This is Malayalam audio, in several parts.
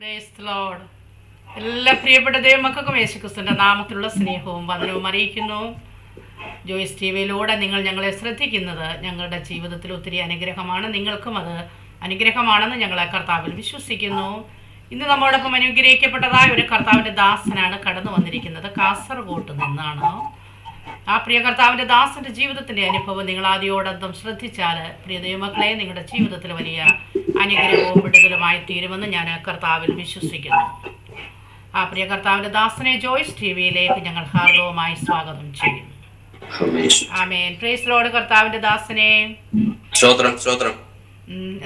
Praise the Lord. എല്ലാ പ്രിയപ്പെട്ട ദൈവമക്കൾക്കും യേശുക്രിസ്തുവിൻ്റെ നാമത്തിലുള്ള സ്നേഹവും വന്ദനവും അറിയിക്കുന്നു. ജോയ്സ് ടി വിയിലൂടെ നിങ്ങൾ ഞങ്ങളെ ശ്രദ്ധിക്കുന്നത് ഞങ്ങളുടെ ജീവിതത്തിൽ ഒത്തിരി അനുഗ്രഹമാണ്. നിങ്ങൾക്കും അത് അനുഗ്രഹമാണെന്ന് ഞങ്ങളെ കർത്താവിൽ വിശ്വസിക്കുന്നു. ഇന്ന് നമ്മോടൊപ്പം അനുഗ്രഹിക്കപ്പെട്ടതായ ഒരു കർത്താവിൻ്റെ ദാസനാണ് കടന്നു വന്നിരിക്കുന്നത്. കാസർഗോഡ് നിന്നാണ്. ആ പ്രിയ കർത്താവിൻ്റെ ദാസൻ്റെ ജീവിതത്തിൻ്റെ അനുഭവം നിങ്ങൾ ആദ്യോടന്തം ശ്രദ്ധിച്ചാൽ പ്രിയ ദൈവമക്കളെ നിങ്ങളുടെ ജീവിതത്തിൽ വലിയ അനുഗ്രഹവും വിടുതലുമായി തീരുമെന്ന് ഞാൻ കർത്താവിൽ വിശ്വസിക്കുന്നു. ആ പ്രിയ കർത്താവിൻ്റെ ദാസനെ ജോയ്സ് ടി വിയിലേക്ക് ഞങ്ങൾ ഹാർദവുമായി സ്വാഗതം ചെയ്യുന്നു. ആമേൻ. Praise Lord. കർത്താവിൻ്റെ ദാസനെ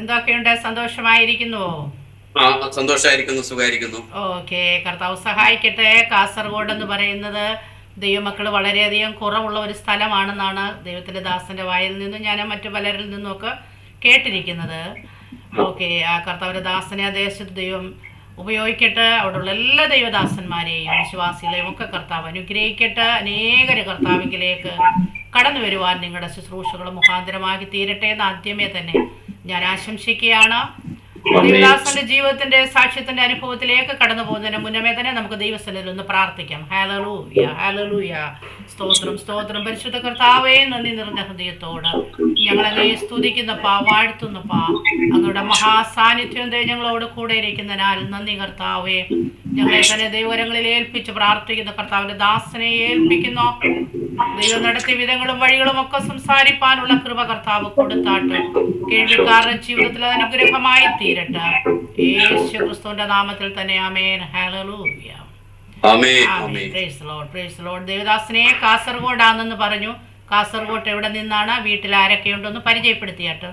എന്തൊക്കെയുണ്ട്? സന്തോഷമായിരിക്കുന്നുവോ? സന്തോഷമായിരിക്കുന്നു, സുഖമായിരിക്കുന്നു. ഓക്കെ, കർത്താവ് സഹായിക്കട്ടെ. കാസർഗോഡ് എന്ന് പറയുന്നത് ദൈവമക്കൾ വളരെയധികം കുറവുള്ള ഒരു സ്ഥലമാണെന്നാണ് ദൈവത്തിൻ്റെ ദാസൻ്റെ വായിൽ നിന്നും ഞാൻ മറ്റു പലരിൽ നിന്നുമൊക്കെ കേട്ടിരിക്കുന്നത്. ഓക്കെ, ആ കർത്താവിൻ്റെ ദാസനെ ആ ദേശത്ത് ദൈവം ഉപയോഗിക്കട്ടെ. അവിടെയുള്ള എല്ലാ ദൈവദാസന്മാരെയും വിശ്വാസികളെയും ഒക്കെ കർത്താവ് അനുഗ്രഹിക്കട്ടെ. അനേകര് കർത്താവിലേക്ക് കടന്നു വരുവാൻ നിങ്ങളുടെ ശുശ്രൂഷകൾ മുഖാന്തരമാക്കി തീരട്ടെ എന്ന് ആദ്യമേ തന്നെ ഞാൻ ആശംസിക്കുകയാണ്. ദൈവദാസന്റെ ജീവിതത്തിന്റെ സാക്ഷ്യത്തിന്റെ അനുഭവത്തിലേക്ക് കടന്നു പോകുന്നതിന് മുന്നമേ തന്നെ നമുക്ക് ദൈവസന്നിധിയിൽ ഒന്ന് പ്രാർത്ഥിക്കാം. Hallelujah, hallelujah. സ്തോത്രം, സ്തോത്രം. പരിശുദ്ധ കർത്താവേ, നന്ദി നിറഞ്ഞ ഹൃദയത്തോട് ഞങ്ങളെ സ്തുതിക്കുന്നപ്പാ, വാഴ്ത്തുന്നപ്പാ. അങ്ങയുടെ മഹാസാന്നിധ്യം ഞങ്ങളോട് കൂടെ ഇരിക്കുന്നതിനാൽ നന്ദി കർത്താവേ. ഞങ്ങളെ തന്നെ ദൈവകരങ്ങളിൽ ഏൽപ്പിച്ച് പ്രാർത്ഥിക്കുന്ന കർത്താവിന്റെ ദാസനെ ഏൽപ്പിക്കുന്നു. ദൈവം നടത്തിയ വിധങ്ങളും വഴികളും ഒക്കെ സംസാരിപ്പാനുള്ള കൃപ കർത്താവ് കൊടുത്താട്ട് കേൾവിക്കാരുടെ ജീവിതത്തിൽ അനുഗ്രഹമായി തീരട്ടെ. യേശു ക്രിസ്തുവിന്റെ നാമത്തിൽ തന്നെ ആമേൻ. ഹല്ലേലൂയ. Praise Lord, praise Lord. ദേവദാസനെ കാസർഗോഡാണെന്ന് പറഞ്ഞു. കാസർഗോഡ് എവിടെ നിന്നാണ്? വീട്ടിൽ ആരൊക്കെയുണ്ടെന്ന് പരിചയപ്പെടുത്തിയാട്ട്.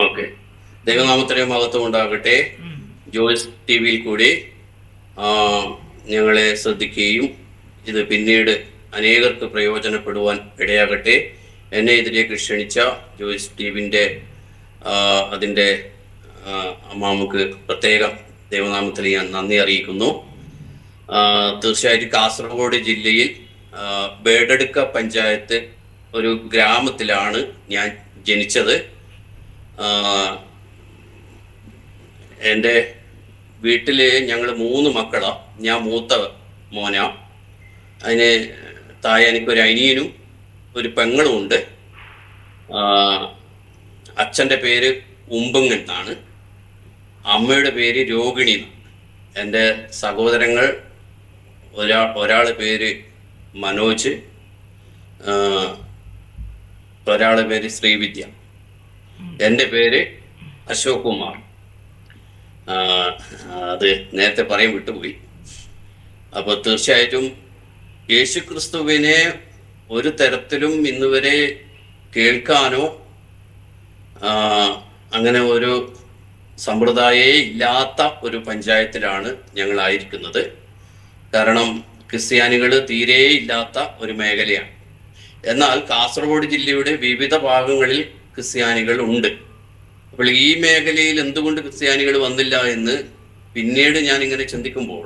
ഓക്കെ, ദൈവനാമത്തിന് മഹത്വം ഉണ്ടാകട്ടെ. ജോയ്സ് ടി വിയിൽ കൂടി ഞങ്ങളെ ശ്രദ്ധിക്കുകയും ഇത് പിന്നീട് അനേകർക്ക് പ്രയോജനപ്പെടുവാൻ ഇടയാകട്ടെ. എന്നെ ഇതിലേക്ക് ക്ഷണിച്ച ജോയ്സ് ടി വിൻ്റെ അതിൻ്റെ അമ്മാമുക്ക് പ്രത്യേകം ദൈവനാമത്തിൽ ഞാൻ നന്ദി അറിയിക്കുന്നു. തീർച്ചയായിട്ടും കാസർഗോഡ് ജില്ലയിൽ ബേഡടുക്ക പഞ്ചായത്ത് ഒരു ഗ്രാമത്തിലാണ് ഞാൻ ജനിച്ചത്. എൻ്റെ വീട്ടിൽ ഞങ്ങൾ 3 മക്കളാണ്. ഞാൻ മൂത്ത മോനാ. അതിന് താഴെ എനിക്കൊരു അനിയനും ഒരു പെങ്ങളും ഉണ്ട്. അച്ഛൻ്റെ പേര് ഉമ്പങ്ങൻ എന്നാണ്, അമ്മയുടെ പേര് രോഹിണി എന്നാണ്. എൻ്റെ സഹോദരങ്ങൾ ഒരാൾ പേര് മനോജ്, ഒരാളുടെ പേര് ശ്രീവിദ്യ, എൻ്റെ പേര് അശോക് കുമാർ. അത് നേരത്തെ പറയാൻ വിട്ടുപോയി. അപ്പോൾ തീർച്ചയായിട്ടും യേശുക്രിസ്തുവിനെ ഒരു തരത്തിലും ഇന്നുവരെ കേൾക്കാനോ അങ്ങനെ ഒരു സമ്പ്രദായേ ഇല്ലാത്ത ഒരു പഞ്ചായത്തിലാണ് ഞങ്ങളായിരിക്കുന്നത്. കാരണം ക്രിസ്ത്യാനികൾ തീരെ ഇല്ലാത്ത ഒരു മേഖലയാണ്. എന്നാൽ കാസർഗോഡ് ജില്ലയുടെ വിവിധ ഭാഗങ്ങളിൽ ക്രിസ്ത്യാനികൾ ഉണ്ട്. അപ്പോൾ ഈ മേഖലയിൽ എന്തുകൊണ്ട് ക്രിസ്ത്യാനികൾ വന്നില്ല എന്ന് പിന്നീട് ഞാൻ ഇങ്ങനെ ചിന്തിക്കുമ്പോൾ,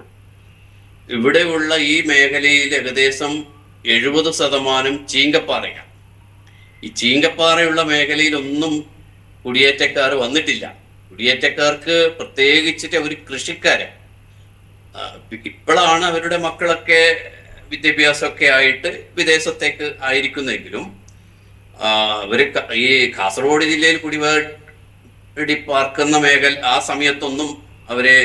ഇവിടെയുള്ള ഈ മേഖലയിൽ ഏകദേശം 70% ചീങ്കപ്പാറയാണ്. ഈ ചീങ്കപ്പാറയുള്ള മേഖലയിലൊന്നും കുടിയേറ്റക്കാർ വന്നിട്ടില്ല. കുടിയേറ്റക്കാർക്ക് പ്രത്യേകിച്ചിട്ട് അവർ കൃഷിക്കാരാണ്. ഇപ്പോഴാണ് അവരുടെ മക്കളൊക്കെ വിദ്യാഭ്യാസമൊക്കെ ആയിട്ട് വിദേശത്തേക്ക് ആയിരിക്കുന്നെങ്കിലും അവർ ഈ കാസർഗോഡ് ജില്ലയിൽ കുടിവേടി പാർക്കുന്ന മേഖല ആ സമയത്തൊന്നും അവരെ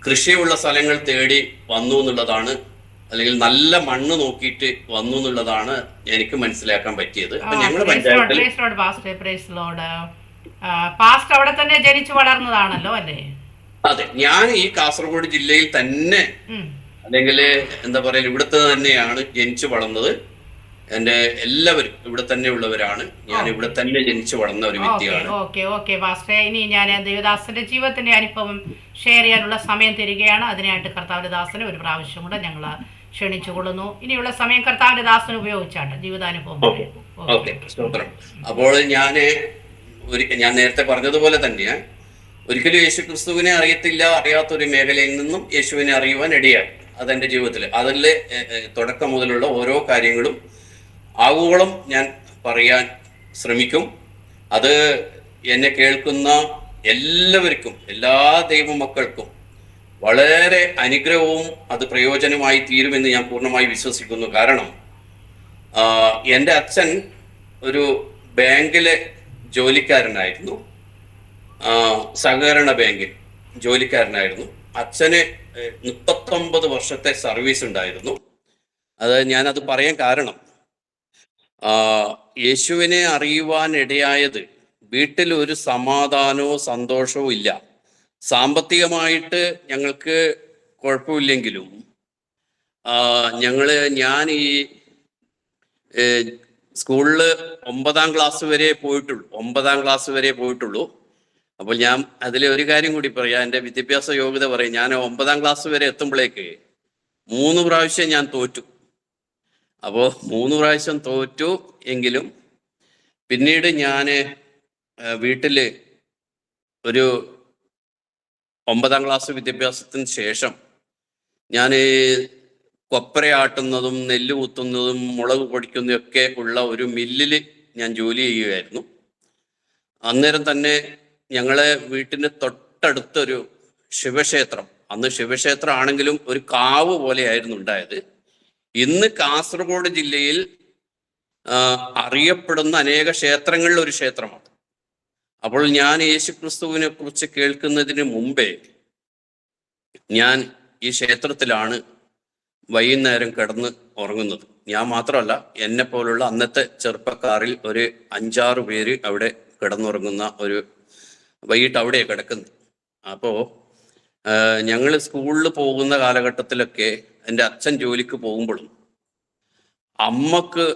കൃഷിയുള്ള സ്ഥലങ്ങൾ തേടി വന്നു എന്നുള്ളതാണ്, അല്ലെങ്കിൽ നല്ല മണ്ണ് നോക്കിയിട്ട് വന്നു എന്നുള്ളതാണ് എനിക്ക് മനസ്സിലാക്കാൻ പറ്റിയത്. അപ്പൊ ഞങ്ങൾ പാസ്റ്റ് അവിടെ തന്നെ ജനിച്ചു വളർന്നതാണല്ലോ അല്ലേ? അതെ, ഞാൻ ഈ കാസർഗോഡ് ജില്ലയിൽ തന്നെ, അല്ലെങ്കിൽ എന്താ പറയുക, ഇവിടുത്തെ തന്നെയാണ് ജനിച്ചു വളർന്നത്. എൻ്റെ എല്ലാവരും ഇവിടെ തന്നെ ഉള്ളവരാണ്. ഞാൻ ഇവിടെ തന്നെ ജനിച്ചു വളർന്ന ഒരു വ്യക്തിയാണ്. ഓക്കെ പാസ്റ്റർ, ഇനി ഞാൻ ദേവദാസന്റെ ജീവിതത്തിന്റെ അനുഭവം ഷെയർ ചെയ്യാനുള്ള സമയം തരികയാണ്. അതിനായിട്ട് കർത്താവിന്റെ ദാസനെ ഒരു പ്രാവശ്യം കൂടെ ഞങ്ങൾ ക്ഷണിച്ചുകൊള്ളുന്നു. ഇനിയുള്ള സമയം കർത്താവിന്റെ ദാസനെ ഉപയോഗിച്ചാണ് ജീവിതാനുഭവം. അപ്പോൾ ഞാൻ നേരത്തെ പറഞ്ഞതുപോലെ തന്നെ ഒരിക്കലും യേശു ക്രിസ്തുവിനെ അറിയാത്തൊരു മേഖലയിൽ നിന്നും യേശുവിനെ അറിയുവാൻ ഇടയായി. അതെൻ്റെ ജീവിതത്തിൽ അതിൽ തുടക്കം മുതലുള്ള ഓരോ കാര്യങ്ങളും ആവോളം ഞാൻ പറയാൻ ശ്രമിക്കും. അത് എന്നെ കേൾക്കുന്ന എല്ലാവർക്കും, എല്ലാ ദൈവമക്കൾക്കും വളരെ അനുഗ്രഹവും അത് പ്രയോജനമായി തീരുമെന്ന് ഞാൻ പൂർണ്ണമായി വിശ്വസിക്കുന്നു. കാരണം എൻ്റെ അച്ഛൻ ഒരു ബാങ്കിലെ ജോലിക്കാരനായിരുന്നു, സഹകരണ ബാങ്കിൽ ജോലിക്കാരനായിരുന്നു. അച്ഛന് 39 വർഷത്തെ സർവീസ് ഉണ്ടായിരുന്നു. അത് ഞാനത് പറയാൻ കാരണം, യേശുവിനെ അറിയുവാൻ ഇടയായത് വീട്ടിൽ ഒരു സമാധാനവും സന്തോഷവും ഇല്ല. സാമ്പത്തികമായിട്ട് ഞങ്ങൾക്ക് കുഴപ്പമില്ലെങ്കിലും ഞാൻ ഈ സ്കൂളിൽ 9ാം ക്ലാസ് വരെ പോയിട്ടുള്ളൂ. അപ്പോൾ ഞാൻ അതിൽ ഒരു കാര്യം കൂടി പറയാം. എൻ്റെ വിദ്യാഭ്യാസ യോഗ്യത പറയും. ഞാൻ 9ാം ക്ലാസ് വരെ എത്തുമ്പോഴേക്ക് 3 പ്രാവശ്യം ഞാൻ തോറ്റു. അപ്പോൾ 3 പ്രാവശ്യം തോറ്റു എങ്കിലും പിന്നീട് ഞാൻ വീട്ടിൽ ഒരു 9ാം ക്ലാസ് വിദ്യാഭ്യാസത്തിന് ശേഷം ഞാൻ കൊപ്രയാട്ടുന്നതും നെല്ല് കുത്തുന്നതും മുളക് പൊടിക്കുന്നതും ഒക്കെ ഉള്ള ഒരു മില്ലിൽ ഞാൻ ജോലി ചെയ്യുകയായിരുന്നു. അന്നേരം തന്നെ ഞങ്ങളെ വീട്ടിൻ്റെ തൊട്ടടുത്തൊരു ശിവക്ഷേത്രം, അന്ന് ശിവക്ഷേത്രം ആണെങ്കിലും ഒരു കാവ് പോലെയായിരുന്നു ഉണ്ടായത്. ഇന്ന് കാസർഗോഡ് ജില്ലയിൽ അറിയപ്പെടുന്ന അനേക ക്ഷേത്രങ്ങളിൽ ഒരു ക്ഷേത്രമാണ്. അപ്പോൾ ഞാൻ യേശുക്രിസ്തുവിനെ കുറിച്ച് കേൾക്കുന്നതിന് മുമ്പേ ഞാൻ ഈ ക്ഷേത്രത്തിലാണ് വൈകുന്നേരം കിടന്ന് ഉറങ്ങുന്നത്. ഞാൻ മാത്രമല്ല, എന്നെ പോലുള്ള അന്നത്തെ ചെറുപ്പക്കാരിൽ ഒരു 5-6 പേര് അവിടെ കിടന്നുറങ്ങുന്ന വൈകിട്ട് അവിടെ കിടക്കുന്നത്. അപ്പോൾ ഞങ്ങൾ സ്കൂളിൽ പോകുന്ന കാലഘട്ടത്തിലൊക്കെ എൻ്റെ അച്ഛൻ ജോലിക്ക് പോകുമ്പോഴും അമ്മക്ക്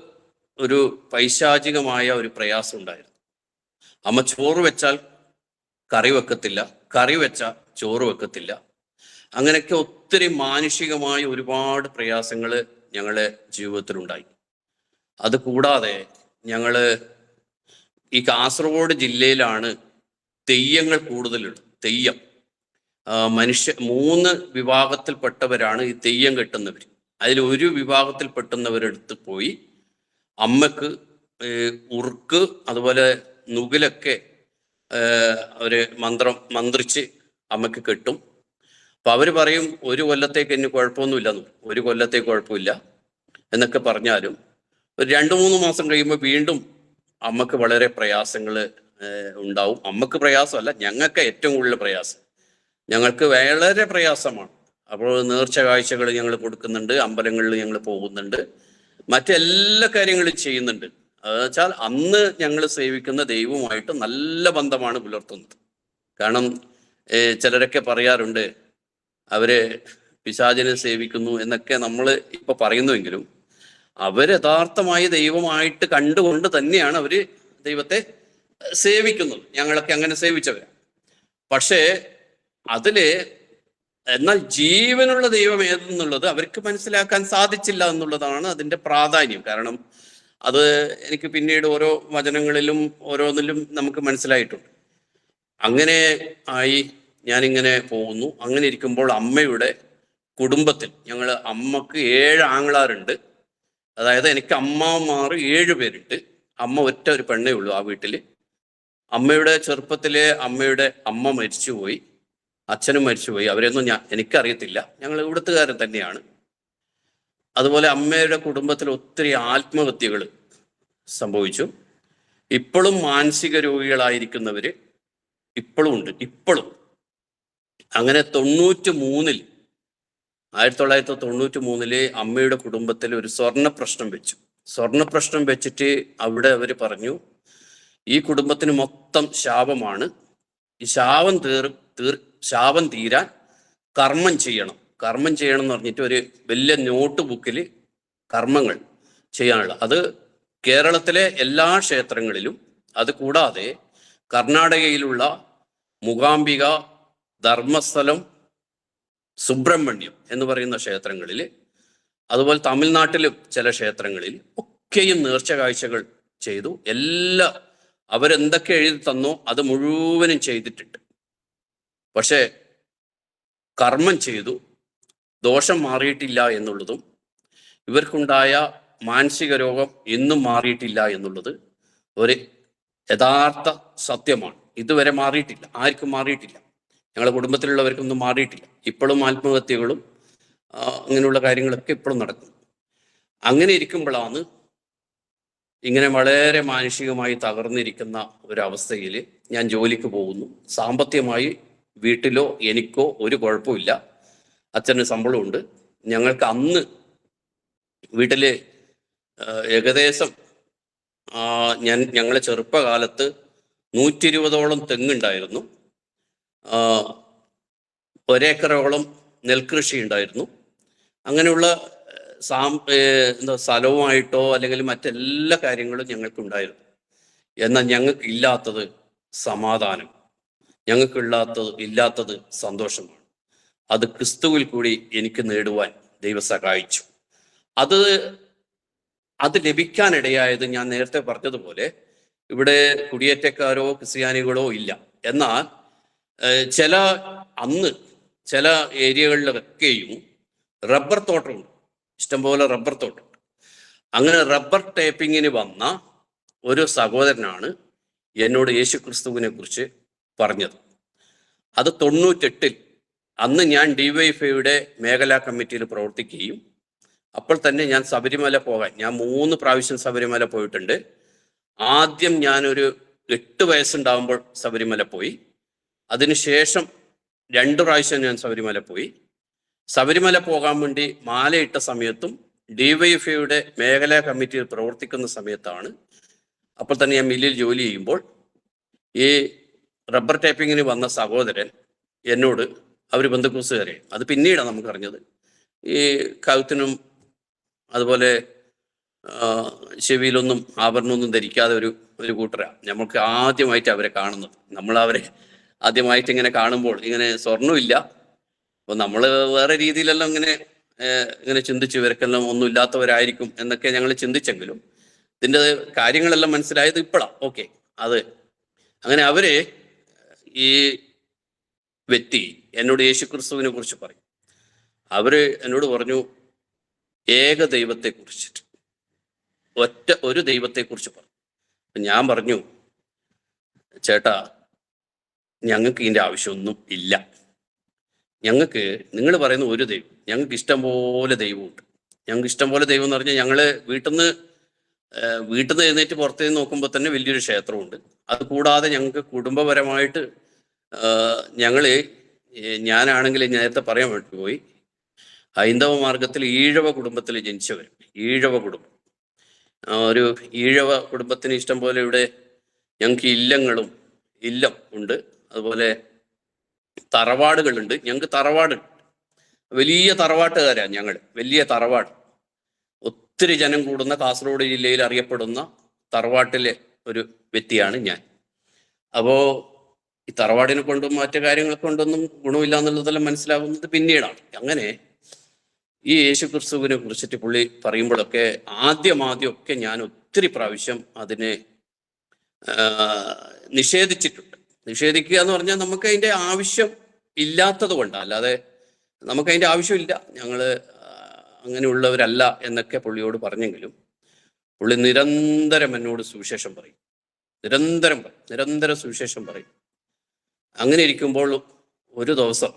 ഒരു പൈശാചികമായ ഒരു പ്രയാസം ഉണ്ടായിരുന്നു. അമ്മ ചോറ് വെച്ചാൽ കറി വെക്കത്തില്ല, കറി വെച്ചാൽ ചോറ് വെക്കത്തില്ല. അങ്ങനെയൊക്കെ ഒത്തിരി മാനുഷികമായ ഒരുപാട് പ്രയാസങ്ങൾ ഞങ്ങളുടെ ജീവിതത്തിലുണ്ടായി. അത് കൂടാതെ ഞങ്ങൾ ഈ കാസർഗോഡ് ജില്ലയിലാണ് തെയ്യങ്ങൾ കൂടുതലുള്ളത്. തെയ്യം 3 വിഭാഗത്തിൽപ്പെട്ടവരാണ് ഈ തെയ്യം കെട്ടുന്നവർ. അതിൽ ഒരു വിഭാഗത്തിൽപ്പെട്ടുന്നവരെടുത്ത് പോയി അമ്മക്ക് ഉറുക്ക് അതുപോലെ നുകിലൊക്കെ ഒരു മന്ത്രിച്ച് അമ്മക്ക് കെട്ടും. അപ്പൊ അവർ പറയും 1 കൊല്ലത്തേക്ക് ഇനി കുഴപ്പമൊന്നുമില്ലെന്ന്, 1 കൊല്ലത്തേക്ക് കുഴപ്പമില്ല എന്നൊക്കെ പറഞ്ഞാലും ഒരു 2-3 മാസം കഴിയുമ്പോൾ വീണ്ടും അമ്മക്ക് വളരെ പ്രയാസങ്ങൾ ഉണ്ടാവും. അമ്മക്ക് പ്രയാസമല്ല, ഞങ്ങൾക്ക് ഏറ്റവും കൂടുതൽ പ്രയാസം, ഞങ്ങൾക്ക് വളരെ പ്രയാസമാണ്. അപ്പോൾ നേർച്ച കാഴ്ചകൾ ഞങ്ങൾ കൊടുക്കുന്നുണ്ട്, അമ്പലങ്ങളിൽ ഞങ്ങൾ പോകുന്നുണ്ട്, മറ്റെല്ലാ കാര്യങ്ങളും ചെയ്യുന്നുണ്ട്. വെച്ചാൽ അന്ന് ഞങ്ങൾ സേവിക്കുന്ന ദൈവവുമായിട്ട് നല്ല ബന്ധമാണ് പുലർത്തുന്നത്. കാരണം ചിലരൊക്കെ പറയാറുണ്ട് അവര് പിശാചിനെ സേവിക്കുന്നു എന്നൊക്കെ നമ്മൾ ഇപ്പൊ പറയുന്നുവെങ്കിലും അവർ യഥാർത്ഥമായി ദൈവമായിട്ട് കണ്ടുകൊണ്ട് തന്നെയാണ് അവര് ദൈവത്തെ സേവിക്കുന്നത്. ഞങ്ങളൊക്കെ അങ്ങനെ സേവിച്ചവരാ. പക്ഷേ എന്നാൽ ജീവനുള്ള ദൈവം ഏതെന്നുള്ളത് അവർക്ക് മനസ്സിലാക്കാൻ സാധിച്ചില്ല എന്നുള്ളതാണ് അതിൻ്റെ പ്രാധാന്യം. കാരണം അത് എനിക്ക് പിന്നീട് ഓരോ വചനങ്ങളിലും ഓരോന്നിലും നമുക്ക് മനസ്സിലായിട്ടുണ്ട്. അങ്ങനെ ആയി ഞാനിങ്ങനെ പോകുന്നു. അങ്ങനെ ഇരിക്കുമ്പോൾ അമ്മയുടെ കുടുംബത്തിൽ അമ്മക്ക് 7 ആങ്ങളാരുണ്ട്. അതായത് എനിക്ക് അമ്മമാർ 7 പേരുണ്ട്. അമ്മ ഒറ്റ ഒരു പെണ്ണേ ഉള്ളൂ ആ വീട്ടിൽ. അമ്മയുടെ ചെറുപ്പത്തിലെ അമ്മയുടെ അമ്മ മരിച്ചുപോയി, അച്ഛനും മരിച്ചുപോയി. അവരെയൊന്നും എനിക്കറിയത്തില്ല. ഞങ്ങൾ ഇവിടുത്തുകാരൻ തന്നെയാണ്. അതുപോലെ അമ്മയുടെ കുടുംബത്തിൽ ഒത്തിരി ആത്മഹത്യകൾ സംഭവിച്ചു. ഇപ്പോഴും മാനസിക രോഗികളായിരിക്കുന്നവര് ഇപ്പോഴും ഉണ്ട്. അങ്ങനെ 1993 അമ്മയുടെ കുടുംബത്തിൽ ഒരു സ്വർണ്ണ പ്രശ്നം വെച്ചിട്ട് അവിടെ അവർ പറഞ്ഞു ഈ കുടുംബത്തിന് മൊത്തം ശാപമാണ്. ഈ ശാപം തീരാൻ കർമ്മം ചെയ്യണം എന്ന് പറഞ്ഞിട്ട് ഒരു വലിയ നോട്ട് ബുക്കിൽ കർമ്മങ്ങൾ ചെയ്യാനുള്ള, അത് കേരളത്തിലെ എല്ലാ ക്ഷേത്രങ്ങളിലും, അത് കൂടാതെ കർണാടകയിലുള്ള മൂകാംബിക, ധർമ്മസ്ഥലം, സുബ്രഹ്മണ്യം എന്ന് പറയുന്ന ക്ഷേത്രങ്ങളിൽ, അതുപോലെ തമിഴ്നാട്ടിലും ചില ക്ഷേത്രങ്ങളിൽ ഒക്കെയും നേർച്ച കാഴ്ചകൾ ചെയ്തു. അവരെന്തൊക്കെ എഴുതി തന്നോ അത് മുഴുവനും ചെയ്തിട്ടുണ്ട്. പക്ഷേ കർമ്മം ചെയ്തു, ദോഷം മാറിയിട്ടില്ല എന്നുള്ളതും ഇവർക്കുണ്ടായ മാനസിക രോഗം ഇന്നും മാറിയിട്ടില്ല എന്നുള്ളത് ഒരു യഥാർത്ഥ സത്യമാണ്. ഇതുവരെ മാറിയിട്ടില്ല, ആർക്കും മാറിയിട്ടില്ല. ഞങ്ങളുടെ കുടുംബത്തിലുള്ളവർക്കൊന്നും മാറിയിട്ടില്ല. ഇപ്പോഴും ആത്മഹത്യകളും അങ്ങനെയുള്ള കാര്യങ്ങളൊക്കെ ഇപ്പോഴും നടക്കുന്നു. അങ്ങനെ ഇരിക്കുമ്പോഴാണ് ഇങ്ങനെ വളരെ മാനസികമായി തകർന്നിരിക്കുന്ന ഒരവസ്ഥയിൽ ഞാൻ ജോലിക്ക് പോകുന്നു. സാമ്പത്തികമായി വീട്ടിലോ എനിക്കോ ഒരു കുഴപ്പമില്ല. അച്ഛന് ശമ്പളമുണ്ട്. ഞങ്ങൾക്ക് അന്ന് വീട്ടിൽ ഏകദേശം ഞങ്ങളെ ചെറുപ്പകാലത്ത് 120ഓളം തെങ്ങുണ്ടായിരുന്നു. 1 ഏക്കറോളം നെൽകൃഷി ഉണ്ടായിരുന്നു. അങ്ങനെയുള്ള സ്ഥലവുമായിട്ടോ അല്ലെങ്കിൽ മറ്റെല്ലാ കാര്യങ്ങളും ഞങ്ങൾക്കുണ്ടായിരുന്നു. എന്നാൽ ഞങ്ങൾക്കില്ലാത്തത് സമാധാനം, ഇല്ലാത്തത് സന്തോഷമാണ്. അത് ക്രിസ്തുവിൽ കൂടി എനിക്ക് നേടുവാൻ ദൈവം സഹായിച്ചു. അത് ലഭിക്കാനിടയായത് ഞാൻ നേരത്തെ പറഞ്ഞതുപോലെ ഇവിടെ കുടിയേറ്റക്കാരോ ക്രിസ്ത്യാനികളോ ഇല്ല. എന്നാൽ ചില ഏരിയകളിലൊക്കെയും റബ്ബർ തോട്ടമുണ്ട്, ഇഷ്ടംപോലെ റബ്ബർ തോട്ടം. അങ്ങനെ റബ്ബർ ടേപ്പിങ്ങിന് വന്ന ഒരു സഹോദരനാണ് എന്നോട് യേശു ക്രിസ്തുവിനെ കുറിച്ച് പറഞ്ഞത്. അത് 98-ൽ അന്ന് ഞാൻ DYFIയുടെ മേഖലാ കമ്മിറ്റിയിൽ പ്രവർത്തിക്കുകയും അപ്പോൾ തന്നെ ഞാൻ ശബരിമല പോകാൻ, ഞാൻ 3 പ്രാവശ്യം ശബരിമല പോയിട്ടുണ്ട്. ആദ്യം ഞാനൊരു 8 വയസ്സുണ്ടാകുമ്പോൾ ശബരിമല പോയി. അതിനുശേഷം 2 പ്രാവശ്യം ഞാൻ ശബരിമല പോയി. ശബരിമല പോകാൻ വേണ്ടി മാലയിട്ട സമയത്തും DYFIയുടെ മേഖലാ കമ്മിറ്റിയിൽ പ്രവർത്തിക്കുന്ന സമയത്താണ്. അപ്പോൾ തന്നെ ഞാൻ മില്ലിൽ ജോലി ചെയ്യുമ്പോൾ ഈ റബ്ബർ ടേപ്പിങ്ങിന് വന്ന സഹോദരൻ എന്നോട്, അവർ ബന്ധുക്കൂസുകാരെ, അത് പിന്നീടാണ് നമുക്കറിഞ്ഞത്, ഈ കഴുത്തിനും അതുപോലെ ചെവിയിലൊന്നും ആഭരണമൊന്നും ധരിക്കാതെ ഒരു കൂട്ടരാണ് നമുക്ക് ആദ്യമായിട്ട് അവരെ കാണുന്നത്. നമ്മളവരെ ആദ്യമായിട്ട് ഇങ്ങനെ കാണുമ്പോൾ ഇങ്ങനെ സ്വർണ്ണമില്ല, അപ്പോൾ നമ്മൾ വേറെ രീതിയിലെല്ലാം ഇങ്ങനെ ചിന്തിച്ചു ഇവർക്കെല്ലാം ഒന്നും ഇല്ലാത്തവരായിരിക്കും എന്നൊക്കെ ഞങ്ങൾ ചിന്തിച്ചെങ്കിലും ഇതിൻ്റെ കാര്യങ്ങളെല്ലാം മനസ്സിലായത് ഇപ്പോഴാണ്. ഓക്കെ, അത് അങ്ങനെ അവരെ ഈ വ്യക്തി എന്നോട് യേശു ക്രിസ്തുവിനെ കുറിച്ച് പറയും. അവര് എന്നോട് പറഞ്ഞു ഏക ദൈവത്തെക്കുറിച്ചിട്ട്, ഒരു ദൈവത്തെക്കുറിച്ച് പറഞ്ഞു. ഞാൻ പറഞ്ഞു, ചേട്ടാ, ഞങ്ങൾക്ക് ഇതിൻ്റെ ആവശ്യമൊന്നും ഇല്ല. ഞങ്ങൾക്ക് നിങ്ങൾ പറയുന്ന ഒരു ദൈവം, ഞങ്ങൾക്ക് ഇഷ്ടംപോലെ ദൈവമുണ്ട്. ഞങ്ങൾക്ക് ഇഷ്ടംപോലെ ദൈവം എന്ന് പറഞ്ഞാൽ ഞങ്ങൾ വീട്ടിൽ നിന്ന് എഴുന്നേറ്റ് പുറത്തു നിന്ന് നോക്കുമ്പോൾ തന്നെ വലിയൊരു ക്ഷേത്രമുണ്ട്. അതുകൂടാതെ ഞങ്ങൾക്ക് കുടുംബപരമായിട്ട് ഞാനാണെങ്കിൽ നേരത്തെ പറയാൻ വേണ്ടി പോയി, ഹൈന്ദവ മാർഗത്തിൽ ഈഴവ കുടുംബത്തിൽ ജനിച്ചവർ, ഈഴവ കുടുംബം, ഒരു ഈഴവ കുടുംബത്തിന് ഇഷ്ടം പോലെ ഇവിടെ ഞങ്ങൾക്ക് ഇല്ലം ഉണ്ട്. അതുപോലെ തറവാടുകളുണ്ട്. ഞങ്ങൾക്ക് തറവാടുണ്ട്, വലിയ തറവാട്ടുകാരാണ് ഞങ്ങൾ, വലിയ തറവാട്. ഒത്തിരി ജനം കൂടുന്ന കാസർഗോഡ് ജില്ലയിൽ അറിയപ്പെടുന്ന തറവാട്ടിലെ ഒരു വ്യക്തിയാണ് ഞാൻ. അപ്പോൾ ഈ തറവാടിനെ കൊണ്ടും മറ്റു കാര്യങ്ങളെ കൊണ്ടൊന്നും ഗുണമില്ല എന്നുള്ളതെല്ലാം മനസ്സിലാകുന്നത് പിന്നീടാണ്. അങ്ങനെ ഈ യേശു ക്രിസ്തുവിനെ കുറിച്ചിട്ട് പുള്ളി പറയുമ്പോഴൊക്കെ ആദ്യമൊക്കെ ഞാൻ ഒത്തിരി പ്രാവശ്യം അതിനെ നിഷേധിച്ചിട്ടുണ്ട്. നിഷേധിക്കുക എന്ന് പറഞ്ഞാൽ നമുക്ക് അതിൻ്റെ ആവശ്യം ഇല്ലാത്തത് കൊണ്ടാണ്, അല്ലാതെ നമുക്ക് അതിൻ്റെ ആവശ്യമില്ല, ഞങ്ങൾ അങ്ങനെയുള്ളവരല്ല എന്നൊക്കെ പുള്ളിയോട് പറഞ്ഞെങ്കിലും പുള്ളി നിരന്തരം എന്നോട് സുവിശേഷം പറയും, നിരന്തരം സുവിശേഷം പറയും. അങ്ങനെ ഇരിക്കുമ്പോൾ ഒരു ദിവസം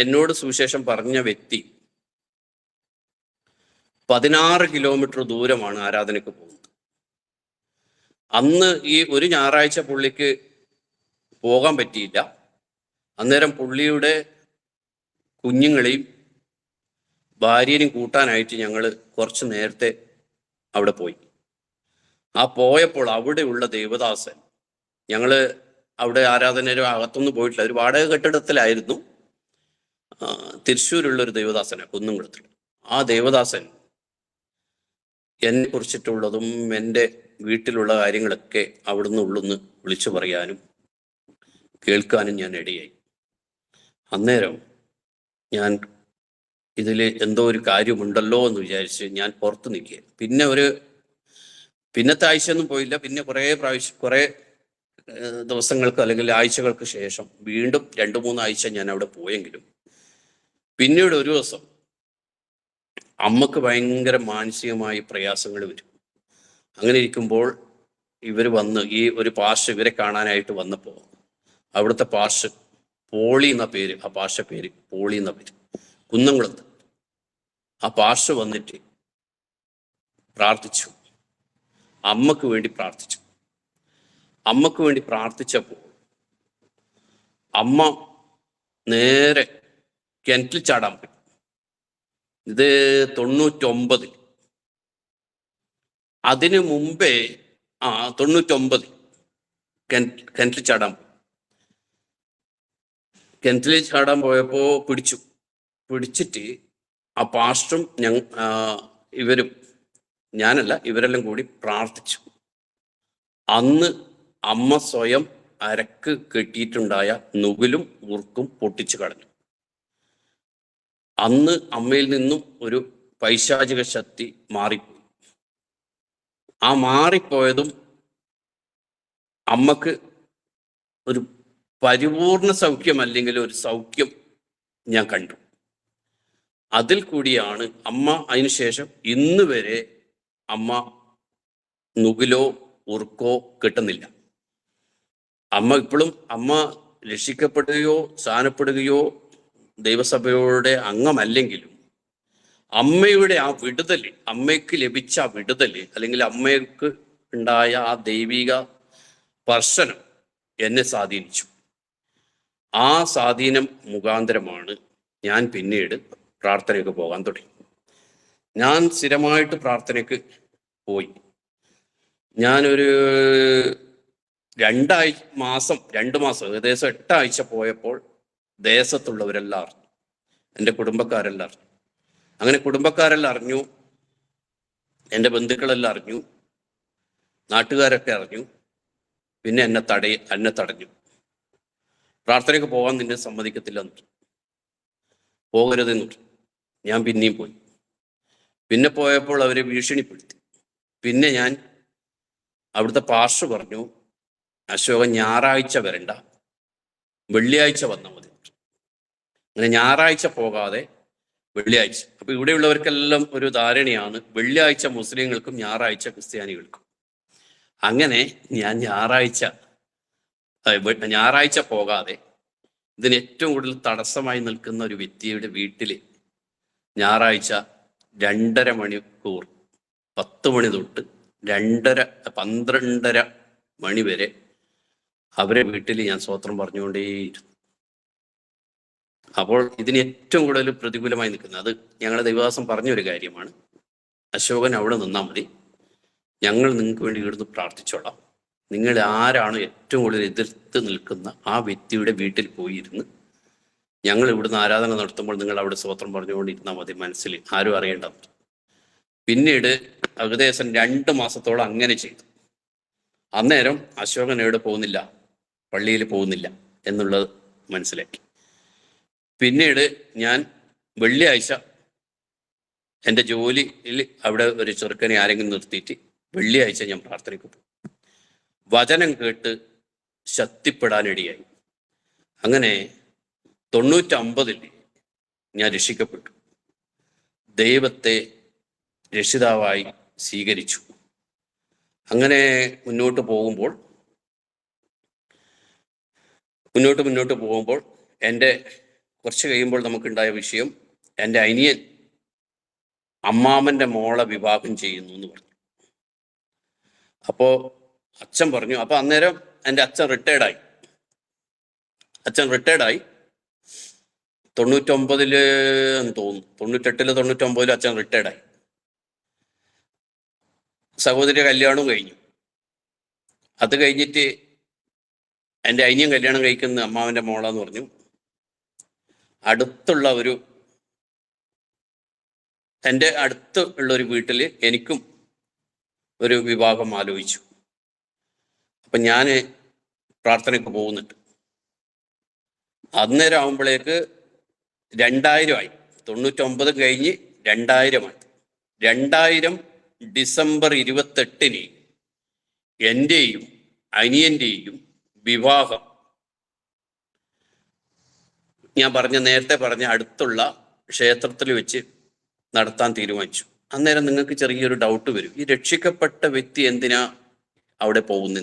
എന്നോട് സുവിശേഷം പറഞ്ഞ വ്യക്തി 16 കിലോമീറ്റർ ദൂരമാണ് ആരാധനയ്ക്ക് പോകുന്നത്. അന്ന് ഈ ഒരു ഞായറാഴ്ച പുള്ളിക്ക് പോകാൻ പറ്റിയില്ല. അന്നേരം പുള്ളിയുടെ കുഞ്ഞുങ്ങളെയും ഭാര്യനെയും കൂട്ടാനായിട്ട് ഞങ്ങൾ കുറച്ച് നേരത്തെ അവിടെ പോയി. ആ പോയപ്പോൾ അവിടെയുള്ള ദേവദാസൻ, ഞങ്ങൾ അവിടെ ആരാധനയുടെ അകത്തൊന്നും പോയിട്ടില്ല, ഒരു വാടക കെട്ടിടത്തിലായിരുന്നു. തൃശ്ശൂരുള്ളൊരു ദേവദാസനാണ്, കുന്നുംകുളത്തിൽ. ആ ദേവദാസൻ എന്നെ കുറിച്ചിട്ടുള്ളതും എൻ്റെ വീട്ടിലുള്ള കാര്യങ്ങളൊക്കെ അവിടുന്ന് ഉള്ളുന്ന് വിളിച്ചു പറയാനും കേൾക്കാനും ഞാൻ ഇടയായി. അന്നേരം ഞാൻ ഇതിൽ എന്തോ ഒരു കാര്യമുണ്ടല്ലോ എന്ന് വിചാരിച്ച് ഞാൻ പുറത്ത് നിൽക്കുക. പിന്നത്തെ ആഴ്ചയൊന്നും പോയില്ല. പിന്നെ കുറേ ദിവസങ്ങൾക്ക് അല്ലെങ്കിൽ ആഴ്ചകൾക്ക് ശേഷം വീണ്ടും 2-3 ആഴ്ച ഞാൻ അവിടെ പോയെങ്കിലും പിന്നീട് ഒരു ദിവസം അമ്മക്ക് ഭയങ്കര മാനസികമായി പ്രയാസങ്ങൾ വരും. അങ്ങനെ ഇരിക്കുമ്പോൾ ഇവർ വന്ന് ഈ ഒരു പാഷ ഇവരെ കാണാനായിട്ട് വന്നപ്പോൾ അവിടുത്തെ പാഷ പോളി എന്ന പേര്, ആ പാഷ പേര് പോളി എന്ന പേര്, കുന്നംകുളത്ത് ആ പാഷ വന്നിട്ട് പ്രാർത്ഥിച്ചു, അമ്മക്ക് വേണ്ടി പ്രാർത്ഥിച്ചു. അമ്മക്ക് വേണ്ടി പ്രാർത്ഥിച്ചപ്പോൾ അമ്മ നേരെ കിണറ്റിൽ ചാടാൻ പോയി. ഇത് 99. അതിനു മുമ്പേ 99 കിണറ്റിൽ ചാടാൻ പോയി. കിണറ്റിൽ ചാടാൻ പോയപ്പോ പിടിച്ചിട്ട് ആ പാസ്റ്ററും ഇവരും, ഞാനല്ല, ഇവരെല്ലാം കൂടി പ്രാർത്ഥിച്ചു. അന്ന് അമ്മ സ്വയം അരക്ക് കെട്ടിയിട്ടുണ്ടായ നുകിലും ഉറുക്കും പൊട്ടിച്ചു കളഞ്ഞു. അന്ന് അമ്മയിൽ നിന്നും ഒരു പൈശാചിക ശക്തി മാറിപ്പോയി. ആ മാറിപ്പോയതും അമ്മക്ക് ഒരു പരിപൂർണ സൗഖ്യം അല്ലെങ്കിൽ ഒരു സൗഖ്യം ഞാൻ കണ്ടു. അതിൽ കൂടിയാണ് അമ്മ അതിനുശേഷം ഇന്ന് വരെ അമ്മ നുകിലോ ഉറുക്കോ കിട്ടുന്നില്ല. അമ്മ ഇപ്പോഴും അമ്മ രക്ഷിക്കപ്പെടുകയോ സ്ഥാനപ്പെടുകയോ ദൈവസഭയുടെ അംഗമല്ലെങ്കിലും അമ്മയുടെ ആ വിടുതൽ, അമ്മയ്ക്ക് ലഭിച്ച ആ വിടുതൽ അല്ലെങ്കിൽ അമ്മയ്ക്ക് ഉണ്ടായ ആ ദൈവിക സ്പർശനം എന്നെ സ്വാധീനിച്ചു. ആ സ്വാധീനം മുഖാന്തരമാണ് ഞാൻ പിന്നീട് പ്രാർത്ഥനയ്ക്ക് പോകാൻ തുടങ്ങി. ഞാൻ സ്ഥിരമായിട്ട് പ്രാർത്ഥനയ്ക്ക് പോയി. ഞാനൊരു 2 മാസം ഏകദേശം 8 ആഴ്ച പോയപ്പോൾ ദേശത്തുള്ളവരെല്ലാം അറിഞ്ഞു, എൻ്റെ കുടുംബക്കാരെല്ലാം അറിഞ്ഞു. അങ്ങനെ കുടുംബക്കാരെല്ലാം അറിഞ്ഞു, എൻ്റെ ബന്ധുക്കളെല്ലാം അറിഞ്ഞു, നാട്ടുകാരൊക്കെ അറിഞ്ഞു. പിന്നെ എന്നെ തടഞ്ഞു. പ്രാർത്ഥനയ്ക്ക് പോകാൻ നിന്നെ സമ്മതിക്കത്തില്ല എന്ന്, പോകരുതെന്ന് പറഞ്ഞു. ഞാൻ പിന്നെയും പോയി. പിന്നെ പോയപ്പോൾ അവരെ ഭീഷണിപ്പെടുത്തി. പിന്നെ ഞാൻ അവിടുത്തെ പാസ്റ്റർ പറഞ്ഞു, അശോകൻ ഞായറാഴ്ച വരണ്ട, വെള്ളിയാഴ്ച വന്നാൽ മതി. അങ്ങനെ ഞായറാഴ്ച പോകാതെ വെള്ളിയാഴ്ച. അപ്പൊ ഇവിടെയുള്ളവർക്കെല്ലാം ഒരു ധാരണയാണ്, വെള്ളിയാഴ്ച മുസ്ലിങ്ങൾക്കും ഞായറാഴ്ച ക്രിസ്ത്യാനികൾക്കും. അങ്ങനെ ഞാൻ ഞായറാഴ്ച പോകാതെ ഇതിന് ഏറ്റവും കൂടുതൽ തടസ്സമായി നിൽക്കുന്ന ഒരു വ്യക്തിയുടെ വീട്ടിൽ ഞായറാഴ്ച 2.5 മണിക്കൂർ, 10 മണി തൊട്ട് 12.5 മണി വരെ അവരെ വീട്ടിൽ ഞാൻ സ്തോത്രം പറഞ്ഞുകൊണ്ടേയിരുന്നു. അപ്പോൾ ഇതിന് ഏറ്റവും കൂടുതൽ പ്രതികൂലമായി നിൽക്കുന്നത്, അത് ഞങ്ങളുടെ ദൈവദാസൻ പറഞ്ഞൊരു കാര്യമാണ്, അശോകൻ അവിടെ നിന്നാൽ മതി, ഞങ്ങൾ നിങ്ങൾക്ക് വേണ്ടി ഇവിടുന്ന് പ്രാർത്ഥിച്ചോളാം. നിങ്ങൾ ആരാണ് ഏറ്റവും കൂടുതൽ എതിർത്ത് നിൽക്കുന്ന ആ വ്യക്തിയുടെ വീട്ടിൽ പോയിരുന്ന് ഞങ്ങൾ ഇവിടുന്ന് ആരാധന നടത്തുമ്പോൾ നിങ്ങൾ അവിടെ സ്തോത്രം പറഞ്ഞുകൊണ്ടിരുന്നാൽ മതി, മനസ്സിൽ ആരും അറിയേണ്ടത്. പിന്നീട് ഏകദേശം 2 മാസത്തോളം അങ്ങനെ ചെയ്തു. അന്നേരം അശോകൻ എവിടെ പോകുന്നില്ല, പള്ളിയിൽ പോകുന്നില്ല എന്നുള്ളത് മനസ്സിലാക്കി. പിന്നീട് ഞാൻ വെള്ളിയാഴ്ച എൻ്റെ ജോലിയിൽ അവിടെ ഒരു ചെറുക്കനെ ആരെങ്കിലും നിർത്തിയിട്ട് വെള്ളിയാഴ്ച ഞാൻ പ്രാർത്ഥനയ്ക്ക് പോകും. വചനം കേട്ട് ശക്തിപ്പെടാനിടയായി. അങ്ങനെ 99 ഞാൻ രക്ഷിക്കപ്പെട്ടു. ദൈവത്തെ രക്ഷിതാവായി സ്വീകരിച്ചു. അങ്ങനെ മുന്നോട്ട് പോകുമ്പോൾ എൻ്റെ കുറച്ച് കഴിയുമ്പോൾ നമുക്കുണ്ടായ വിഷയം, എൻ്റെ അനിയൻ അമ്മാമൻ്റെ മോളെ വിവാഹം ചെയ്യുന്നു എന്ന് പറഞ്ഞു. അപ്പോൾ അച്ഛൻ പറഞ്ഞു, അപ്പൊ അന്നേരം എൻ്റെ അച്ഛൻ റിട്ടയർഡായി. 99 എന്ന് തോന്നുന്നു, 98 99 അച്ഛൻ റിട്ടയർഡായി. സഹോദരി കല്യാണവും കഴിഞ്ഞു. അത് കഴിഞ്ഞിട്ട് എൻ്റെ അനിയൻ കല്യാണം കഴിക്കുന്ന അമ്മാവൻ്റെ മോളാന്ന് പറഞ്ഞു. എൻ്റെ അടുത്തുള്ള ഒരു വീട്ടിൽ എനിക്കും ഒരു വിവാഹം ആലോചിച്ചു. അപ്പം ഞാൻ പ്രാർത്ഥനയ്ക്ക് പോകുന്നുണ്ട്. അന്നേരം ആകുമ്പോഴേക്ക് 2000 ആയി. 99 കഴിഞ്ഞ് 2000 ആയി. 2000 ഡിസംബർ 28 എൻ്റെയും അനിയൻ്റെയും വിവാഹം ഞാൻ നേരത്തെ പറഞ്ഞ അടുത്തുള്ള ക്ഷേത്രത്തിൽ വെച്ച് നടത്താൻ തീരുമാനിച്ചു. അന്നേരം നിങ്ങൾക്ക് ചെറിയൊരു ഡൗട്ട് വരും, ഈ രക്ഷിക്കപ്പെട്ട വ്യക്തി എന്തിനാ അവിടെ പോകുന്നു.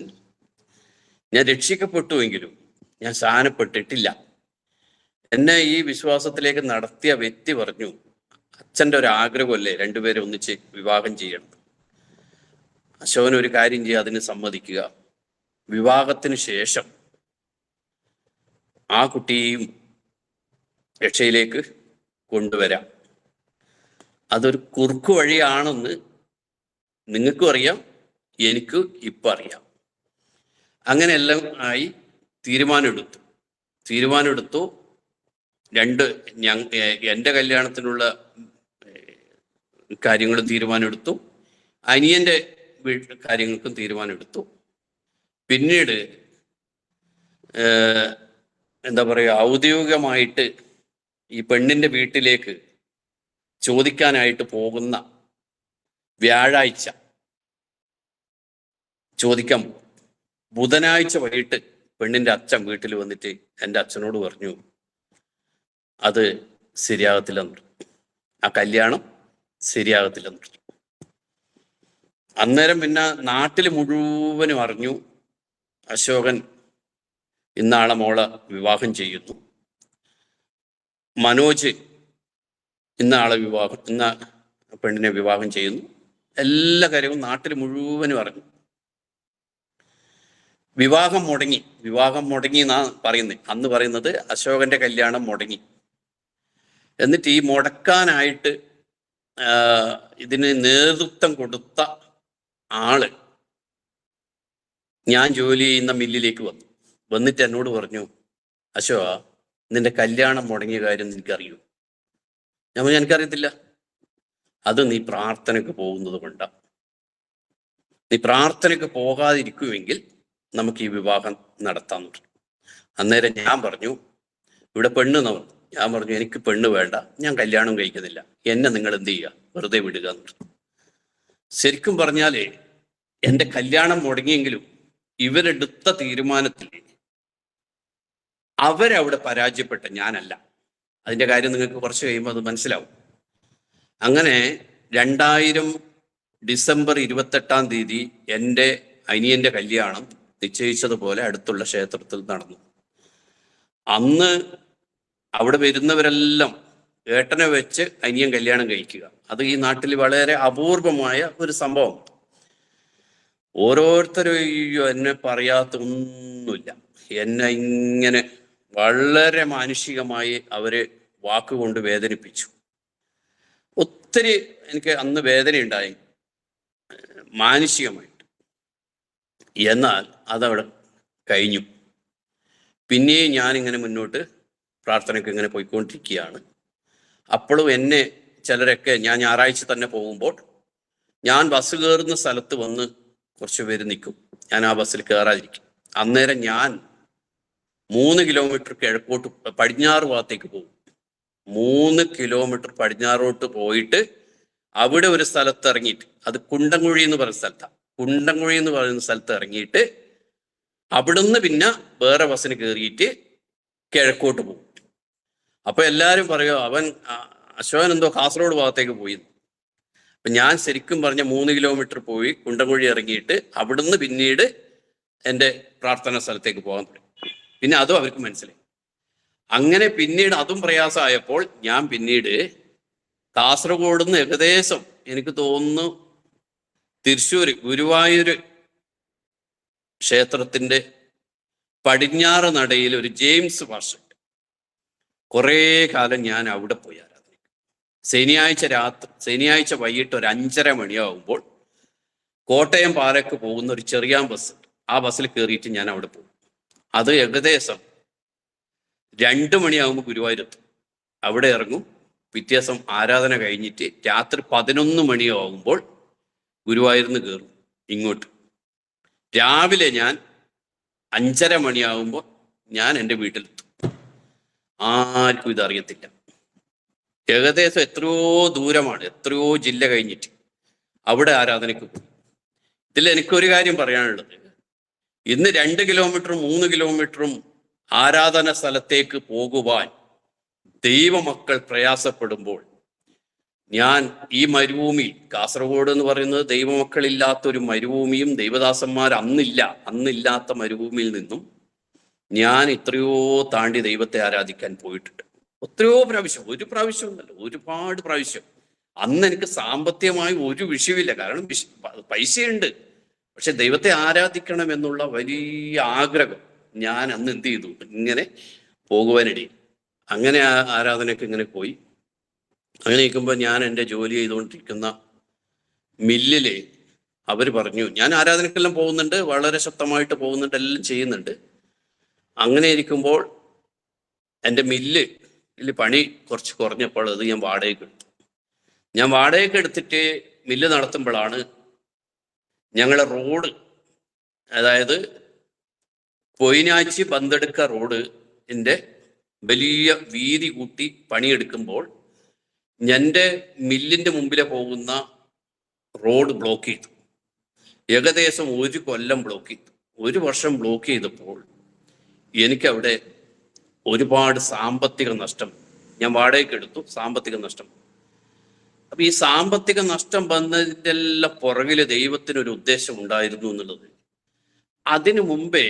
ഞാൻ രക്ഷിക്കപ്പെട്ടുവെങ്കിലും ഞാൻ സ്ഥാനപ്പെട്ടിട്ടില്ല. എന്നെ ഈ വിശ്വാസത്തിലേക്ക് നടത്തിയ വ്യക്തി പറഞ്ഞു, അച്ഛൻ്റെ ഒരു ആഗ്രഹമല്ലേ രണ്ടുപേരെ ഒന്നിച്ച് വിവാഹം ചെയ്യണം. അശോകൻ ഒരു കാര്യം ചെയ്യുക, അതിന് സമ്മതിക്കുക. വിവാഹത്തിന് ശേഷം ആ കുട്ടിയെയും രക്ഷയിലേക്ക് കൊണ്ടുവരാം. അതൊരു കുറുക്കു വഴിയാണെന്ന് നിങ്ങൾക്കും അറിയാം, എനിക്ക് ഇപ്പം അറിയാം. അങ്ങനെയെല്ലാം ആയി തീരുമാനമെടുത്തു. എൻ്റെ കല്യാണത്തിനുള്ള കാര്യങ്ങൾ തീരുമാനമെടുത്തു, അനിയൻ്റെ കാര്യങ്ങൾക്കും തീരുമാനമെടുത്തു. പിന്നീട് എന്താ പറയുക, ഔദ്യോഗികമായിട്ട് ഈ പെണ്ണിൻ്റെ വീട്ടിലേക്ക് ചോദിക്കാനായിട്ട് പോകുന്ന വ്യാഴാഴ്ച ചോദിക്കാൻ പോകും. ബുധനാഴ്ച വൈകിട്ട് പെണ്ണിൻ്റെ അച്ഛൻ വീട്ടിൽ വന്നിട്ട് എൻ്റെ അച്ഛനോട് പറഞ്ഞു, അത് ശരിയാകത്തില്ലെന്ന്, ആ കല്യാണം ശരിയാകത്തില്ലെന്ന്. അന്നേരം പിന്നെ നാട്ടിൽ മുഴുവനും അറിഞ്ഞു, അശോകൻ ഇന്നാളെ മോളെ വിവാഹം ചെയ്യുന്നു, മനോജ് ഇന്ന പെണ്ണിനെ വിവാഹം ചെയ്യുന്നു. എല്ലാ കാര്യവും നാട്ടിൽ മുഴുവനും അറിഞ്ഞു. വിവാഹം മുടങ്ങി എന്നാ പറയുന്നത്. അന്ന് പറയുന്നത് അശോകന്റെ കല്യാണം മുടങ്ങി. എന്നിട്ട് ഈ മുടക്കാനായിട്ട് ഇതിന് നേതൃത്വം കൊടുത്ത ആള് ഞാൻ ജോലി ചെയ്യുന്ന മില്ലിലേക്ക് വന്നിട്ട് എന്നോട് പറഞ്ഞു, അശോക, നിന്റെ കല്യാണം മുടങ്ങിയ കാര്യം നിനക്കറിയൂ? ഞാൻ പറഞ്ഞു, എനിക്കറിയത്തില്ല. അത് നീ പ്രാർത്ഥനയ്ക്ക് പോകുന്നത് കൊണ്ടാ. നീ പ്രാർത്ഥനയ്ക്ക് പോകാതിരിക്കുമെങ്കിൽ നമുക്ക് ഈ വിവാഹം നടത്താൻ പറഞ്ഞു. അന്നേരം ഞാൻ പറഞ്ഞു, ഇവിടെ പെണ്ണ് എന്ന് പറഞ്ഞു. ഞാൻ പറഞ്ഞു, എനിക്ക് പെണ്ണ് വേണ്ട, ഞാൻ കല്യാണം കഴിക്കുന്നില്ല, എന്നെ നിങ്ങൾ എന്ത് ചെയ്യുക, വെറുതെ വിടുക എന്ന് പറഞ്ഞു. ശരിക്കും പറഞ്ഞാലേ എൻ്റെ കല്യാണം മുടങ്ങിയെങ്കിലും ഇവരെടുത്ത തീരുമാനത്തിൽ അവരവിടെ പരാജയപ്പെട്ട ഞാനല്ല. അതിൻ്റെ കാര്യം നിങ്ങൾക്ക് കുറച്ച് കഴിയുമ്പോൾ അത് മനസ്സിലാവും. അങ്ങനെ 2000 ഡിസംബർ 28 എൻ്റെ അനിയൻ്റെ കല്യാണം നിശ്ചയിച്ചതുപോലെ അടുത്തുള്ള ക്ഷേത്രത്തിൽ നടന്നു. അന്ന് അവിടെ വരുന്നവരെല്ലാം ഏട്ടനെ വെച്ച് അനിയൻ കല്യാണം കഴിക്കുക, അത് ഈ നാട്ടിൽ വളരെ അപൂർവമായ ഒരു സംഭവം. ഓരോരുത്തരും എന്നെ പറയാത്തൊന്നുമില്ല. എന്നെ ഇങ്ങനെ വളരെ മാനുഷികമായി അവര് വാക്കുകൊണ്ട് വേദനിപ്പിച്ചു. ഒത്തിരി എനിക്ക് അന്ന് വേദനയുണ്ടായി മാനുഷികമായിട്ട്. എന്നാൽ അതവിടെ കഴിഞ്ഞു. പിന്നെയും ഞാനിങ്ങനെ മുന്നോട്ട് പ്രാർത്ഥനയ്ക്ക് ഇങ്ങനെ പോയിക്കൊണ്ടിരിക്കുകയാണ്. അപ്പോഴും എന്നെ ചിലരൊക്കെ, ഞാൻ ഞായറാഴ്ച തന്നെ പോകുമ്പോൾ ഞാൻ ബസ് കയറുന്ന സ്ഥലത്ത് വന്ന് കുറച്ച് പേര് നിൽക്കും, ഞാൻ ആ ബസ്സിൽ കയറാതിരിക്കും. അന്നേരം ഞാൻ 3 കിലോമീറ്റർ കിഴക്കോട്ട് പടിഞ്ഞാറ് ഭാഗത്തേക്ക് പോകും. 3 കിലോമീറ്റർ പടിഞ്ഞാറോട്ട് പോയിട്ട് അവിടെ ഒരു സ്ഥലത്ത് ഇറങ്ങിയിട്ട്, അത് കുണ്ടൻകുഴി എന്ന് പറയുന്ന സ്ഥലത്താണ്, കുണ്ടൻകുഴി എന്ന് പറയുന്ന സ്ഥലത്ത് ഇറങ്ങിയിട്ട് അവിടുന്ന് പിന്നെ വേറെ ബസ്സിന് കയറിയിട്ട് കിഴക്കോട്ട് പോകും. അപ്പൊ എല്ലാവരും പറയുമോ, അശോകൻ എന്തോ കാസർഗോഡ് ഭാഗത്തേക്ക് പോയി. അപ്പൊ ഞാൻ ശരിക്കും പറഞ്ഞ 3 കിലോമീറ്റർ പോയി കുണ്ടൻകുഴി ഇറങ്ങിയിട്ട് അവിടുന്ന് പിന്നീട് എൻ്റെ പ്രാർത്ഥനാ സ്ഥലത്തേക്ക് പോകാൻ തുടങ്ങി. പിന്നെ അതും അവർക്ക് മനസ്സിലായി. അങ്ങനെ പിന്നീട് അതും പ്രയാസമായപ്പോൾ ഞാൻ പിന്നീട് കാസർഗോഡ് നിന്ന് ഏകദേശം എനിക്ക് തോന്നുന്നു തൃശ്ശൂർ ഗുരുവായൂർ ക്ഷേത്രത്തിന്റെ പടിഞ്ഞാറ് നടയിൽ ഒരു ജെയിംസ് പാസ്റ്റർ, കുറേ കാലം ഞാൻ അവിടെ പോയി ആരാധനയ്ക്ക്. ശനിയാഴ്ച വൈകിട്ട് ഒരു 5:30 മണിയാകുമ്പോൾ കോട്ടയം പാലക്ക് പോകുന്ന ഒരു ചെറിയ ബസ്, ആ ബസ്സിൽ കയറിയിട്ട് ഞാൻ അവിടെ പോകും. അത് ഏകദേശം 2 മണിയാകുമ്പോൾ ഗുരുവായൂരെത്തും, അവിടെ ഇറങ്ങും. പിറ്റേ ദിവസം ആരാധന കഴിഞ്ഞിട്ട് രാത്രി 11 മണിയാകുമ്പോൾ ഗുരുവായൂരിൽ നിന്ന് കയറും ഇങ്ങോട്ട്. രാവിലെ ഞാൻ 5:30 മണിയാകുമ്പോൾ ഞാൻ എൻ്റെ വീട്ടിലെത്തും. ആർക്കും ഇതറിയത്തില്ല. ഏകദേശം എത്രയോ ദൂരമാണ്, എത്രയോ ജില്ല കഴിഞ്ഞിട്ട് അവിടെ ആരാധനയ്ക്ക് പോകും. ഇതിൽ എനിക്കൊരു കാര്യം പറയാനുള്ളത്, ഇന്ന് 2 കിലോമീറ്ററും 3 കിലോമീറ്ററും ആരാധന സ്ഥലത്തേക്ക് പോകുവാൻ ദൈവമക്കൾ പ്രയാസപ്പെടുമ്പോൾ ഞാൻ ഈ മരുഭൂമി, കാസർഗോഡ് എന്ന് പറയുന്നത് ദൈവമക്കളില്ലാത്തൊരു മരുഭൂമിയും ദൈവദാസന്മാർ അന്നില്ലാത്ത മരുഭൂമിയിൽ നിന്നും ഞാൻ എത്രയോ താണ്ടി ദൈവത്തെ ആരാധിക്കാൻ പോയിട്ടുണ്ട്. എത്രയോ പ്രാവശ്യം, ഒരു പ്രാവശ്യം ഒന്നല്ല, ഒരുപാട് പ്രാവശ്യം. അന്ന് എനിക്ക് സാമ്പത്തികമായി ഒരു വിഷയമില്ല, കാരണം പൈസയുണ്ട്. പക്ഷെ ദൈവത്തെ ആരാധിക്കണം എന്നുള്ള വലിയ ആഗ്രഹം ഞാൻ അന്ന് എന്ത് ചെയ്തു, ഇങ്ങനെ പോകുവാനിടയിൽ. അങ്ങനെ ആരാധനയ്ക്ക് ഇങ്ങനെ പോയി. അങ്ങനെ ഇരിക്കുമ്പോൾ ഞാൻ എൻ്റെ ജോലി ചെയ്തുകൊണ്ടിരിക്കുന്ന മില്ലില് അവർ പറഞ്ഞു, ഞാൻ ആരാധനക്കെല്ലാം പോകുന്നുണ്ട്, വളരെ ശക്തമായിട്ട് പോകുന്നുണ്ട്, എല്ലാം ചെയ്യുന്നുണ്ട്. അങ്ങനെ ഇരിക്കുമ്പോൾ എൻ്റെ മില്ലിൽ പണി കുറച്ച് കുറഞ്ഞപ്പോൾ അത് ഞാൻ വാടകയ്ക്ക് എടുത്തു. ഞാൻ വാടകയ്ക്ക് എടുത്തിട്ട് മില്ല് നടത്തുമ്പോഴാണ് ഞങ്ങളെ റോഡ്, അതായത് പൊയിനാച്ചി ബന്തെടുക്ക റോഡിൻ്റെ വലിയ വീതി കൂട്ടി പണിയെടുക്കുമ്പോൾ എൻ്റെ മില്ലിൻ്റെ മുമ്പിലെ പോകുന്ന റോഡ് ബ്ലോക്ക് ചെയ്തു. ഏകദേശം 1 കൊല്ലം ബ്ലോക്ക് ചെയ്തു. 1 വർഷം ബ്ലോക്ക് ചെയ്തപ്പോൾ എനിക്കവിടെ ഒരുപാട് സാമ്പത്തിക നഷ്ടം. ഞാൻ വാടകയ്ക്ക് എടുത്തു, സാമ്പത്തിക നഷ്ടം. അപ്പൊ ഈ സാമ്പത്തിക നഷ്ടം വന്നതിൻ്റെ എല്ലാം പുറകില് ദൈവത്തിനൊരു ഉദ്ദേശം ഉണ്ടായിരുന്നു എന്നുള്ളത്. അതിനു മുമ്പേ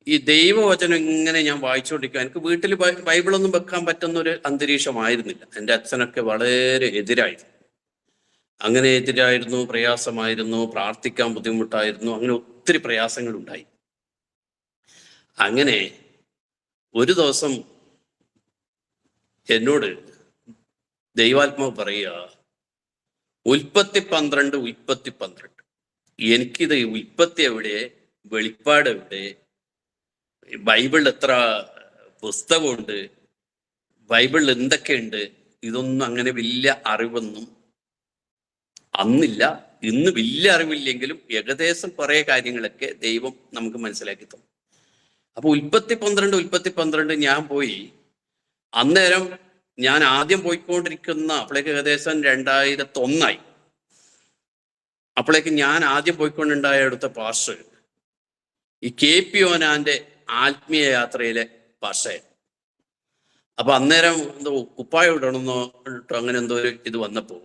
ഈ ദൈവവചനം ഇങ്ങനെ ഞാൻ വായിച്ചുകൊണ്ടിരിക്കുക. എനിക്ക് വീട്ടിൽ ബൈബിളൊന്നും വെക്കാൻ പറ്റുന്ന ഒരു അന്തരീക്ഷമായിരുന്നില്ല. എൻ്റെ അച്ഛനൊക്കെ വളരെ എതിരായിരുന്നു. അങ്ങനെ എതിരായിരുന്നു, പ്രയാസമായിരുന്നു, പ്രാർത്ഥിക്കാൻ ബുദ്ധിമുട്ടായിരുന്നു, അങ്ങനെ ഒത്തിരി പ്രയാസങ്ങളുണ്ടായി. അങ്ങനെ ഒരു ദിവസം എന്നോട് ദൈവാത്മാവ് പറയുക, ഉൽപ്പത്തി 12 എനിക്കിത് ഉൽപ്പത്തി എവിടെ, വെളിപ്പാട് എവിടെ, ബൈബിളിൽ എത്ര പുസ്തകമുണ്ട്, ബൈബിളിൽ എന്തൊക്കെയുണ്ട്, ഇതൊന്നും അങ്ങനെ വലിയ അറിവൊന്നും അന്നില്ല. ഇന്ന് വലിയ അറിവില്ലെങ്കിലും ഏകദേശം കുറെ കാര്യങ്ങളൊക്കെ ദൈവം നമുക്ക് മനസ്സിലാക്കി തന്നു. അപ്പൊ ഉൽപ്പത്തി 12 ഞാൻ പോയി. അന്നേരം ഞാൻ ആദ്യം പോയിക്കൊണ്ടിരിക്കുന്ന, അപ്പോഴേക്ക് ഏകദേശം 2001 അപ്പോഴേക്ക് ഞാൻ ആദ്യം പോയിക്കൊണ്ടുണ്ടായ അടുത്ത പാസ്റ്റർ ഈ KP യോഹന്നാന്റെ ആത്മീയ യാത്രയിലെ പാസ്റ്റർ. അപ്പൊ അന്നേരം എന്തോ കുപ്പായം ഇടണമെന്നോ അങ്ങനെ എന്തോ ഒരു ഇത് വന്നപ്പോ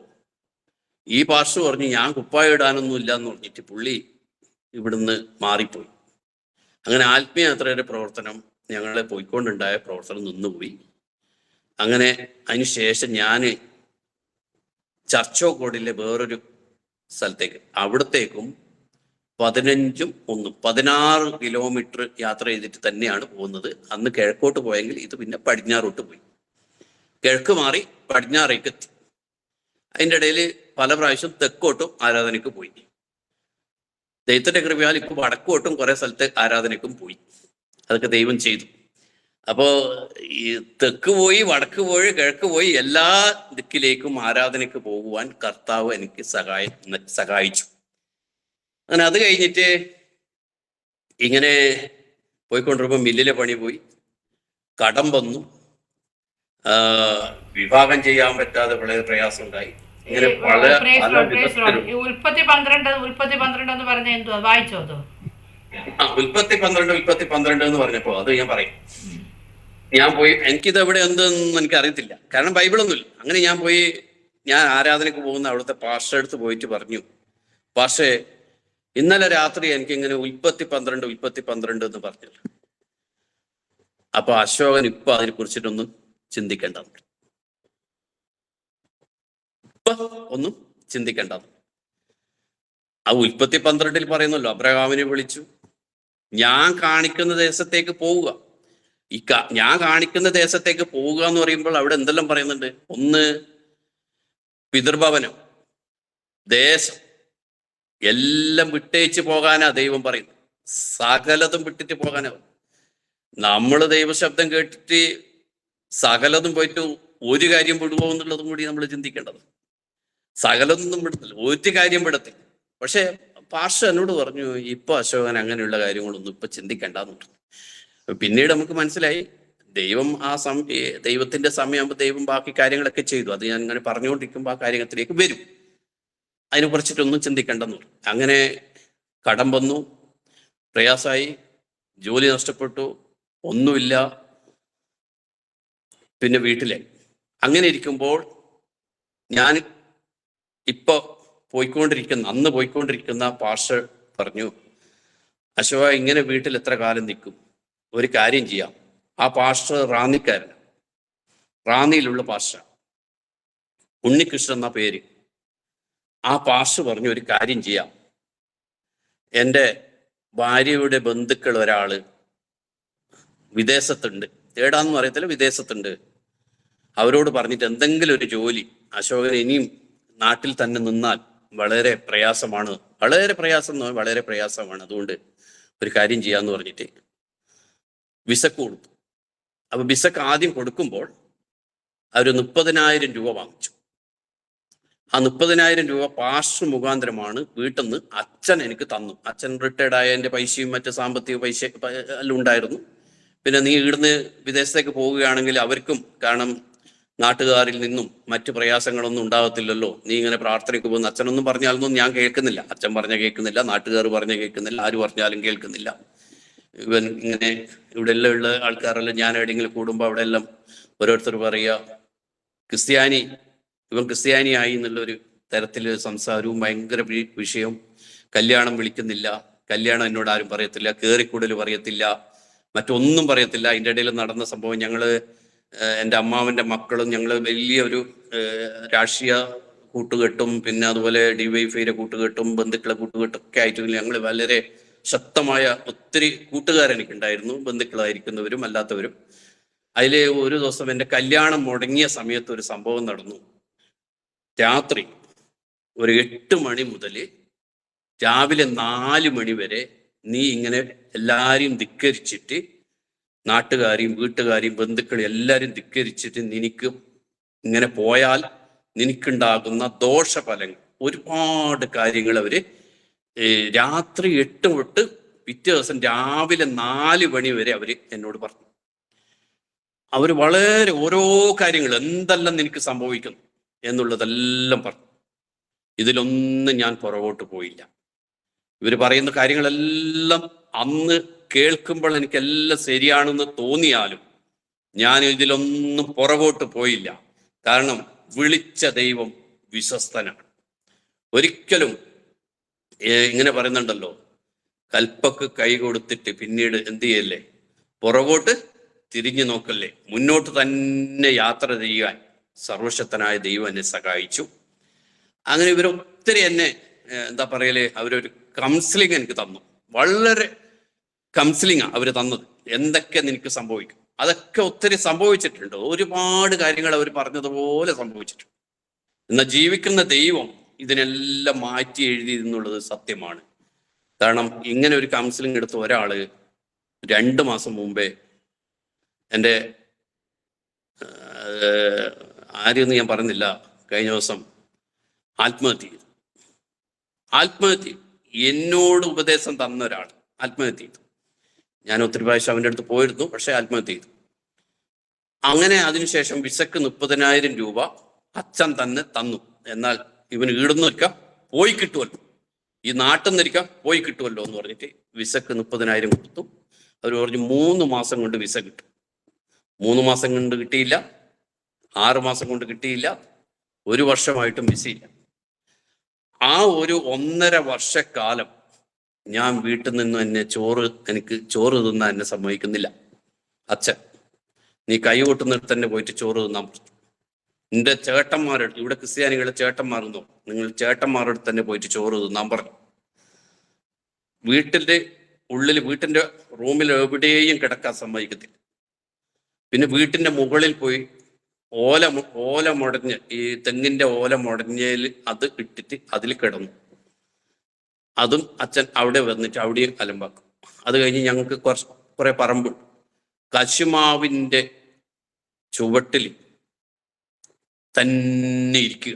ഈ പാസ്റ്റർ പറഞ്ഞു, ഞാൻ കുപ്പായം ഇടാനൊന്നും ഇല്ല എന്ന് പറഞ്ഞിട്ട് പുള്ളി ഇവിടുന്ന് മാറിപ്പോയി. അങ്ങനെ ആത്മീയ യാത്രയുടെ പ്രവർത്തനം, ഞങ്ങളെ പോയിക്കൊണ്ടുണ്ടായ പ്രവർത്തനം നിന്നുപോയി. അങ്ങനെ അതിനുശേഷം ഞാൻ ചർച്ചോക്കോടിലെ വേറൊരു സ്ഥലത്തേക്ക്, അവിടത്തേക്കും 16 കിലോമീറ്റർ യാത്ര ചെയ്തിട്ട് തന്നെയാണ് പോകുന്നത്. അന്ന് കിഴക്കോട്ട് പോയെങ്കിൽ ഇത് പിന്നെ പടിഞ്ഞാറോട്ട് പോയി, കിഴക്ക് മാറി പടിഞ്ഞാറേക്ക് എത്തി. അതിൻ്റെ ഇടയിൽ പല പ്രാവശ്യം തെക്കോട്ടും ആരാധനയ്ക്ക് പോയി. ദൈവത്തിന്റെ കൃപയാൽ ഇപ്പൊ വടക്കോട്ടും കുറെ സ്ഥലത്ത് ആരാധനയ്ക്കും പോയി. അതൊക്കെ ദൈവം ചെയ്തു. അപ്പോ ഈ തെക്ക് പോയി, വടക്ക് പോയി, കിഴക്ക് പോയി, എല്ലാ ദിക്കിലേക്കും ആരാധനയ്ക്ക് പോകുവാൻ കർത്താവ് എനിക്ക് സഹായിച്ചു. അങ്ങനെ അത് കഴിഞ്ഞിട്ട് ഇങ്ങനെ പോയിക്കൊണ്ടിരുമ്പോൾ മില്ലിലെ പണി പോയി, കടം വന്നു, വിഭാഗം ചെയ്യാൻ പറ്റാതെ വളരെ പ്രയാസം ഉണ്ടായി. ഇങ്ങനെ ഉൽപ്പത്തി 12 എന്ന് പറഞ്ഞ എന്തുവാ, വായിച്ചോ അത്? ഉൽപ്പത്തി 12 എന്ന് പറഞ്ഞപ്പോ അത് ഞാൻ പറയും. ഞാൻ പോയി, എനിക്കിത് എവിടെ എന്തെന്ന് എനിക്ക് അറിയത്തില്ല, കാരണം ബൈബിളൊന്നുമില്ല. അങ്ങനെ ഞാൻ ആരാധനയ്ക്ക് പോകുന്ന അവിടുത്തെ പാസ്റ്റർ അടുത്ത് പോയിട്ട് പറഞ്ഞു, പാസ്റ്റേ, ഇന്നലെ രാത്രി എനിക്കിങ്ങനെ ഉൽപ്പത്തി 12 എന്ന് പറഞ്ഞല്ലോ. അപ്പൊ അശോകൻ ഇപ്പൊ അതിനെ കുറിച്ചിട്ടൊന്നും ചിന്തിക്കേണ്ട, ഒന്നും ചിന്തിക്കേണ്ട. ആ ഉൽപ്പത്തി 12 പറയുന്നല്ലോ, അബ്രഹാമിനെ വിളിച്ചു, ഞാൻ കാണിക്കുന്ന ദേശത്തേക്ക് പോവുക. ഞാൻ കാണിക്കുന്ന ദേശത്തേക്ക് പോവുക എന്ന് പറയുമ്പോൾ അവിടെ എന്തെല്ലാം പറയുന്നുണ്ട്? ഒന്ന്, പിതൃഭവനം, ദേശം എല്ലാം വിട്ടേച്ച് പോകാനാ ദൈവം പറയുന്നത്. സകലതും വിട്ടിട്ട് പോകാനാ. നമ്മൾ ദൈവശബ്ദം കേട്ടിട്ട് സകലതും പോയിട്ട് ഒരു കാര്യം വിടുവോ എന്നുള്ളതും കൂടി നമ്മൾ ചിന്തിക്കേണ്ടത്. സകലതൊന്നും വിടത്തില്ല, ഒരു കാര്യം വിടത്തില്ല. പക്ഷെ പാസ്റ്റർ എന്നോട് പറഞ്ഞു, ഇപ്പൊ അശോകൻ അങ്ങനെയുള്ള കാര്യങ്ങളൊന്നും ഇപ്പൊ ചിന്തിക്കേണ്ടെന്ന് പറഞ്ഞു. പിന്നീട് നമുക്ക് മനസ്സിലായി, ദൈവം ദൈവത്തിന്റെ സമയമാകുമ്പോൾ ദൈവം ബാക്കി കാര്യങ്ങളൊക്കെ ചെയ്തു. അത് ഞാൻ ഇങ്ങനെ പറഞ്ഞുകൊണ്ടിരിക്കുമ്പോൾ ആ കാര്യത്തിലേക്ക് വരും. അതിനെ കുറിച്ചിട്ടൊന്നും ചിന്തിക്കേണ്ടെന്ന് പറഞ്ഞു. അങ്ങനെ കടം വന്നു, പ്രയാസമായി, ജോലി നഷ്ടപ്പെട്ടു, ഒന്നുമില്ല, പിന്നെ വീട്ടിലെ. അങ്ങനെ ഇരിക്കുമ്പോൾ ഞാൻ ഇപ്പൊ അന്ന് പോയിക്കൊണ്ടിരിക്കുന്ന പാസ്റ്റർ പറഞ്ഞു, അശോക ഇങ്ങനെ വീട്ടിൽ എത്ര കാലം നിൽക്കും, ഒരു കാര്യം ചെയ്യാം. ആ പാസ്റ്റർ റാന്നിക്കാരൻ, റാന്നിയിലുള്ള പാസ്റ്റർ, ഉണ്ണികൃഷ്ണൻ എന്ന പേര്. ആ പാസ്റ്റർ പറഞ്ഞു, ഒരു കാര്യം ചെയ്യാം, എൻ്റെ ഭാര്യയുടെ ബന്ധുക്കൾ ഒരാള് വിദേശത്തുണ്ട്, തേടാന്ന് പറയത്തില്ല, വിദേശത്തുണ്ട്. അവരോട് പറഞ്ഞിട്ട് എന്തെങ്കിലും ഒരു ജോലി, അശോകൻ ഇനിയും നാട്ടിൽ തന്നെ നിന്നാൽ വളരെ പ്രയാസമാണ്, വളരെ പ്രയാസമാണ്, അതുകൊണ്ട് ഒരു കാര്യം ചെയ്യാന്ന് പറഞ്ഞിട്ട് വിസക്ക് കൊടുത്തു. അപ്പൊ വിസക്ക് ആദ്യം കൊടുക്കുമ്പോൾ അവർ 30,000 രൂപ വാങ്ങിച്ചു. ആ 30,000 രൂപ പാസ്റ്റർ മുഖാന്തരമാണ് വീട്ടിൽ നിന്ന് അച്ഛൻ എനിക്ക് തന്നു. അച്ഛൻ റിട്ടയർഡ് ആയ എൻ്റെ പൈസയും മറ്റ് സാമ്പത്തിക പൈസ എല്ലാം ഉണ്ടായിരുന്നു. പിന്നെ നീ ഇവിടുന്ന് വിദേശത്തേക്ക് പോവുകയാണെങ്കിൽ അവർക്കും, കാരണം നാട്ടുകാരിൽ നിന്നും മറ്റു പ്രയാസങ്ങളൊന്നും ഉണ്ടാകത്തില്ലല്ലോ, നീ ഇങ്ങനെ പ്രാർത്ഥനയ്ക്ക് പോകുന്ന അച്ഛനൊന്നും പറഞ്ഞാലൊന്നും ഞാൻ കേൾക്കുന്നില്ല, അച്ഛൻ പറഞ്ഞ കേൾക്കുന്നില്ല, നാട്ടുകാർ പറഞ്ഞ കേൾക്കുന്നില്ല, ആര് പറഞ്ഞാലും കേൾക്കുന്നില്ല. ഇവൻ ഇങ്ങനെ ഇവിടെ എല്ലാം ഉള്ള ആൾക്കാരെല്ലാം ഞാൻ എവിടെയെങ്കിലും കൂടുമ്പോൾ അവിടെ എല്ലാം ഓരോരുത്തർ പറയുക ഇവൻ ക്രിസ്ത്യാനിയായി എന്നുള്ളൊരു തരത്തിൽ സംസാരവും, ഭയങ്കര വിഷയം. കല്യാണം വിളിക്കുന്നില്ല, കല്യാണം എന്നോട് ആരും പറയത്തില്ല, കയറിക്കൂടൽ പറയത്തില്ല, മറ്റൊന്നും പറയത്തില്ല. അതിൻ്റെ ഇടയിൽ നടന്ന സംഭവം, എൻ്റെ അമ്മാവൻ്റെ മക്കളും ഞങ്ങൾ വലിയൊരു രാഷ്ട്രീയ കൂട്ടുകെട്ടും, പിന്നെ അതുപോലെ ഡിവൈഫൈയുടെ കൂട്ടുകെട്ടും, ബന്ധുക്കളെ കൂട്ടുകെട്ടും ഒക്കെ ആയിട്ട് ഞങ്ങൾ വളരെ ശക്തമായ ഒത്തിരി കൂട്ടുകാരെനിക്കുണ്ടായിരുന്നു, ബന്ധുക്കളായിരിക്കുന്നവരും അല്ലാത്തവരും. അതിൽ ഒരു ദിവസം എൻ്റെ കല്യാണം മുടങ്ങിയ സമയത്ത് ഒരു സംഭവം നടന്നു. രാത്രി ഒരു 8 മണി മുതൽ രാവിലെ 4 മണി വരെ നീ ഇങ്ങനെ എല്ലാവരെയും ധിക്കരിച്ചിട്ട്, നാട്ടുകാരെയും വീട്ടുകാരെയും ബന്ധുക്കളെയും എല്ലാവരും ധിക്കരിച്ചിട്ട് നിനക്ക് ഇങ്ങനെ പോയാൽ നിനക്കുണ്ടാകുന്ന ദോഷഫലങ്ങൾ, ഒരുപാട് കാര്യങ്ങൾ അവര് രാത്രി 8 തൊട്ട് പിറ്റേ ദിവസം രാവിലെ 4 മണി വരെ അവര് എന്നോട് പറഞ്ഞു. അവര് വളരെ ഓരോ കാര്യങ്ങൾ എന്തെല്ലാം നിനക്ക് സംഭവിക്കുന്നു എന്നുള്ളതെല്ലാം പറഞ്ഞു. ഇതിലൊന്നും ഞാൻ പുറകോട്ട് പോയില്ല. ഇവര് പറയുന്ന കാര്യങ്ങളെല്ലാം അന്ന് കേൾക്കുമ്പോൾ എനിക്കെല്ലാം ശരിയാണെന്ന് തോന്നിയാലും ഞാൻ ഇതിലൊന്നും പുറകോട്ട് പോയില്ല. കാരണം വിളിച്ച ദൈവം വിശ്വസ്തനാണ്. ഒരിക്കലും ഇങ്ങനെ പറയുന്നുണ്ടല്ലോ, കൽപ്പക്ക് കൈ കൊടുത്തിട്ട് പിന്നീട് എന്ത് ചെയ്യല്ലേ, പുറകോട്ട് തിരിഞ്ഞു നോക്കല്ലേ, മുന്നോട്ട് തന്നെ യാത്ര ചെയ്യാൻ സർവശക്തനായ ദൈവം എന്നെ സഹായിച്ചു. അങ്ങനെ ഇവരൊത്തിരി എന്നെ എന്താ പറയല്, അവരൊരു കൗൺസിലിംഗ് എനിക്ക് തന്നു. വളരെ കൗൺസിലിംഗാണ് അവർ തന്നത്. എന്തൊക്കെ നിനക്ക് സംഭവിക്കും, അതൊക്കെ ഒത്തിരി സംഭവിച്ചിട്ടുണ്ട്. ഒരുപാട് കാര്യങ്ങൾ അവർ പറഞ്ഞതുപോലെ സംഭവിച്ചിട്ടുണ്ട്. എന്നാൽ ജീവിക്കുന്ന ദൈവം ഇതിനെല്ലാം മാറ്റി എഴുതി എന്നുള്ളത് സത്യമാണ്. കാരണം ഇങ്ങനെ ഒരു കൗൺസിലിംഗ് എടുത്ത ഒരാള് 2 മാസം മുമ്പേ എൻ്റെ ആരെയൊന്നും ഞാൻ പറഞ്ഞില്ല, കഴിഞ്ഞ ദിവസം ആത്മഹത്യ ചെയ്തു. എന്നോട് ഉപദേശം തന്ന ഒരാൾ ആത്മഹത്യ ചെയ്തു. ഞാൻ ഒത്തിരി പ്രാവശ്യം അവൻ്റെ അടുത്ത് പോയിരുന്നു, പക്ഷെ ആത്മഹത്യ ചെയ്തു. അങ്ങനെ അതിനുശേഷം വിസക്ക് 30,000 രൂപ അച്ഛൻ തന്നെ തന്നു. എന്നാൽ ഇവന് ഈടുന്നിരിക്കാം, പോയി കിട്ടുമല്ലോ, ഈ നാട്ടിൽ നിന്നിരിക്കാം, പോയി കിട്ടുമല്ലോ എന്ന് പറഞ്ഞിട്ട് വിസക്ക് 30,000 കൊടുത്തു. അവർ പറഞ്ഞു 3 മാസം കൊണ്ട് വിസ കിട്ടും. 3 മാസം കൊണ്ട് കിട്ടിയില്ല, 6 മാസം കൊണ്ട് കിട്ടിയില്ല, 1 വർഷമായിട്ടും വിസയില്ല. ആ ഒരു 1.5 വർഷക്കാലം ഞാൻ വീട്ടിൽ നിന്ന് എനിക്ക് ചോറ് തിന്നാൻ എന്നെ സമ്മതിക്കുന്നില്ല. അച്ഛൻ, നീ കൈ കൊട്ടുന്നിടത്ത് തന്നെ പോയിട്ട് ചോറ് തിന്നാൻ പറഞ്ഞു. നിന്റെ ചേട്ടന്മാരെടുത്ത്, ഇവിടെ ക്രിസ്ത്യാനികളെ ചേട്ടന്മാരെന്നോ, നിങ്ങൾ ചേട്ടന്മാരുടെ തന്നെ പോയിട്ട് ചോറ് തിന്നാൻ പറഞ്ഞു. വീട്ടിന്റെ ഉള്ളിൽ, വീട്ടിന്റെ റൂമിൽ എവിടെയും കിടക്കാൻ സമ്മതിക്കത്തില്ല. പിന്നെ വീട്ടിന്റെ മുകളിൽ പോയി ഓല മുടഞ്ഞ്, ഈ തെങ്ങിന്റെ ഓല മുടഞ്ഞതിൽ അത് ഇട്ടിട്ട് അതിൽ കിടന്നു. അതും അച്ഛൻ അവിടെ വന്നിട്ട് അവിടെയും അലമ്പാക്കും. അത് കഴിഞ്ഞ് ഞങ്ങൾക്ക് കുറെ പറമ്പുണ്ട്. കശുമാവിന്റെ ചുവട്ടിൽ തന്നെ ഇരിക്കുക.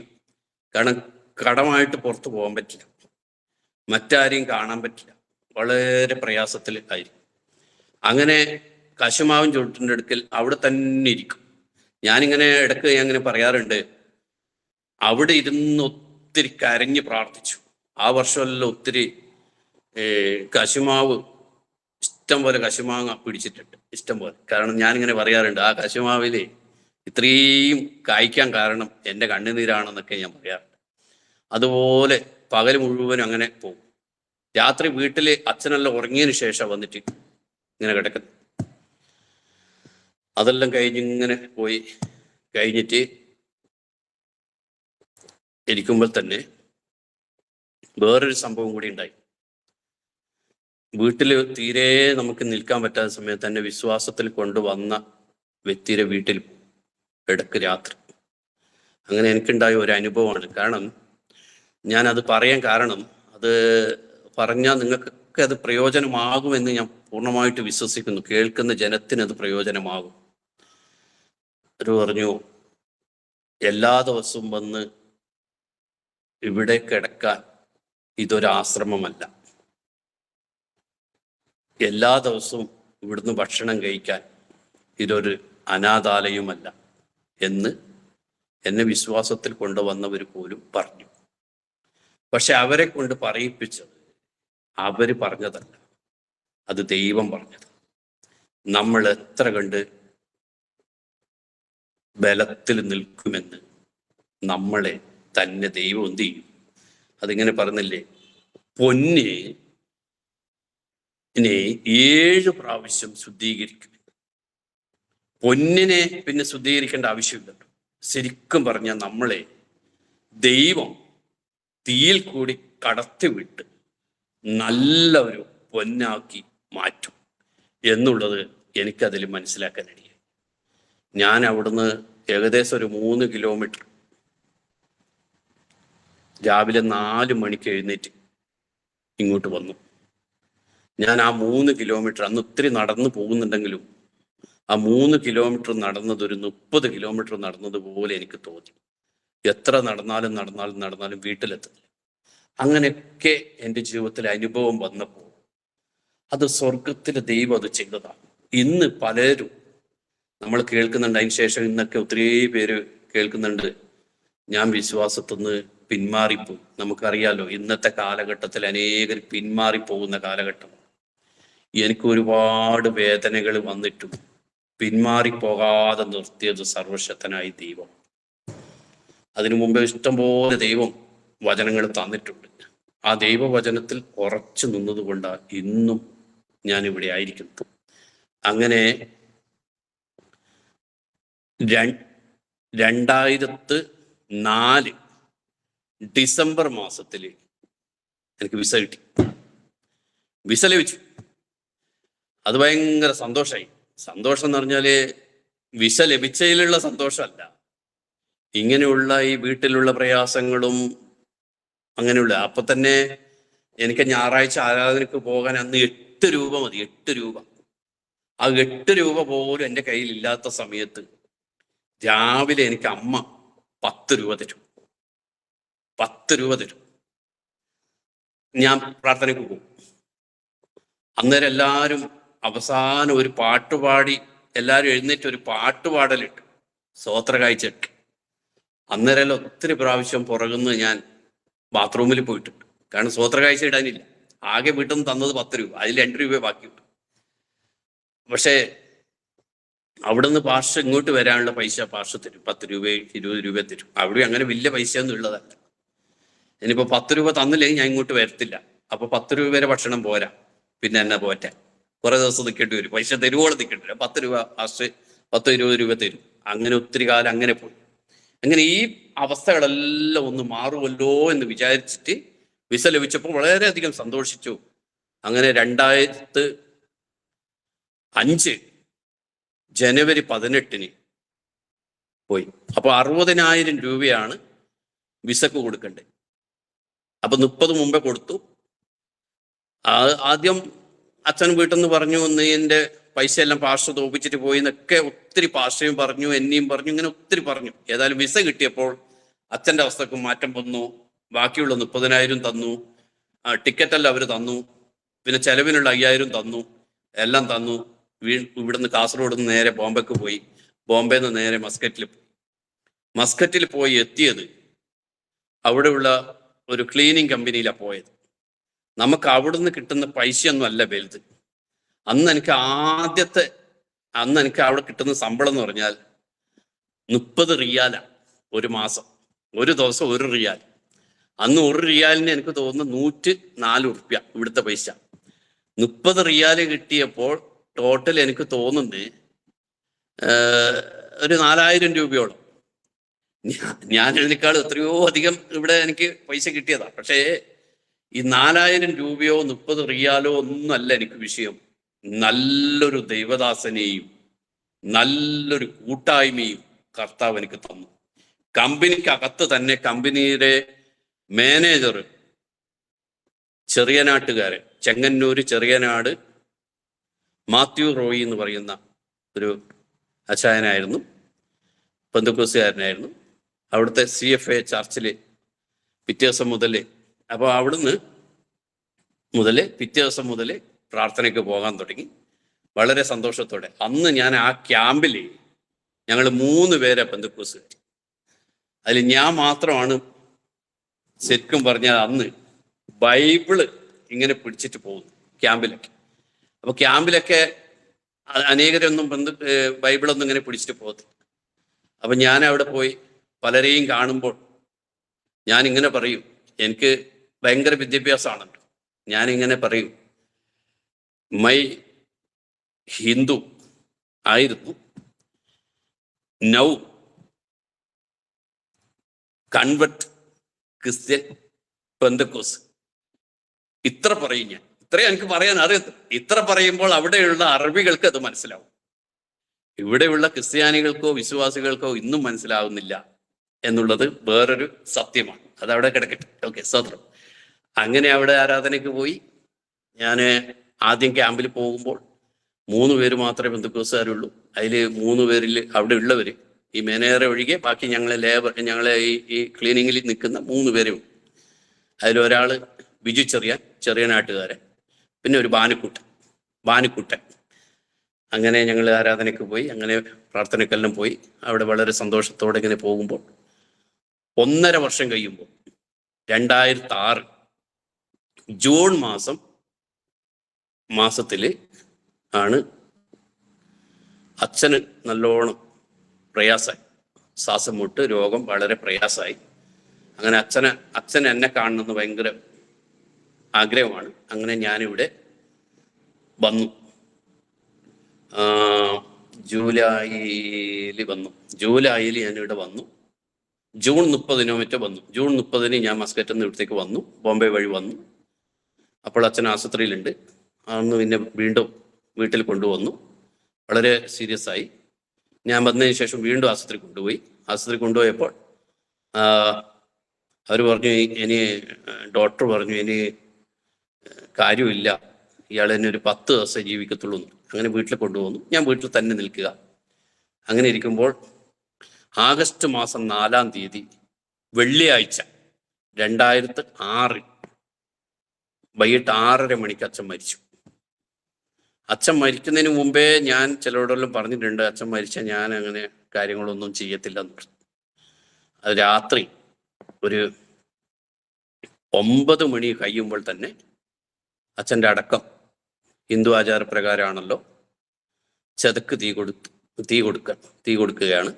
കാരണം കടമായിട്ട് പുറത്തു പോകാൻ പറ്റില്ല, മറ്റാരെയും കാണാൻ പറ്റില്ല, വളരെ പ്രയാസത്തിൽ ആയിരിക്കും. അങ്ങനെ കശുമാവൻ ചുവട്ടിൻ്റെ അടുക്കൽ അവിടെ തന്നെ ഇരിക്കും. ഞാനിങ്ങനെ ഇടയ്ക്ക് അങ്ങനെ പറയാറുണ്ട്, അവിടെ ഇരുന്ന് ഒത്തിരി കരഞ്ഞ് പ്രാർത്ഥിച്ചു. ആ വർഷമെല്ലാം ഒത്തിരി കശുമാവ്, ഇഷ്ടം പോലെ കശുമാങ്ങ പിടിച്ചിട്ടുണ്ട്, ഇഷ്ടം പോലെ. കാരണം ഞാനിങ്ങനെ പറയാറുണ്ട്, ആ കശുമാവില് ഇത്രയും കായ്ക്കാൻ കാരണം എൻ്റെ കണ്ണുനീരാണെന്നൊക്കെ ഞാൻ പറയാറുണ്ട്. അതുപോലെ പകൽ മുഴുവനും അങ്ങനെ പോകും. രാത്രി വീട്ടിൽ അച്ഛനെല്ലാം ഉറങ്ങിയതിന് ശേഷം വന്നിട്ട് ഇങ്ങനെ കിടക്കുന്നു. അതെല്ലാം കഴിഞ്ഞിങ്ങനെ പോയി കഴിഞ്ഞിട്ട് ഇരിക്കുമ്പോൾ തന്നെ വേറൊരു സംഭവം കൂടി ഉണ്ടായി. വീട്ടിൽ തീരെ നമുക്ക് നിൽക്കാൻ പറ്റാത്ത സമയത്ത് തന്നെ വിശ്വാസത്തിൽ കൊണ്ടുവന്ന വ്യക്തിയുടെ വീട്ടിൽ ഇടയ്ക്ക് രാത്രി. അങ്ങനെ എനിക്കുണ്ടായ ഒരു അനുഭവമാണ്. കാരണം ഞാനത് പറയാൻ കാരണം, അത് പറഞ്ഞാൽ നിങ്ങൾക്കൊക്കെ അത് പ്രയോജനമാകുമെന്ന് ഞാൻ പൂർണ്ണമായിട്ട് വിശ്വസിക്കുന്നു. കേൾക്കുന്ന ജനത്തിന് അത് പ്രയോജനമാകും. ഒരു പറഞ്ഞു, എല്ലാ ദിവസവും വന്ന് ഇവിടെ കിടക്കാൻ ഇതൊരാശ്രമമല്ല, എല്ലാ ദിവസവും ഇവിടുന്ന് ഭക്ഷണം കഴിക്കാൻ ഇതൊരു അനാഥാലയവുമല്ല എന്ന് എന്നെ വിശ്വാസത്തിൽ കൊണ്ടുവന്നവർ പോലും പറഞ്ഞു. പക്ഷെ അവരെ കൊണ്ട് പറയിപ്പിച്ചത് അവര് പറഞ്ഞതല്ല, അത് ദൈവം പറഞ്ഞത്. നമ്മൾ എത്ര കണ്ട് ബലത്തിൽ നിൽക്കുമെന്ന് നമ്മളെ തന്നെ ദൈവം എന്ത് ചെയ്യും? അതിങ്ങനെ പറഞ്ഞില്ലേ, പൊന്നിനെ 7 പ്രാവശ്യം ശുദ്ധീകരിക്കും. പൊന്നിനെ പിന്നെ ശുദ്ധീകരിക്കേണ്ട ആവശ്യമില്ലല്ലോ. ശരിക്കും പറഞ്ഞാൽ നമ്മളെ ദൈവം തീയിൽ കൂടി കടത്തിവിട്ട് നല്ല ഒരു പൊന്നാക്കി മാറ്റും എന്നുള്ളത് എനിക്കതിൽ മനസ്സിലാക്കാനിടയായി. ഞാൻ അവിടുന്ന് ഏകദേശം ഒരു 3 കിലോമീറ്റർ രാവിലെ 4 മണിക്ക് എഴുന്നേറ്റ് ഇങ്ങോട്ട് വന്നു. ഞാൻ ആ 3 കിലോമീറ്റർ അന്ന് ഒത്തിരി നടന്നു പോകുന്നുണ്ടെങ്കിലും ആ 3 കിലോമീറ്റർ നടന്നത് ഒരു 30 കിലോമീറ്റർ നടന്നതുപോലെ എനിക്ക് തോന്നി. എത്ര നടന്നാലും വീട്ടിലെത്തുന്നില്ല. അങ്ങനെയൊക്കെ എൻ്റെ ജീവിതത്തിൽ അനുഭവം വന്നപ്പോൾ അത് സ്വർഗത്തിലെ ദൈവം അത് ചെയ്തതാണ്. ഇന്ന് പലരും നമ്മൾ കേൾക്കുന്നുണ്ട്. അതിന് ശേഷം ഇന്നൊക്കെ ഒത്തിരി പേര് കേൾക്കുന്നുണ്ട്, ഞാൻ വിശ്വാസത്തുനിന്ന് പിന്മാറിപ്പോയി. നമുക്കറിയാലോ, ഇന്നത്തെ കാലഘട്ടത്തിൽ അനേകർ പിന്മാറിപ്പോകുന്ന കാലഘട്ടം. എനിക്ക് ഒരുപാട് വേദനകൾ വന്നിട്ടും പിന്മാറിപ്പോകാതെ നിർത്തിയത് സർവശക്തനായ ദൈവം. അതിനു മുമ്പ് ഇഷ്ടംപോലെ ദൈവം വചനങ്ങൾ തന്നിട്ടുണ്ട്. ആ ദൈവവചനത്തിൽ ഉറച്ചു നിന്നതുകൊണ്ടാണ് ഇന്നും ഞാൻ ഇവിടെ ആയിരിക്കുന്നത്. അങ്ങനെ 2004 ഡിസംബർ മാസത്തിൽ എനിക്ക് വിസ കിട്ടി. വിസ ലഭിച്ചു. അത് ഭയങ്കര സന്തോഷമായി. സന്തോഷം എന്ന് പറഞ്ഞാല് വിസ ലഭിച്ചതിലുള്ള സന്തോഷമല്ല, ഇങ്ങനെയുള്ള ഈ വീട്ടിലുള്ള പ്രയാസങ്ങളും അങ്ങനെയുള്ള. അപ്പൊ തന്നെ എനിക്ക് ഞായറാഴ്ച ആരാധനക്ക് പോകാൻ അന്ന് 8 രൂപ മതി. 8 രൂപ. ആ 8 രൂപ പോലും എൻ്റെ കയ്യിൽ ഇല്ലാത്ത സമയത്ത് രാവിലെ എനിക്ക് അമ്മ 10 രൂപ തരും. 10 രൂപ തരും. ഞാൻ പ്രാർത്ഥനയ്ക്ക് പോകും. അന്നേരം എല്ലാവരും അവസാനം ഒരു പാട്ടുപാടി, എല്ലാവരും എഴുന്നേറ്റ് ഒരു പാട്ടുപാടലിട്ട് സ്തോത്ര കാഴ്ചയിട്ട്. അന്നേരം ഒത്തിരി പ്രാവശ്യം പുറകുന്ന് ഞാൻ ബാത്റൂമിൽ പോയിട്ടുണ്ട്. കാരണം സ്തോത്ര കാഴ്ച ഇടാനില്ല. ആകെ വീട്ടിൽ നിന്ന് തന്നത് 10 രൂപ, അതിൽ 2 രൂപ ബാക്കിയുണ്ട്. പക്ഷേ അവിടുന്ന് പാർഷ ഇങ്ങോട്ട് വരാനുള്ള പൈസ പാർഷ തരും. 10 രൂപ 20 രൂപ തരും. അവിടെ അങ്ങനെ വലിയ പൈസയൊന്നും ഉള്ളതല്ല. ഇനിയിപ്പോൾ 10 രൂപ തന്നില്ലെങ്കിൽ ഞാൻ ഇങ്ങോട്ട് വരത്തില്ല. അപ്പൊ 10 രൂപ വരെ ഭക്ഷണം പോരാ, പിന്നെ എന്നെ പോറ്റാൻ കുറെ ദിവസം നിൽക്കേണ്ടി വരും. പൈസ തരുവോളം നിൽക്കേണ്ടി വരും. 10 രൂപ പാർഷ 10-20 രൂപ തരും. അങ്ങനെ ഒത്തിരി കാലം അങ്ങനെ പോയി. അങ്ങനെ ഈ അവസ്ഥകളെല്ലാം ഒന്ന് മാറുമല്ലോ എന്ന് വിചാരിച്ചിട്ട് വിസ ലഭിച്ചപ്പോൾ വളരെയധികം സന്തോഷിച്ചു. അങ്ങനെ 2005 ജനുവരി 18 പോയി. അപ്പൊ 60,000 രൂപയാണ് വിസക്ക് കൊടുക്കേണ്ടത്. അപ്പൊ 30 മുമ്പേ കൊടുത്തു. ആദ്യം അച്ഛൻ വീട്ടിൽ നിന്ന് പറഞ്ഞു, നീ എൻ്റെ പൈസ എല്ലാം പാർഷ തോപ്പിച്ചിട്ട് പോയി എന്നൊക്കെ ഒത്തിരി പാർഷയും പറഞ്ഞു, എന്നെയും പറഞ്ഞു, ഇങ്ങനെ ഒത്തിരി പറഞ്ഞു. ഏതായാലും വിസ കിട്ടിയപ്പോൾ അച്ഛൻ്റെ അവസ്ഥക്ക് മാറ്റം വന്നു. ബാക്കിയുള്ള 30,000 തന്നു. ടിക്കറ്റെല്ലാം അവർ തന്നു. പിന്നെ ചെലവിനുള്ള 5,000 തന്നു. എല്ലാം തന്നു. ഇവിടുന്ന് കാസർഗോഡ് നിന്ന് നേരെ ബോംബെക്ക് പോയി. ബോംബെന്ന് നേരെ മസ്കറ്റിൽ പോയി എത്തിയത് അവിടെയുള്ള ഒരു ക്ലീനിങ് കമ്പനിയിലാണ് പോയത്. നമുക്ക് അവിടുന്ന് കിട്ടുന്ന പൈസയൊന്നും അല്ല വലുത്. അന്ന് എനിക്ക് അവിടെ കിട്ടുന്ന ശമ്പളം എന്ന് പറഞ്ഞാൽ 30 റിയാല ഒരു മാസം, ഒരു ദിവസം 1 റിയാൽ. അന്ന് 1 റിയാലിന് എനിക്ക് തോന്നുന്നു 104 ഉറുപ്യ ഇവിടുത്തെ പൈസ. 30 റിയാല് കിട്ടിയപ്പോൾ ടോട്ടൽ എനിക്ക് തോന്നുന്നത് ഒരു 4000 രൂപയോളം. ഞാൻ ഇതിനേക്കാൾ എത്രയോ അധികം ഇവിടെ എനിക്ക് പൈസ കിട്ടിയതാ. പക്ഷേ ഈ 4000 രൂപയോ 30 റിയാലോ ഒന്നുമല്ല എനിക്ക് വിഷയം. നല്ലൊരു ദൈവദാസനെയും നല്ലൊരു കൂട്ടായ്മയും കർത്താവ് എനിക്ക് തന്നു. കമ്പനിക്കകത്ത് തന്നെ കമ്പനിയുടെ മാനേജർ ചെറിയനാട്ടുകാരൻ, ചെങ്ങന്നൂര് ചെറിയനാട് മാത്യു റോയി എന്ന് പറയുന്ന ഒരു അച്ചായനായിരുന്നു, പെന്തക്കോസ്തുകാരനായിരുന്നു. അവിടുത്തെ CFA ചർച്ചിൽ പിറ്റേ ദിവസം മുതൽ, അപ്പോൾ അവിടുന്ന് പിറ്റേ ദിവസം മുതൽ പ്രാർത്ഥനയ്ക്ക് പോകാൻ തുടങ്ങി വളരെ സന്തോഷത്തോടെ. അന്ന് ഞാൻ ആ ക്യാമ്പിൽ ഞങ്ങൾ 3 പേരെ പെന്തക്കോസ്തുകാർ. അതിൽ ഞാൻ മാത്രമാണ് ശരിക്കും പറഞ്ഞാൽ അന്ന് ബൈബിള് ഇങ്ങനെ പിടിച്ചിട്ട് പോകുന്നു ക്യാമ്പിലൊക്കെ. അപ്പോൾ ക്യാമ്പിലൊക്കെ അനേകരൊന്നും ബൈബിളൊന്നും ഇങ്ങനെ പിടിച്ചിട്ട് പോകത്തില്ല. അപ്പം ഞാൻ അവിടെ പോയി പലരെയും കാണുമ്പോൾ ഞാൻ ഇങ്ങനെ പറയും, എനിക്ക് ഭയങ്കര വിദ്യാഭ്യാസമാണല്ലോ, ഞാനിങ്ങനെ പറയും, മൈ ഹിന്ദു ആയിരുന്നു, നൗ കൺവെർട്ട് ക്രിസ്ത്യൻ പെന്തക്കോസ്. ഇത്ര പറയും ഞാൻ. ഇത്രയും എനിക്ക് പറയാൻ അറിയത്തില്ല. ഇത്ര പറയുമ്പോൾ അവിടെയുള്ള അറബികൾക്ക് അത് മനസ്സിലാവും. ഇവിടെയുള്ള ക്രിസ്ത്യാനികൾക്കോ വിശ്വാസികൾക്കോ ഇന്നും മനസ്സിലാവുന്നില്ല എന്നുള്ളത് വേറൊരു സത്യമാണ്. അതവിടെ കിടക്കട്ടെ. ഓക്കെ, സ്വത്രം. അങ്ങനെ അവിടെ ആരാധനയ്ക്ക് പോയി. ഞാൻ ആദ്യം ക്യാമ്പിൽ പോകുമ്പോൾ 3 പേര് മാത്രമേ ബന്ധുക്കോസുകാരുള്ളൂ. അതിൽ 3 പേരിൽ അവിടെ ഉള്ളവർ, ഈ മേനേജറെ ഒഴികെ ബാക്കി ഞങ്ങളെ ഈ ക്ലീനിങ്ങിൽ നിൽക്കുന്ന 3 പേരും. അതിലൊരാൾ ബിജു ചെറിയനാട്ടുകാരൻ, പിന്നെ ഒരു ബാനുക്കുട്ടൻ. അങ്ങനെ ഞങ്ങൾ ആരാധനയ്ക്ക് പോയി, അങ്ങനെ പ്രാർത്ഥനയ്ക്കെല്ലാം പോയി. അവിടെ വളരെ സന്തോഷത്തോടെ ഇങ്ങനെ പോകുമ്പോൾ 1.5 വർഷം കഴിയുമ്പോൾ 2006 ജൂൺ മാസത്തിൽ ആണ് അച്ഛന് നല്ലോണം പ്രയാസമായി. ശ്വാസം മുട്ട് രോഗം വളരെ പ്രയാസമായി. അങ്ങനെ അച്ഛൻ എന്നെ കാണണമെന്ന് ഭയങ്കര ആഗ്രഹമാണ്. അങ്ങനെ ഞാനിവിടെ വന്നു. ജൂലൈയിൽ ഞാനിവിടെ വന്നു. ജൂൺ 30 മറ്റോ വന്നു. ജൂൺ 30 ഞാൻ മസ്കറ്റിൽ നിന്ന് ഇവിടത്തേക്ക് വന്നു, ബോംബെ വഴി വന്നു. അപ്പോൾ അച്ഛൻ ആശുപത്രിയിലുണ്ട്. അന്ന് പിന്നെ വീണ്ടും വീട്ടിൽ കൊണ്ടുവന്നു. വളരെ സീരിയസ് ആയി. ഞാൻ വന്നതിന് ശേഷം വീണ്ടും ആശുപത്രി കൊണ്ടുപോയപ്പോൾ അവർ പറഞ്ഞു, ഡോക്ടർ പറഞ്ഞു ഇനി കാര്യമില്ല, ഇയാൾ എന്നെ ഒരു 10 ദിവസം ജീവിക്കത്തുള്ളൂ. അങ്ങനെ വീട്ടിൽ കൊണ്ടുപോകുന്നു. ഞാൻ വീട്ടിൽ തന്നെ നിൽക്കുക. അങ്ങനെ ഇരിക്കുമ്പോൾ ആഗസ്റ്റ് മാസം 4-ാം തീയതി വെള്ളിയാഴ്ച 2006 വൈകിട്ട് 6:30 മണിക്ക് അച്ഛൻ മരിച്ചു. അച്ഛൻ മരിക്കുന്നതിന് മുമ്പേ ഞാൻ ചിലരോടെല്ലാം പറഞ്ഞിട്ടുണ്ട്, അച്ഛൻ മരിച്ച ഞാൻ അങ്ങനെ കാര്യങ്ങളൊന്നും ചെയ്യത്തില്ലെന്ന് പറഞ്ഞു. അത് രാത്രി ഒരു 9 മണി കഴിയുമ്പോൾ തന്നെ അച്ഛൻ്റെ അടക്കം ഹിന്ദു ആചാരപ്രകാരമാണല്ലോ, ചതക്ക് തീ കൊടുക്കുകയാണ്.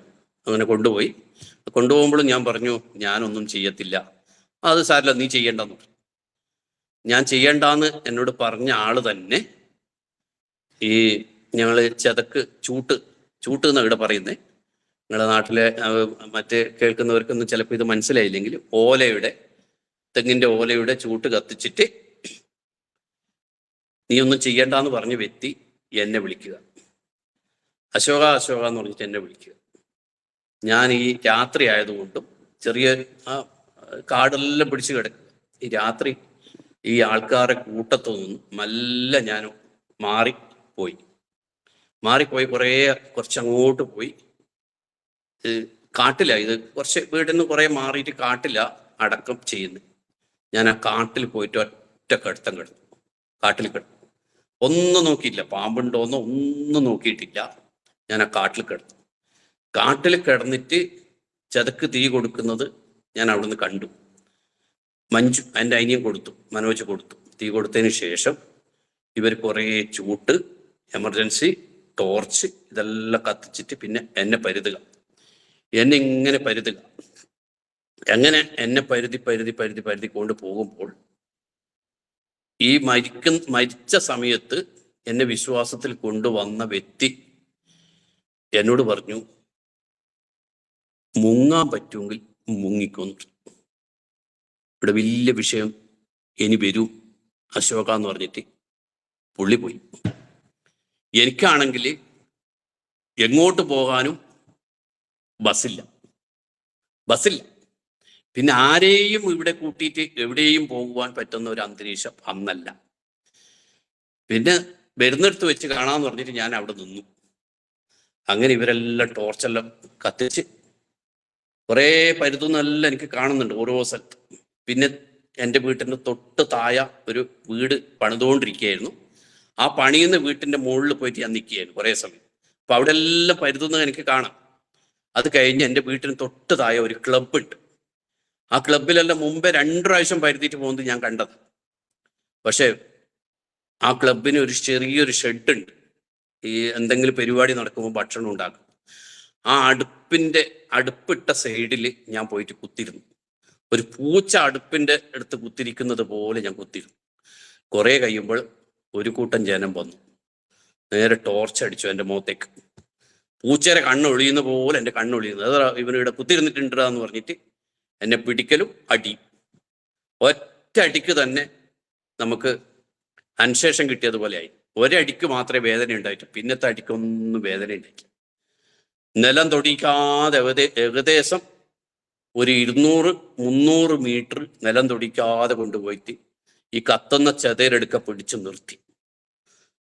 അങ്ങനെ കൊണ്ടുപോകുമ്പോഴും ഞാൻ പറഞ്ഞു, ഞാനൊന്നും ചെയ്യത്തില്ല. അത് സാരില്ല, നീ ചെയ്യേണ്ടെന്ന് പറഞ്ഞു. ഞാൻ ചെയ്യേണ്ടെന്ന് എന്നോട് പറഞ്ഞ ആള് തന്നെ ഈ ഞങ്ങൾ ചതക്ക് ചൂട്ട് എന്നാണ് ഇവിടെ പറയുന്നത്. നിങ്ങളുടെ നാട്ടിലെ മറ്റ് കേൾക്കുന്നവർക്കൊന്നും ചിലപ്പോൾ ഇത് മനസ്സിലായില്ലെങ്കിൽ, തെങ്ങിൻ്റെ ഓലയുടെ ചൂട്ട് കത്തിച്ചിട്ട് നീ ഒന്നും ചെയ്യേണ്ടെന്ന് പറഞ്ഞ വ്യക്തി എന്നെ വിളിക്കുക, അശോക എന്ന് പറഞ്ഞിട്ട് എന്നെ വിളിക്കുക. ഞാൻ ഈ രാത്രി ആയതുകൊണ്ടും ചെറിയ കാടെല്ലാം പിടിച്ചു കിടക്കുക. ഈ രാത്രി ഈ ആൾക്കാരെ കൂട്ടത്തൊന്നും മെല്ലെ ഞാൻ മാറിപ്പോയി കുറച്ചങ്ങോട്ട് പോയി. കാട്ടില, ഇത് കുറച്ച് വീട്ടിൽ നിന്ന് കുറേ മാറിയിട്ട് കാട്ടില അടക്കം ചെയ്യുന്നത്. ഞാൻ ആ കാട്ടിൽ പോയിട്ട് ഒറ്റ കാട്ടിൽ കിടന്നു. ഒന്നും നോക്കിയില്ല, പാമ്പുണ്ടോന്നോ ഒന്നും നോക്കിയിട്ടില്ല. ഞാൻ ആ കാട്ടിൽ കിടന്നിട്ട് ചതക്ക് തീ കൊടുക്കുന്നത് ഞാൻ അവിടുന്ന് കണ്ടു. മഞ്ജു എൻ്റെ അനിയൻ മനോജ് കൊടുത്തു. തീ കൊടുത്തതിന് ശേഷം ഇവർ കുറേ ചൂട്ട്, എമർജൻസി ടോർച്ച് ഇതെല്ലാം കത്തിച്ചിട്ട് പിന്നെ എന്നെ പരുതുക. എന്നെ ഇങ്ങനെ പരുതുക. അങ്ങനെ എന്നെ പരുതി കൊണ്ട് പോകുമ്പോൾ ഈ മരിച്ച സമയത്ത് എന്നെ വിശ്വാസത്തിൽ കൊണ്ടുവന്ന വ്യക്തി എന്നോട് പറഞ്ഞു, മുങ്ങാൻ പറ്റുമെങ്കിൽ മുങ്ങിക്കൊന്നു. ഇവിടെ വലിയ വിഷയം ഇനി വരൂ അശോക എന്ന് പറഞ്ഞിട്ട് പുള്ളി പോയി. എനിക്കാണെങ്കിൽ എങ്ങോട്ട് പോകാനും ബസ്സില്ല. പിന്നെ ആരെയും ഇവിടെ കൂട്ടിയിട്ട് എവിടെയും പോകുവാൻ പറ്റുന്ന ഒരു അന്തരീക്ഷം അന്നല്ല. പിന്നെ വരുന്നിടത്ത് വെച്ച് കാണാമെന്ന് പറഞ്ഞിട്ട് ഞാൻ അവിടെ നിന്നു. അങ്ങനെ ഇവരെല്ലാം ടോർച്ചെല്ലാം കത്തിച്ച് കുറേ പരുതുന്നെല്ലാം എനിക്ക് കാണുന്നുണ്ട് ഓരോ സ്ഥലത്ത്. പിന്നെ എൻ്റെ വീട്ടിൻ്റെ തൊട്ട് താഴെ ഒരു വീട് പണിതുകൊണ്ടിരിക്കുകയായിരുന്നു. ആ പണിയുന്ന വീട്ടിൻ്റെ മുകളിൽ പോയിട്ട് ഞാൻ നിൽക്കുകയായിരുന്നു കുറേ സമയം. അപ്പം അവിടെ എല്ലാം പരുതുന്നത് എനിക്ക് കാണാം. അത് കഴിഞ്ഞ് എൻ്റെ വീട്ടിന് തൊട്ട് താഴെ ഒരു ക്ലബ്ബുണ്ട്. ആ ക്ലബിലെല്ലാം മുമ്പേ 2 പ്രാവശ്യം പരുത്തിയിട്ട് പോകുന്നത് ഞാൻ കണ്ടത്. പക്ഷെ ആ ക്ലബിന് ഒരു ചെറിയൊരു ഷെഡുണ്ട്. ഈ എന്തെങ്കിലും പരിപാടി നടക്കുമ്പോൾ ഭക്ഷണം ഉണ്ടാക്കും. ആ അടുപ്പിട്ട സൈഡിൽ ഞാൻ പോയിട്ട് കുത്തിരുന്നു. ഒരു പൂച്ച അടുപ്പിന്റെ അടുത്ത് കുത്തിരിക്കുന്നത് പോലെ ഞാൻ കുത്തിരുന്നു. കുറെ കഴിയുമ്പോൾ ഒരു കൂട്ടം ജനം വന്നു, നേരെ ടോർച്ച് അടിച്ചു എൻ്റെ മുഖത്തേക്ക്. പൂച്ചയുടെ കണ്ണൊഴിയുന്ന പോലെ എൻ്റെ കണ്ണൊഴിയുന്നത്. അതാ ഇവനിവിടെ കുത്തിരുന്നിട്ടുണ്ടെന്ന് പറഞ്ഞിട്ട് എന്നെ പിടിക്കലും അടിയും. ഒറ്റ അടിക്ക് തന്നെ നമുക്ക് അൻശേഷം കിട്ടിയതുപോലെ ആയി. ഒരടിക്ക് മാത്രമേ വേദന ഉണ്ടായിട്ടു, പിന്നത്തെ അടിക്കൊന്നും വേദന ഉണ്ടായിട്ടില്ല. നിലം തൊടിക്കാതെ ഏകദേശം ഒരു 200-300 മീറ്റർ നിലം തൊടിക്കാതെ കൊണ്ടുപോയിട്ട് ഈ കത്തുന്ന ചെതരെടുക്ക പിടിച്ചു നിർത്തി.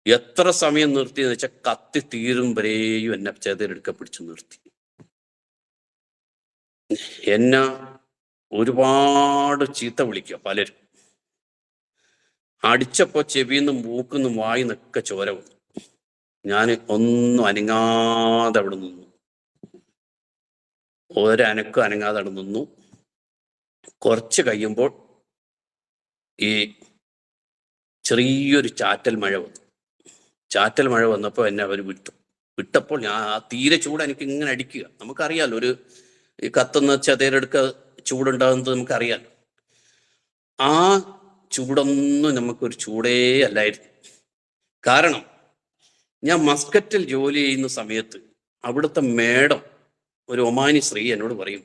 എത്ര സമയം നിർത്തി എന്ന് വെച്ചാൽ കത്തി തീരും വരെയും എന്നെ ചെതരെടുക്ക പിടിച്ചു നിർത്തി. എന്നെ ഒരുപാട് ചീത്ത വിളിക്കുക പലരും. അടിച്ചപ്പോ ചെവിന്നും മൂക്കുന്നും വായിന്നൊക്കെ ചോര വന്നു. ഞാൻ ഒന്നും അനങ്ങാതെ അവിടെ നിന്നു. ഒരനക്കം അനങ്ങാതെ അവിടെ നിന്നു. കുറച്ച് കഴിയുമ്പോൾ ഈ ചെറിയൊരു ചാറ്റൽ മഴ വന്നപ്പോൾ എന്നെ അവർ വിട്ടപ്പോൾ ഞാൻ ആ തീരെ ചൂട് എനിക്ക് ഇങ്ങനെ അടിക്കുക. നമുക്കറിയാലോ, ഒരു ഈ കത്തുന്ന ചതയിലെടുക്ക ചൂടുണ്ടാകുന്നത് നമുക്കറിയാലോ. ആ ചൂടൊന്നും നമുക്കൊരു ചൂടേ അല്ലായിരുന്നു. കാരണം ഞാൻ മസ്കറ്റിൽ ജോലി ചെയ്യുന്ന സമയത്ത് അവിടുത്തെ മേഡം, ഒരു ഒമാനി സ്ത്രീ എന്നോട് പറയും,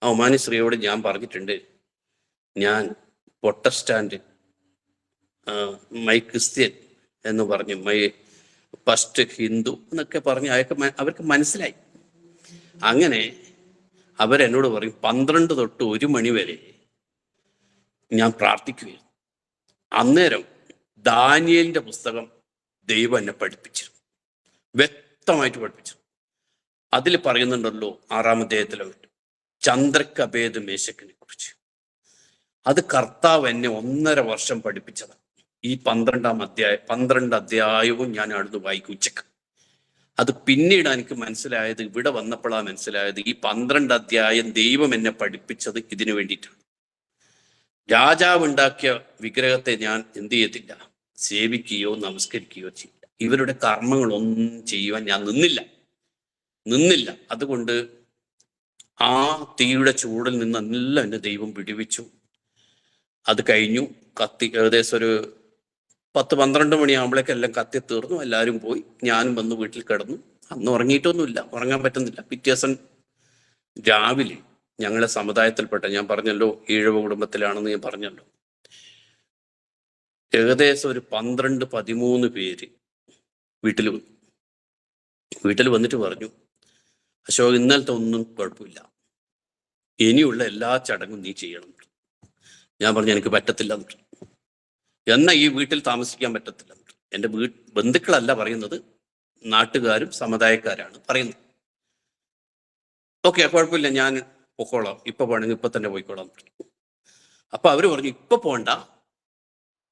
ആ ഒമാനി സ്ത്രീയോട് ഞാൻ പറഞ്ഞിട്ടുണ്ട്, ഞാൻ പ്രൊട്ടസ്റ്റാന്റ്, മൈ ക്രിസ്ത്യൻ എന്ന് പറഞ്ഞു, മൈ ഫസ്റ്റ് ഹിന്ദു എന്നൊക്കെ പറഞ്ഞ് അവർക്ക് മനസ്സിലായി. അങ്ങനെ അവരെന്നോട് പറയും 12 തൊട്ട് 1 മണി വരെ ഞാൻ പ്രാർത്ഥിക്കുകയായിരുന്നു. അന്നേരം ദാനിയേലിന്റെ പുസ്തകം ദൈവം എന്നെ പഠിപ്പിച്ചു, വ്യക്തമായിട്ട് പഠിപ്പിച്ചു. അതിൽ പറയുന്നുണ്ടല്ലോ 6-ാം അധ്യായത്തിലെ ചന്ദ്രക്കഭേദ് മേശക്കിനെ കുറിച്ച്. അത് കർത്താവ് എന്നെ 1.5 വർഷം പഠിപ്പിച്ചതാണ്. ഈ 12 അധ്യായവും ഞാൻ അവിടുന്ന് വായിക്കും ഉച്ചക്ക്. അത് പിന്നീട് എനിക്ക് മനസ്സിലായത്, ഇവിടെ വന്നപ്പോഴാണ് മനസ്സിലായത്, ഈ 12 അധ്യായം ദൈവം എന്നെ പഠിപ്പിച്ചത് ഇതിനു വേണ്ടിയിട്ടാണ്. രാജാവ് ഉണ്ടാക്കിയ വിഗ്രഹത്തെ ഞാൻ എന്ത് ചെയ്യത്തില്ല, സേവിക്കുകയോ നമസ്കരിക്കുകയോ ചെയ്യില്ല. ഇവരുടെ കർമ്മങ്ങളൊന്നും ചെയ്യുവാൻ ഞാൻ നിന്നില്ല. അതുകൊണ്ട് ആ തീയുടെ ചൂടിൽ നിന്നെല്ലാം എന്നെ ദൈവം പിടിവിച്ചു. അത് കഴിഞ്ഞു. കത്തി ഏകദേശം ഒരു 10-12 മണിയാകുമ്പോഴേക്കും എല്ലാം കത്തി തീർന്നു. എല്ലാവരും പോയി. ഞാനും വന്ന് വീട്ടിൽ കിടന്നു. അന്ന് ഉറങ്ങിയിട്ടൊന്നുമില്ല, ഉറങ്ങാൻ പറ്റുന്നില്ല. പിറ്റേ ദിവസം രാവിലെ ഞങ്ങളെ സമുദായത്തിൽപ്പെട്ട, ഞാൻ പറഞ്ഞല്ലോ ഈഴവ കുടുംബത്തിലാണെന്ന് ഞാൻ പറഞ്ഞല്ലോ, ഏകദേശം ഒരു 12-13 പേര് വീട്ടിൽ വന്നിട്ട് പറഞ്ഞു, അശോക് ഇന്നലത്തെ ഒന്നും കുഴപ്പമില്ല, ഇനിയുള്ള എല്ലാ ചടങ്ങും നീ ചെയ്യണം. ഞാൻ പറഞ്ഞു എനിക്ക് പറ്റത്തില്ല. എന്നാൽ ഈ വീട്ടിൽ താമസിക്കാൻ പറ്റത്തില്ല. എൻ്റെ ബന്ധുക്കളല്ല പറയുന്നത്, നാട്ടുകാരും സമുദായക്കാരാണ് പറയുന്നത്. ഓക്കെ, കുഴപ്പമില്ല, ഞാൻ പൊക്കോളാം, ഇപ്പൊ പോകണമെങ്കിൽ ഇപ്പൊ തന്നെ പോയിക്കോളാം. അപ്പൊ അവര് പറഞ്ഞു ഇപ്പൊ പോണ്ട,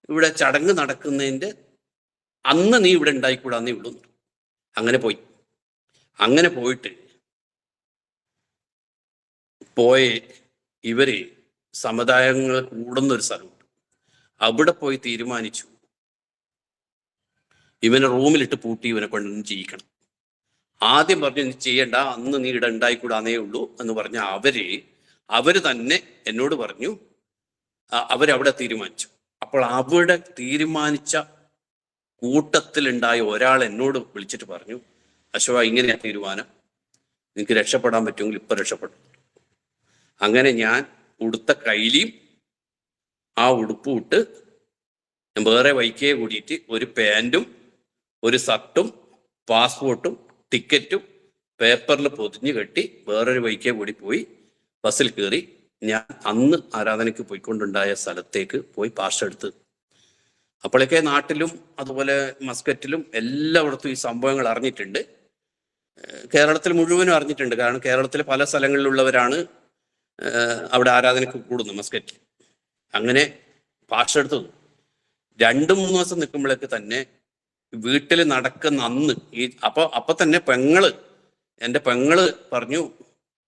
ഇവിടെ ചടങ്ങ് നടക്കുന്നതിന്റെ അന്ന് നീ ഇവിടെ ഉണ്ടായിക്കൂടാന്നേ ഉള്ളൂ. അങ്ങനെ പോയിട്ട് ഇവര് സമുദായങ്ങൾ കൂടുന്നൊരു സ്ഥലമുണ്ട്. അവിടെ പോയി തീരുമാനിച്ചു, ഇവനെ റൂമിലിട്ട് പൂട്ടി ഇവനെ കൊണ്ടൊന്നും ചെയ്യിക്കണം. ആദ്യം പറഞ്ഞു നീ ചെയ്യണ്ട, അന്ന് നീ ഇവിടെ ഉണ്ടായിക്കൂടാന്നേ ഉള്ളൂ എന്ന് പറഞ്ഞ അവര് തന്നെ എന്നോട് പറഞ്ഞു അവരവിടെ തീരുമാനിച്ചു. അപ്പോൾ അവിടെ തീരുമാനിച്ച കൂട്ടത്തിലുണ്ടായ ഒരാൾ എന്നോട് വിളിച്ചിട്ട് പറഞ്ഞു, അശോക ഇങ്ങനെയാ തീരുമാനം, നിങ്ങൾക്ക് രക്ഷപ്പെടാൻ പറ്റുമെങ്കിൽ ഇപ്പൊ രക്ഷപ്പെടും. അങ്ങനെ ഞാൻ ഉടുത്ത കൈലിയും ആ ഉടുപ്പും ഇട്ട് ഞാൻ വേറെ വൈക്കേ കൂടിയിട്ട് ഒരു പാൻറ്റും ഒരു ഷർട്ടും പാസ്പോർട്ടും ടിക്കറ്റും പേപ്പറിൽ പൊതിഞ്ഞു കെട്ടി വേറൊരു വൈക്കേ കൂടി പോയി ബസ്സിൽ കയറി ഞാൻ അന്ന് ആരാധനയ്ക്ക് പോയിക്കൊണ്ടുണ്ടായ സ്ഥലത്തേക്ക് പോയി പാസ് എടുത്ത്. അപ്പോഴേക്കെ നാട്ടിലും അതുപോലെ മസ്കറ്റിലും എല്ലായിടത്തും ഈ സംഭവങ്ങൾ അറിഞ്ഞിട്ടുണ്ട്. കേരളത്തിൽ മുഴുവനും അറിഞ്ഞിട്ടുണ്ട്. കാരണം കേരളത്തിലെ പല സ്ഥലങ്ങളിലുള്ളവരാണ് അവിടെ ആരാധനയ്ക്ക് കൂടുന്നു മസ്കറ്റിൽ. അങ്ങനെ പാസ് എടുത്തു. 2-3 ദിവസം നിൽക്കുമ്പോഴേക്ക് തന്നെ വീട്ടിൽ നടക്കുന്ന അന്ന് അപ്പൊ തന്നെ എൻ്റെ പെങ്ങള് പറഞ്ഞു,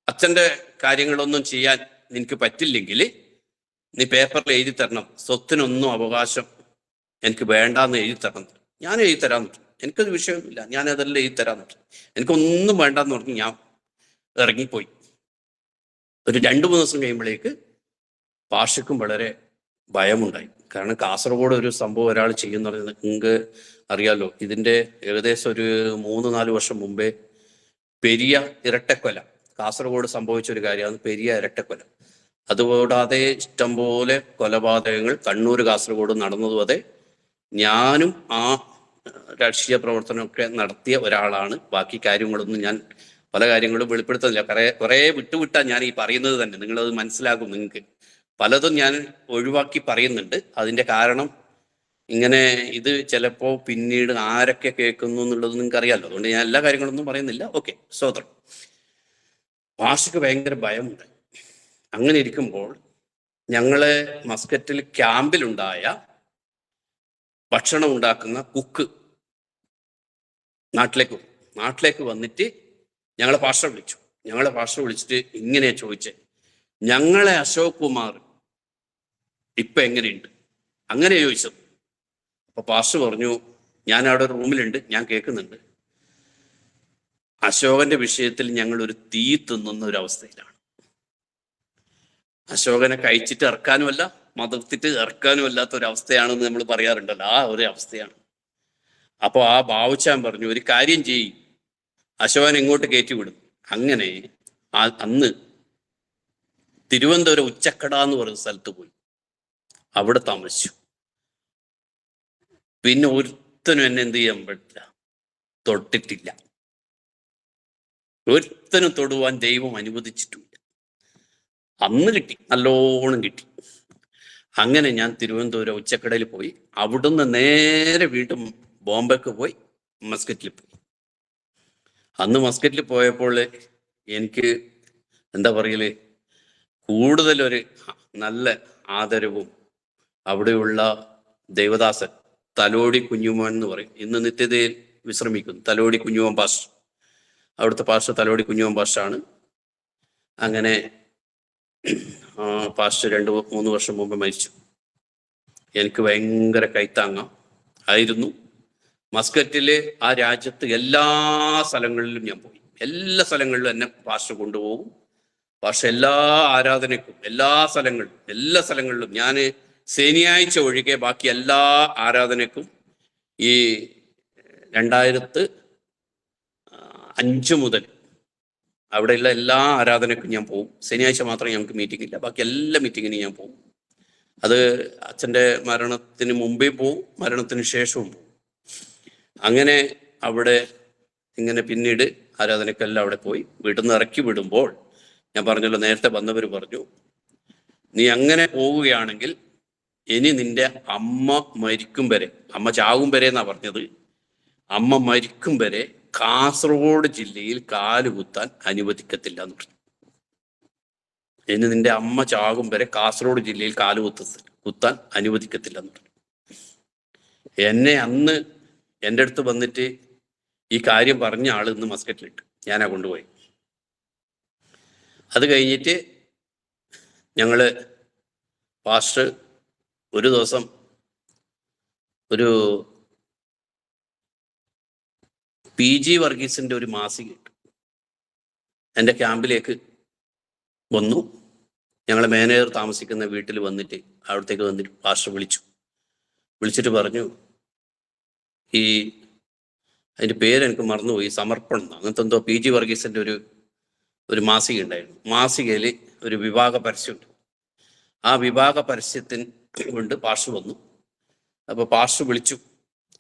അച്ഛൻ്റെ കാര്യങ്ങളൊന്നും ചെയ്യാൻ നിനക്ക് പറ്റില്ലെങ്കിൽ നീ പേപ്പറിൽ എഴുതി തരണം, സ്വത്തിനൊന്നും അവകാശം എനിക്ക് വേണ്ടാന്ന് എഴുതി തരണം. ഞാൻ എഴുതി തരാൻ പറ്റും, എനിക്കത് വിഷയമൊന്നുമില്ല, ഞാൻ അതെല്ലാം എഴുതി തരാൻ പറ്റും, എനിക്കൊന്നും വേണ്ടാന്ന് പറഞ്ഞ് ഞാൻ ഇറങ്ങിപ്പോയി. ഒരു 2-3 ദിവസം കഴിയുമ്പോഴേക്ക് പാഷയ്ക്കും വളരെ ഭയമുണ്ടായി. കാരണം കാസർഗോഡ് ഒരു സംഭവം ഒരാൾ ചെയ്യുന്ന പറയുന്നത് നിങ്ങൾക്ക് അറിയാലോ. ഇതിൻ്റെ ഏകദേശം ഒരു 3-4 വർഷം മുമ്പേ പെരിയ ഇരട്ടക്കൊല കാസർഗോഡ് സംഭവിച്ച ഒരു കാര്യമാണ്. പെരിയ ഇരട്ടക്കൊല. അതുകൂടാതെ ഇഷ്ടംപോലെ കൊലപാതകങ്ങൾ കണ്ണൂർ കാസർഗോഡ് നടന്നതും അതെ. ഞാനും ആ രാഷ്ട്രീയ പ്രവർത്തനമൊക്കെ നടത്തിയ ഒരാളാണ്. ബാക്കി കാര്യങ്ങളൊന്നും ഞാൻ പല കാര്യങ്ങളും വെളിപ്പെടുത്തുന്നില്ല. കുറേ വിട്ടുവിട്ടാ ഞാൻ ഈ പറയുന്നത് തന്നെ, നിങ്ങളത് മനസ്സിലാകും. നിങ്ങൾക്ക് പലതും ഞാൻ ഒഴിവാക്കി പറയുന്നുണ്ട്. അതിൻ്റെ കാരണം ഇങ്ങനെ ഇത് ചിലപ്പോൾ പിന്നീട് ആരൊക്കെ കേൾക്കുന്നു എന്നുള്ളത് നിങ്ങൾക്ക് അറിയാമല്ലോ. അതുകൊണ്ട് ഞാൻ എല്ലാ കാര്യങ്ങളൊന്നും പറയുന്നില്ല. ഓക്കെ, സ്വതന്ത്രം. ഭാഷയ്ക്ക് ഭയങ്കര ഭയമുണ്ട്. അങ്ങനെ ഇരിക്കുമ്പോൾ ഞങ്ങളെ മസ്കറ്റിൽ ക്യാമ്പിലുണ്ടായ ഭക്ഷണം ഉണ്ടാക്കുന്ന കുക്ക് നാട്ടിലേക്ക് വന്നിട്ട് ഞങ്ങളെ ഭാഷ വിളിച്ചിട്ട് ഇങ്ങനെ ചോദിച്ചേ, ഞങ്ങളെ അശോക് കുമാർ ഇപ്പൊ എങ്ങനെയുണ്ട്, അങ്ങനെ ചോദിച്ചത്. അപ്പൊ പാസ്റ്റർ പറഞ്ഞു, ഞാൻ അവിടെ ഒരു റൂമിലുണ്ട്, ഞാൻ കേൾക്കുന്നുണ്ട്. അശോകന്റെ വിഷയത്തിൽ ഞങ്ങൾ ഒരു തീ തിന്നുന്ന ഒരു അവസ്ഥയിലാണ്. അശോകനെ കഴിച്ചിട്ട് ഇറക്കാനുമല്ല മതത്തിട്ട് ഇറക്കാനും അല്ലാത്ത ഒരു അവസ്ഥയാണെന്ന് നമ്മൾ പറയാറുണ്ടല്ലോ, ആ ഒരു അവസ്ഥയാണ്. അപ്പോൾ ആ ബാവുച്ചാൻ പറഞ്ഞു, ഒരു കാര്യം ചെയ്യും, അശോകൻ ഇങ്ങോട്ട് കയറ്റി വിടും. അങ്ങനെ അന്ന് തിരുവനന്തപുരം ഉച്ചക്കട എന്ന് പറയുന്ന സ്ഥലത്ത് പോയി അവിടെ താമസിച്ചു. പിന്നെ ഒരുത്തനും എന്നെ എന്ത് ചെയ്യാൻ പറ്റില്ല, തൊട്ടിട്ടില്ല. ഒരുത്തനും തൊടുവാൻ ദൈവം അനുവദിച്ചിട്ടില്ല. അന്ന് കിട്ടി, നല്ലോണം കിട്ടി. അങ്ങനെ ഞാൻ തിരുവനന്തപുരം ഉച്ചക്കടയിൽ പോയി. അവിടുന്ന് നേരെ വീണ്ടും ബോംബെക്ക് പോയി മസ്കറ്റിൽ പോയി. അന്ന് മസ്കറ്റിൽ പോയപ്പോൾ എനിക്ക് എന്താ പറയല്, കൂടുതലൊരു നല്ല ആദരവും അവിടെയുള്ള ദൈവദാസൻ തലോടി കുഞ്ഞുമോൻ എന്ന് പറയും, ഇന്ന് നിത്യതയിൽ വിശ്രമിക്കുന്നു, തലോടി കുഞ്ഞുമോൻ പാസ്റ്റർ. അവിടുത്തെ പാസ്റ്റർ തലോടി കുഞ്ഞുമോൻ പാസ്റ്ററാണ്. അങ്ങനെ പാസ്റ്റർ 2-3 വർഷം മുമ്പ് മരിച്ചു. എനിക്ക് ഭയങ്കര കൈത്താങ്ങ ആയിരുന്നു. മസ്കറ്റിലെ ആ രാജ്യത്ത് എല്ലാ സ്ഥലങ്ങളിലും ഞാൻ പോയി. എല്ലാ സ്ഥലങ്ങളിലും എന്നെ പാസ്റ്റർ കൊണ്ടുപോകും. പക്ഷെ എല്ലാ ആരാധനയ്ക്കും എല്ലാ സ്ഥലങ്ങളിലും ഞാൻ ശനിയാഴ്ച ഒഴികെ ബാക്കി എല്ലാ ആരാധനയ്ക്കും ഈ 2005 മുതൽ അവിടെയുള്ള എല്ലാ ആരാധനയ്ക്കും ഞാൻ പോകും. ശനിയാഴ്ച മാത്രമേ ഞങ്ങൾക്ക് മീറ്റിംഗ് ഇല്ല, ബാക്കി എല്ലാ മീറ്റിങ്ങിനും ഞാൻ പോകും. അത് അച്ഛൻ്റെ മരണത്തിന് മുമ്പേ പോവും, മരണത്തിന് ശേഷവും പോവും. അങ്ങനെ അവിടെ ഇങ്ങനെ പിന്നീട് ആരാധനക്കെല്ലാം അവിടെ പോയി. വീട്ടിൽ നിന്ന് ഇറക്കി വിടുമ്പോൾ ഞാൻ പറഞ്ഞല്ലോ, നേരത്തെ വന്നവർ പറഞ്ഞു, നീ അങ്ങനെ പോവുകയാണെങ്കിൽ ഇനി നിന്റെ അമ്മ മരിക്കും വരെ, അമ്മ ചാവും വരെ എന്നാ പറഞ്ഞത്, അമ്മ മരിക്കും വരെ കാസർഗോഡ് ജില്ലയിൽ കാലുകുത്താൻ അനുവദിക്കത്തില്ല എന്ന് പറഞ്ഞു. ഇനി നിന്റെ അമ്മ ചാകും വരെ കാസർഗോഡ് ജില്ലയിൽ കുത്താൻ അനുവദിക്കത്തില്ല എന്ന് പറഞ്ഞു. എന്നെ അന്ന് എൻ്റെ അടുത്ത് വന്നിട്ട് ഈ കാര്യം പറഞ്ഞ ആള് ഇന്ന് മസ്കറ്റിലിട്ട് ഞാനാ കൊണ്ടുപോയി. അത് കഴിഞ്ഞിട്ട് ഞങ്ങള് പാസ്റ്റർ ഒരു ദിവസം ഒരു PG വർഗീസിന്റെ ഒരു മാസിക എൻ്റെ ക്യാമ്പിലേക്ക് വന്നു. ഞങ്ങൾ മാനേജർ താമസിക്കുന്ന വീട്ടിൽ വന്നിട്ട് അവിടത്തേക്ക് വന്നിട്ട് പാസ്റ്റർ വിളിച്ചിട്ട് പറഞ്ഞു, ഈ അതിൻ്റെ പേര് എനിക്ക് മറന്നുപോയി, സമർപ്പണം അങ്ങനത്തെ എന്തോ PG വർഗീസിന്റെ ഒരു മാസിക ഉണ്ടായിരുന്നു. മാസികയിൽ ഒരു വിവാഹ പരസ്യമുണ്ട്. ആ വിവാഹ പരസ്യത്തിന് കൊണ്ട് പാസ്റ്റർ വന്നു. അപ്പോൾ പാസ്റ്റർ വിളിച്ചു,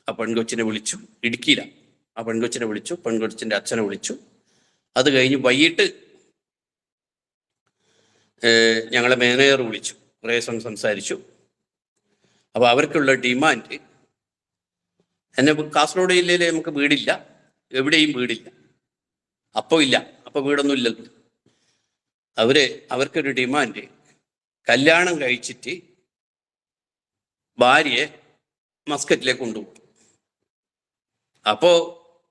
ആ പെൺകൊച്ചിനെ വിളിച്ചു, ഇടുക്കിയില്ല. ആ പെൺകൊച്ചിനെ വിളിച്ചു, പെൺകൊച്ചിൻ്റെ അച്ഛനെ വിളിച്ചു. അത് കഴിഞ്ഞ് വൈകിട്ട് ഞങ്ങളെ മാനേജർ വിളിച്ചു, കുറേ സംസാരിച്ചു. അപ്പോൾ അവർക്കുള്ള ഡിമാൻഡ്, എന്നെ കാസർഗോഡ് ജില്ലയിൽ നമുക്ക് വീടില്ല, എവിടെയും വീടില്ല, അപ്പോൾ വീടൊന്നും ഇല്ലല്ലോ. അവർക്കൊരു ഡിമാൻഡ്, കല്യാണം കഴിച്ചിട്ട് ഭാര്യയെ മസ്കറ്റിലേക്ക് കൊണ്ടുപോകും. അപ്പോൾ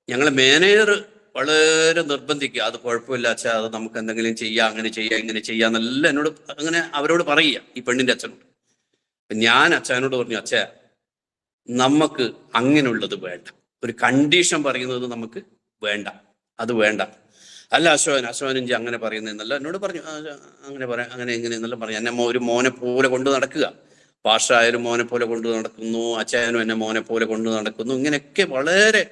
ഞങ്ങളെ മാനേജർ വളരെ നിർബന്ധിക്കുക, അത് കുഴപ്പമില്ല അച്ഛാ, അത് നമുക്ക് എന്തെങ്കിലും ചെയ്യാം, അങ്ങനെ ചെയ്യാം, ഇങ്ങനെ ചെയ്യാന്നല്ല എന്നോട് അങ്ങനെ അവരോട് പറയുക, ഈ പെണ്ണിൻ്റെ അച്ഛനോട്. ഞാൻ അച്ഛനോട് പറഞ്ഞു, അച്ഛാ നമുക്ക് അങ്ങനെയുള്ളത് വേണ്ട, ഒരു കണ്ടീഷൻ പറയുന്നത് നമുക്ക് വേണ്ട, അത് വേണ്ട. അല്ല അശോകൻ ഇഞ്ചി അങ്ങനെ പറയുന്നതെന്നല്ല എന്നോട് പറഞ്ഞു. അങ്ങനെ പറയാം, അങ്ങനെ എങ്ങനെ എന്നെല്ലാം പറഞ്ഞു. എന്നെ ഒരു മോനെ പോലെ കൊണ്ട് നടക്കുക, പാഷായാലും മോനെ പോലെ കൊണ്ട് നടക്കുന്നു, അച്ചായനും എന്നെ മോനെ പോലെ കൊണ്ട് നടക്കുന്നു, ഇങ്ങനെയൊക്കെ വളരെ.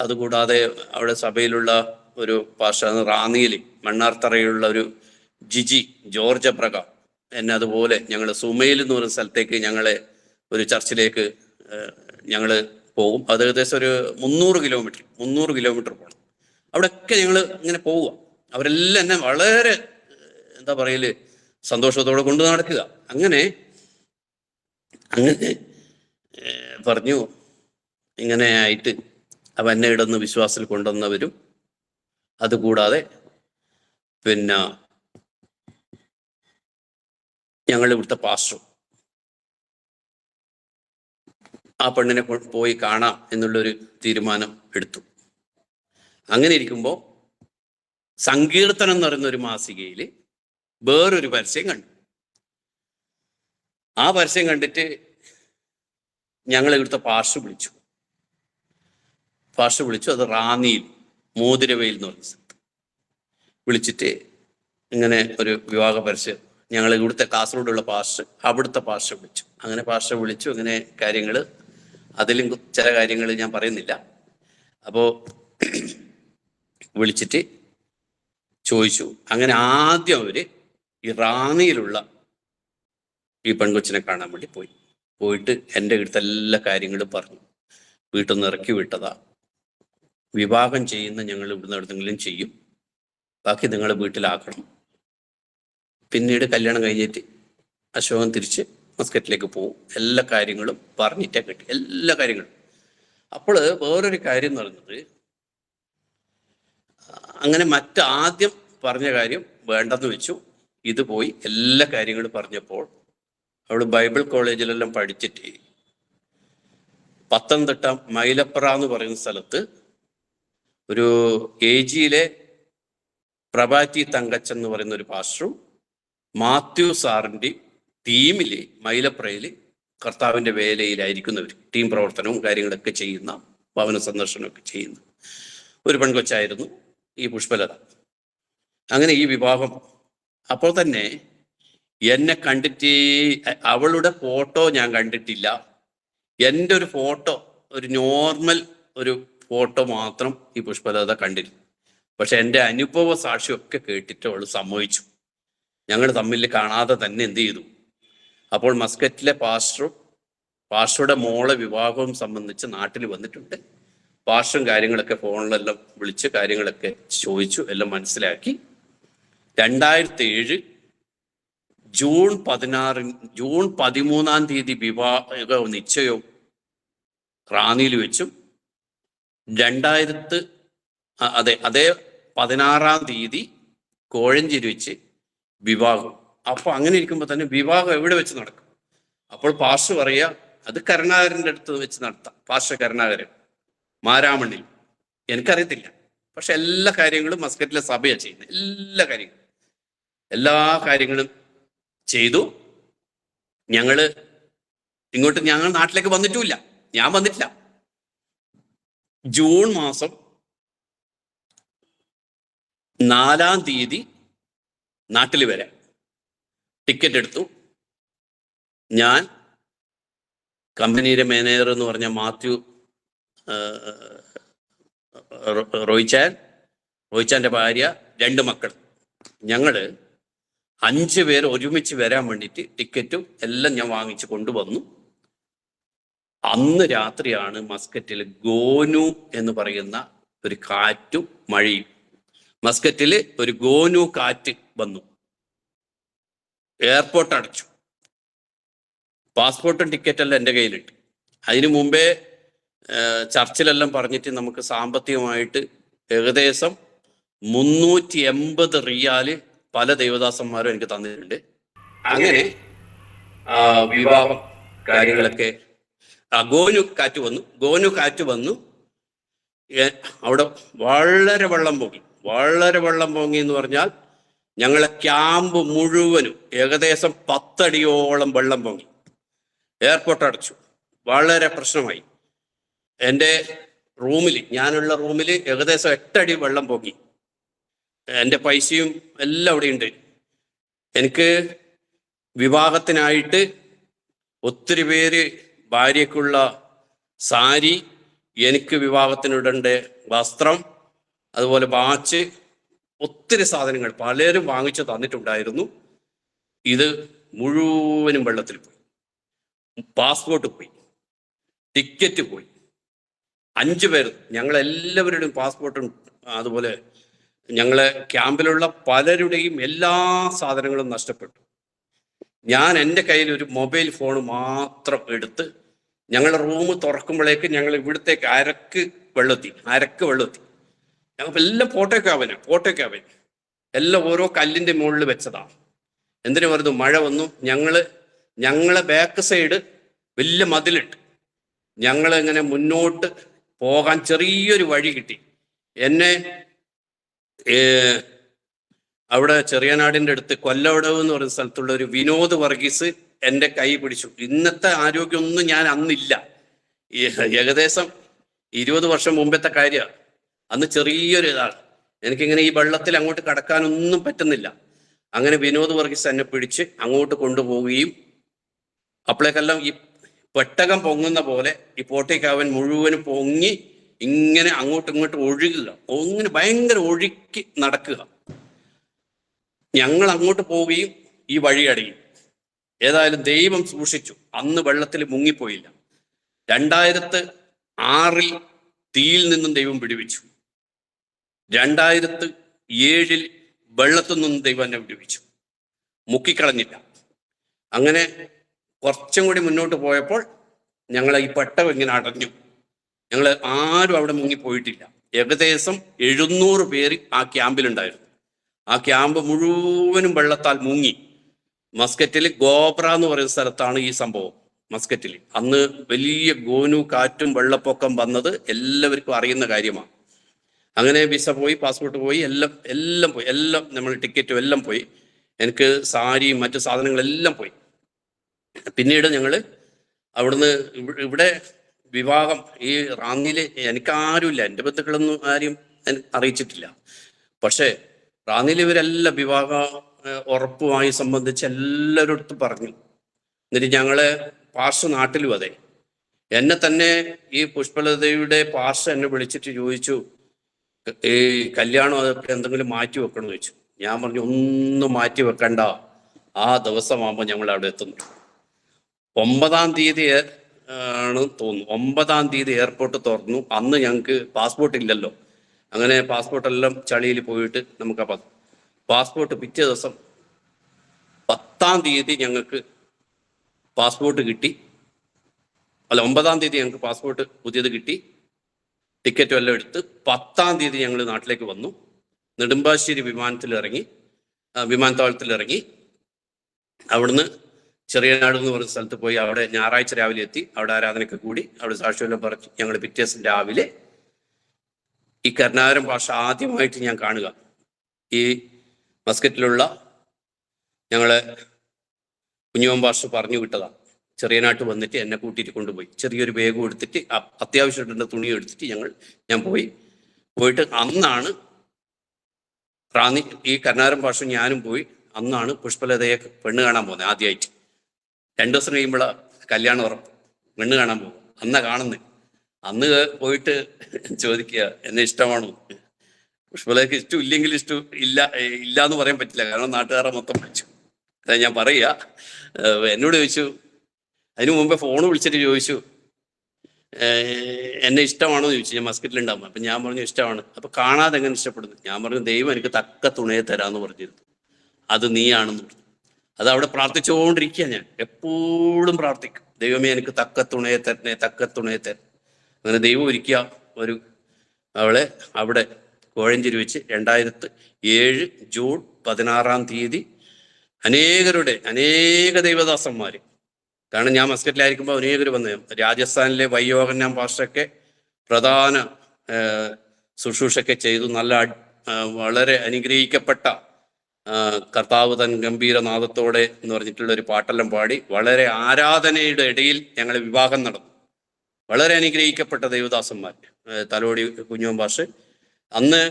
അതുകൂടാതെ അവിടെ സഭയിലുള്ള ഒരു പാഷ റാന്നിയിൽ മണ്ണാർത്തറയുള്ള ഒരു ജോർജ് അബ്രഹാം എന്നെ അതുപോലെ, ഞങ്ങൾ സുമയിൽ എന്ന് പറയുന്ന സ്ഥലത്തേക്ക് ഞങ്ങളെ ഒരു ചർച്ചിലേക്ക് ഞങ്ങൾ പോകും. അത് ഏകദേശം ഒരു 300 കിലോമീറ്റർ പോകണം. അവിടെയൊക്കെ ഞങ്ങൾ ഇങ്ങനെ പോവുക. അവരെല്ലാം എന്നെ വളരെ എന്താ പറയല് സന്തോഷത്തോടെ കൊണ്ട് നടക്കുക. അങ്ങനെ പറഞ്ഞു. ഇങ്ങനെ ആയിട്ട് അവ എന്നെ ഇടന്ന് വിശ്വാസത്തിൽ കൊണ്ടുവന്നവരും, അതുകൂടാതെ പിന്നെ ഞങ്ങൾ ഇവിടുത്തെ പാസ്റ്ററും ആ പെണ്ണിനെ പോയി കാണാം എന്നുള്ളൊരു തീരുമാനം എടുത്തു. അങ്ങനെ ഇരിക്കുമ്പോൾ സങ്കീർത്തനം എന്ന് പറയുന്ന ഒരു മാസികയിൽ വേറൊരു പരസ്യം കണ്ടു. ആ പരസ്യം കണ്ടിട്ട് ഞങ്ങൾ ഇവിടുത്തെ പാസ്റ്റർ വിളിച്ചു. അത് റാന്നിയിൽ മോതിരവയിൽ എന്ന് പറയുന്ന സ്ഥലത്ത് വിളിച്ചിട്ട് ഇങ്ങനെ ഒരു വിവാഹ പരസ്യം, ഞങ്ങൾ ഇവിടുത്തെ കാസർഗോഡുള്ള പാസ്റ്റർ അവിടുത്തെ പാസ്റ്റർ വിളിച്ചു. അങ്ങനെ പാസ്റ്റർ വിളിച്ചു. അങ്ങനെ കാര്യങ്ങൾ, അതിലും ചില കാര്യങ്ങൾ ഞാൻ പറയുന്നില്ല. അപ്പോൾ വിളിച്ചിട്ട് ചോദിച്ചു. അങ്ങനെ ആദ്യം അവർ ഈ റാന്നിയിലുള്ള ഈ പെൺകൊച്ചിനെ കാണാൻ വേണ്ടി പോയിട്ട് എൻ്റെ അടുത്ത് എല്ലാ കാര്യങ്ങളും പറഞ്ഞു. വീട്ടിൽ നിന്ന് ഇറക്കി വിട്ടതാ, വിവാഹം ചെയ്യുന്ന ഞങ്ങൾ ഇവിടുന്ന് എവിടെന്നെങ്കിലും ചെയ്യും, ബാക്കി നിങ്ങൾ വീട്ടിലാക്കണം. പിന്നീട് കല്യാണം കഴിഞ്ഞിട്ട് അശോകൻ തിരിച്ച് മസ്കറ്റിലേക്ക് പോകും. എല്ലാ കാര്യങ്ങളും പറഞ്ഞിട്ടേ കിട്ടി, എല്ലാ കാര്യങ്ങളും. അപ്പോൾ വേറൊരു കാര്യം എന്ന് പറയുന്നത്, അങ്ങനെ ആദ്യം പറഞ്ഞ കാര്യം വേണ്ടെന്ന് വെച്ചു. ഇത് പോയി എല്ലാ കാര്യങ്ങളും പറഞ്ഞപ്പോൾ അവൾ ബൈബിൾ കോളേജിലെല്ലാം പഠിച്ചിട്ട് പത്തനംതിട്ട മൈലപ്ര എന്ന് പറയുന്ന സ്ഥലത്ത് ഒരു AGയിലെ പ്രഭാറ്റി തങ്കച്ചൻ എന്ന് പറയുന്ന ഒരു പാസ്റ്ററും മാത്യു സാറിൻ്റെ ടീമിൽ മൈലപ്രയിൽ കർത്താവിൻ്റെ വേലയിലായിരിക്കുന്നവർ, ടീം പ്രവർത്തനവും കാര്യങ്ങളൊക്കെ ചെയ്യുന്ന, ഭവന സന്ദർശനമൊക്കെ ചെയ്യുന്ന ഒരു പെൺകൊച്ചായിരുന്നു ഈ പുഷ്പലത. അങ്ങനെ ഈ വിവാഹം, അപ്പോൾ തന്നെ എന്നെ കണ്ടിട്ട്, അവളുടെ ഫോട്ടോ ഞാൻ കണ്ടിട്ടില്ല, എൻ്റെ ഒരു ഫോട്ടോ, ഒരു നോർമൽ ഒരു ഫോട്ടോ മാത്രം ഈ പുഷ്പലത കണ്ടിരുന്നു. പക്ഷെ എൻ്റെ അനുഭവ സാക്ഷിയൊക്കെ കേട്ടിട്ട് അവൾ സമ്മതിച്ചു. ഞങ്ങൾ തമ്മിൽ കാണാതെ തന്നെ എന്ത് ചെയ്തു, അപ്പോൾ മസ്കറ്റിലെ പാസ്റ്ററുടെ മോളെ വിവാഹവും സംബന്ധിച്ച് നാട്ടിൽ വന്നിട്ടുണ്ട്. പാസ്റ്ററും കാര്യങ്ങളൊക്കെ ഫോണിലെല്ലാം വിളിച്ച് കാര്യങ്ങളൊക്കെ ചോദിച്ചു, എല്ലാം മനസ്സിലാക്കി. 2007 ജൂൺ 13-ാം തീയതി വിവാഹ നിശ്ചയവും റാന്നിയിൽ വെച്ചും, അതേ 16-ാം തീയതി കോഴഞ്ചേരി വെച്ച് വിവാഹം. അപ്പൊ അങ്ങനെ ഇരിക്കുമ്പോൾ തന്നെ വിവാഹം എവിടെ വെച്ച് നടക്കും? അപ്പോൾ പാസ്റ്റർ പറയുക, അത് കരുണാകരൻ്റെ അടുത്ത് വെച്ച് നടത്താം. പാസ്റ്റർ കരുണാകരൻ മാരാമണ്ണിൽ, എനിക്കറിയത്തില്ല, പക്ഷെ എല്ലാ കാര്യങ്ങളും മസ്കറ്റിലെ സഭയാണ് ചെയ്യുന്നത്. എല്ലാ കാര്യങ്ങളും ചെയ്തു. ഞങ്ങൾ നാട്ടിലേക്ക് വന്നിട്ടുമില്ല, ഞാൻ വന്നിട്ടില്ല. ജൂൺ മാസം 4-ാം തീയതി നാട്ടിൽ വരാം. ടിക്കറ്റ് എടുത്തു. ഞാൻ, കമ്പനിയുടെ മാനേജർ എന്ന് പറഞ്ഞ മാത്യു, റോയിച്ചാൻ്റെ ഭാര്യ, 2 മക്കൾ, ഞങ്ങൾ 5 പേർ ഒരുമിച്ച് വരാൻ വേണ്ടിയിട്ട് ടിക്കറ്റും എല്ലാം ഞാൻ വാങ്ങിച്ച് കൊണ്ടുവന്നു. അന്ന് രാത്രിയാണ് മസ്കറ്റിൽ ഗോനു എന്ന് പറയുന്ന ഒരു കാറ്റും മഴയും. മസ്കറ്റിൽ ഒരു ഗോനു കാറ്റ് വന്നു. എയർപോർട്ട് അടച്ചു. പാസ്പോർട്ടും ടിക്കറ്റെല്ലാം എൻ്റെ കയ്യിലിട്ട്. അതിനു മുമ്പേ ചർച്ചിലെല്ലാം പറഞ്ഞിട്ട് നമുക്ക് സാമ്പത്തികമായിട്ട് ഏകദേശം 380 റിയാല് പല ദേവദാസന്മാരും എനിക്ക് തന്നിട്ടുണ്ട്. അങ്ങനെ വിവാഹം കാര്യങ്ങളൊക്കെ ഗോനു കാറ്റ് വന്നു. അവിടെ വളരെ വെള്ളം പൊങ്ങി എന്ന് പറഞ്ഞാൽ ഞങ്ങളെ ക്യാമ്പ് മുഴുവനും ഏകദേശം 10 അടിയോളം വെള്ളം പൊങ്ങി. എയർപോർട്ട് അടച്ചു. വളരെ പ്രശ്നമായി. എൻ്റെ ഞാനുള്ള റൂമിൽ ഏകദേശം 8 അടി വെള്ളം പൊങ്ങി. എൻ്റെ പൈസയും എല്ലാം അവിടെ ഉണ്ട്. എനിക്ക് വിവാഹത്തിനായിട്ട് ഒത്തിരി പേര് ഭാര്യക്കുള്ള സാരി, എനിക്ക് വിവാഹത്തിനിടേണ്ട വസ്ത്രം, അതുപോലെ വാച്ച്, ഒത്തിരി സാധനങ്ങൾ പലരും വാങ്ങിച്ചു തന്നിട്ടുണ്ടായിരുന്നു. ഇത് മുഴുവനും വെള്ളത്തിൽ പോയി. പാസ്പോർട്ട് പോയി, ടിക്കറ്റ് പോയി. 5 പേർ, ഞങ്ങളെല്ലാവരുടെയും പാസ്പോർട്ടും അതുപോലെ ഞങ്ങളെ ക്യാമ്പിലുള്ള പലരുടെയും എല്ലാ സാധനങ്ങളും നഷ്ടപ്പെട്ടു. ഞാൻ എൻ്റെ കയ്യിൽ ഒരു മൊബൈൽ ഫോൺ മാത്രം എടുത്ത് ഞങ്ങളുടെ റൂം തുറക്കുമ്പോഴേക്ക് ഞങ്ങൾ ഇവിടത്തേക്ക് അരക്ക് വെള്ളത്തി ഞങ്ങൾക്ക് എല്ലാം പോട്ടേക്കാവൻ എല്ലാം ഓരോ കല്ലിൻ്റെ മുകളിൽ വെച്ചതാണ്. എന്തിനു പറഞ്ഞു, മഴ വന്നു. ഞങ്ങളെ ബാക്ക് സൈഡ് വലിയ മതിലിട്ട് ഞങ്ങളിങ്ങനെ മുന്നോട്ട് പോകാൻ ചെറിയൊരു വഴി കിട്ടി. എന്നെ അവിടെ ചെറിയനാടിൻ്റെ അടുത്ത് കൊല്ലവടവ് എന്ന് പറയുന്ന സ്ഥലത്തുള്ള ഒരു വിനോദ് വർഗീസ് എൻ്റെ കൈ പിടിച്ചു. ഇന്നത്തെ ആരോഗ്യമൊന്നും ഞാൻ അന്നില്ല. ഏകദേശം 20 വർഷം മുമ്പത്തെ കാര്യമാണ്. അന്ന് ചെറിയൊരു ഇതാണ്. എനിക്കിങ്ങനെ ഈ വെള്ളത്തിൽ അങ്ങോട്ട് കടക്കാനൊന്നും പറ്റുന്നില്ല. അങ്ങനെ വിനോദ് വർഗീസ് എന്നെ പിടിച്ച് അങ്ങോട്ട് കൊണ്ടുപോവുകയും അപ്പോഴേക്കെല്ലാം ഈ പെട്ടകം പൊങ്ങുന്ന പോലെ ഈ പോട്ടേക്കാവൻ മുഴുവനും പൊങ്ങി ഇങ്ങനെ അങ്ങോട്ടും ഇങ്ങോട്ടും ഒഴുകുക. ഇങ്ങനെ ഭയങ്കര ഒഴുക്കി നടക്കുക. ഞങ്ങൾ അങ്ങോട്ട് പോവുകയും ഈ വഴി അടയും. ഏതായാലും ദൈവം സൂക്ഷിച്ചു. അന്ന് വെള്ളത്തിൽ മുങ്ങിപ്പോയില്ല. 2006 തീയിൽ നിന്നും ദൈവം പിടിവിച്ചു. 2007 വെള്ളത്തിൽ നിന്നും ദൈവം എന്നെ പിടിവിച്ചു. മുക്കിക്കളഞ്ഞില്ല. അങ്ങനെ കുറച്ചും കൂടി മുന്നോട്ട് പോയപ്പോൾ ഞങ്ങൾ ഈ പെട്ടകം ഇങ്ങനെ അടഞ്ഞു. ഞങ്ങൾ ആരും അവിടെ മുങ്ങിപ്പോയിട്ടില്ല. ഏകദേശം 700 പേര് ആ ക്യാമ്പിലുണ്ടായിരുന്നു. ആ ക്യാമ്പ് മുഴുവനും വെള്ളത്താൽ മുങ്ങി. മസ്കറ്റിൽ ഗോബ്ര എന്ന് പറയുന്ന സ്ഥലത്താണ് ഈ സംഭവം. മസ്കറ്റിൽ അന്ന് വലിയ ഗോനു കാറ്റും വെള്ളപ്പൊക്കം വന്നത് എല്ലാവർക്കും അറിയുന്ന കാര്യമാണ്. അങ്ങനെ വിസ പോയി, പാസ്പോർട്ട് പോയി, എല്ലാം പോയി. നമ്മൾ ടിക്കറ്റും എല്ലാം പോയി. എനിക്ക് സാരിയും മറ്റു സാധനങ്ങളെല്ലാം പോയി. പിന്നീട് ഞങ്ങൾ അവിടുന്ന് ഇവിടെ വിവാഹം ഈ റാന്നിയിൽ എനിക്കാരുമില്ല, എൻ്റെ ബന്ധുക്കളൊന്നും ആരും അറിയിച്ചിട്ടില്ല. പക്ഷേ റാന്നിയിൽ ഇവരെല്ലാം വിവാഹ ഉറപ്പുമായി സംബന്ധിച്ച് എല്ലാവരുടെ പറഞ്ഞു. എന്നിട്ട് ഞങ്ങളെ പാർശ്വ നാട്ടിലും അതെ, എന്നെ തന്നെ ഈ പുഷ്പലതയുടെ പാർശ്വ എന്നെ വിളിച്ചിട്ട് ചോദിച്ചു, ഈ കല്യാണം അതൊക്കെ എന്തെങ്കിലും മാറ്റി വെക്കണമെന്ന് ചോദിച്ചു. ഞാൻ പറഞ്ഞു, ഒന്നും മാറ്റി വെക്കണ്ട, ആ ദിവസമാകുമ്പോൾ ഞങ്ങൾ അവിടെ എത്തുന്നു. 9-ാം തീയതി ആണ് തോന്നുന്നു. 9-ാം തീയതി എയർപോർട്ട് തുറന്നു. അന്ന് ഞങ്ങൾക്ക് പാസ്പോർട്ട് ഇല്ലല്ലോ. അങ്ങനെ പാസ്പോർട്ടെല്ലാം ചളിയിൽ പോയിട്ട് നമുക്ക് പാസ്പോർട്ട് പിറ്റേ ദിവസം 10-ാം തീയതി ഞങ്ങൾക്ക് പാസ്പോർട്ട് കിട്ടി. 9-ാം തീയതി ഞങ്ങൾക്ക് പാസ്പോർട്ട് പുതിയത് കിട്ടി. ടിക്കറ്റും എല്ലാം എടുത്ത് 10-ാം തീയതി ഞങ്ങൾ നാട്ടിലേക്ക് വന്നു. നെടുമ്പാശ്ശേരി വിമാനത്താവളത്തിലിറങ്ങി. അവിടുന്ന് ചെറിയനാട് എന്ന് പറയുന്ന സ്ഥലത്ത് പോയി. അവിടെ ഞായറാഴ്ച രാവിലെ എത്തി. അവിടെ ആരാധനയൊക്കെ കൂടി. അവിടെ സാക്ഷ്യമെല്ലാം പറഞ്ഞു. ഞങ്ങൾ പിറ്റേ ദിവസം രാവിലെ ഈ കർണാടകം ഭാഷ ആദ്യമായിട്ട് ഞാൻ കാണുക. ഈ മസ്കറ്റിലുള്ള ഞങ്ങളെ കുഞ്ഞുവൻ ഭാഷ പറഞ്ഞു വിട്ടതാണ്. ചെറിയനാട്ട് വന്നിട്ട് എന്നെ കൂട്ടിയിട്ട് കൊണ്ടുപോയി. ചെറിയൊരു ബാഗും എടുത്തിട്ട് അത്യാവശ്യമായിട്ടുള്ള തുണി എടുത്തിട്ട് ഞാൻ പോയിട്ട് അന്നാണ് റാന്നി ഈ കർണാരം ഭാഷ ഞാനും പോയി. അന്നാണ് പുഷ്പലതയെ പെണ്ണ് കാണാൻ പോകുന്നത് ആദ്യമായിട്ട്. 2 ദിവസം കഴിയുമ്പോഴാണ് കല്യാണം ഉറപ്പ്. പെണ്ണ് കാണാൻ പോകും. അന്നാ കാണുന്നത്. അന്ന് പോയിട്ട് ചോദിക്കുക എന്നെ ഇഷ്ടമാണോ. പുഷ്പലതയ്ക്ക് ഇഷ്ടമില്ലെങ്കിൽ ഇല്ല എന്ന് പറയാൻ പറ്റില്ല, കാരണം നാട്ടുകാരെ മൊത്തം വിളിച്ചു. അതാ ഞാൻ പറയുക. എന്നോട് ചോദിച്ചു, അതിനു മുമ്പേ ഫോൺ വിളിച്ചിട്ട് ചോദിച്ചു എന്നെ ഇഷ്ടമാണോ എന്ന് ചോദിച്ചു. ഞാൻ മസ്കറ്റിലുണ്ടാകുമ്പോൾ. അപ്പം ഞാൻ പറഞ്ഞു ഇഷ്ടമാണ്. അപ്പം കാണാതെ എങ്ങനെ ഇഷ്ടപ്പെടുന്നു. ഞാൻ പറഞ്ഞു ദൈവം എനിക്ക് തക്ക തുണയെ തരാമെന്ന് പറഞ്ഞിരുന്നു, അത് നീയാണെന്ന് പറഞ്ഞു. അത് അവിടെ പ്രാർത്ഥിച്ചുകൊണ്ടിരിക്കുക. ഞാൻ എപ്പോഴും പ്രാർത്ഥിക്കും, ദൈവമേ എനിക്ക് തക്ക തുണയെ തരണേ, തക്ക തുണയെ തരണം. അങ്ങനെ ദൈവം ഒരുക്കുക അവളെ അവിടെ കോഴഞ്ചേരി വെച്ച് 2007 ജൂൺ 16 അനേക ദൈവദാസന്മാർ, കാരണം ഞാൻ മസ്കറ്റിലായിരിക്കുമ്പോൾ അനേകർ വന്നു. രാജസ്ഥാനിലെ വൈയോഗനാം പാസ്റ്ററൊക്കെ പ്രധാന ശുശ്രൂഷയൊക്കെ ചെയ്തു. വളരെ അനുഗ്രഹിക്കപ്പെട്ട കർത്താവ് തൻ ഗംഭീരനാദത്തോടെ എന്ന് പറഞ്ഞിട്ടുള്ള ഒരു പാട്ടെല്ലാം പാടി വളരെ ആരാധനയുടെ ഇടയിൽ ഞങ്ങൾ വിവാഹം നടന്നു. വളരെ അനുഗ്രഹിക്കപ്പെട്ട ദൈവദാസന്മാർ. തലോടി കുഞ്ഞോൻ പാസ്റ്റർ, അന്ന്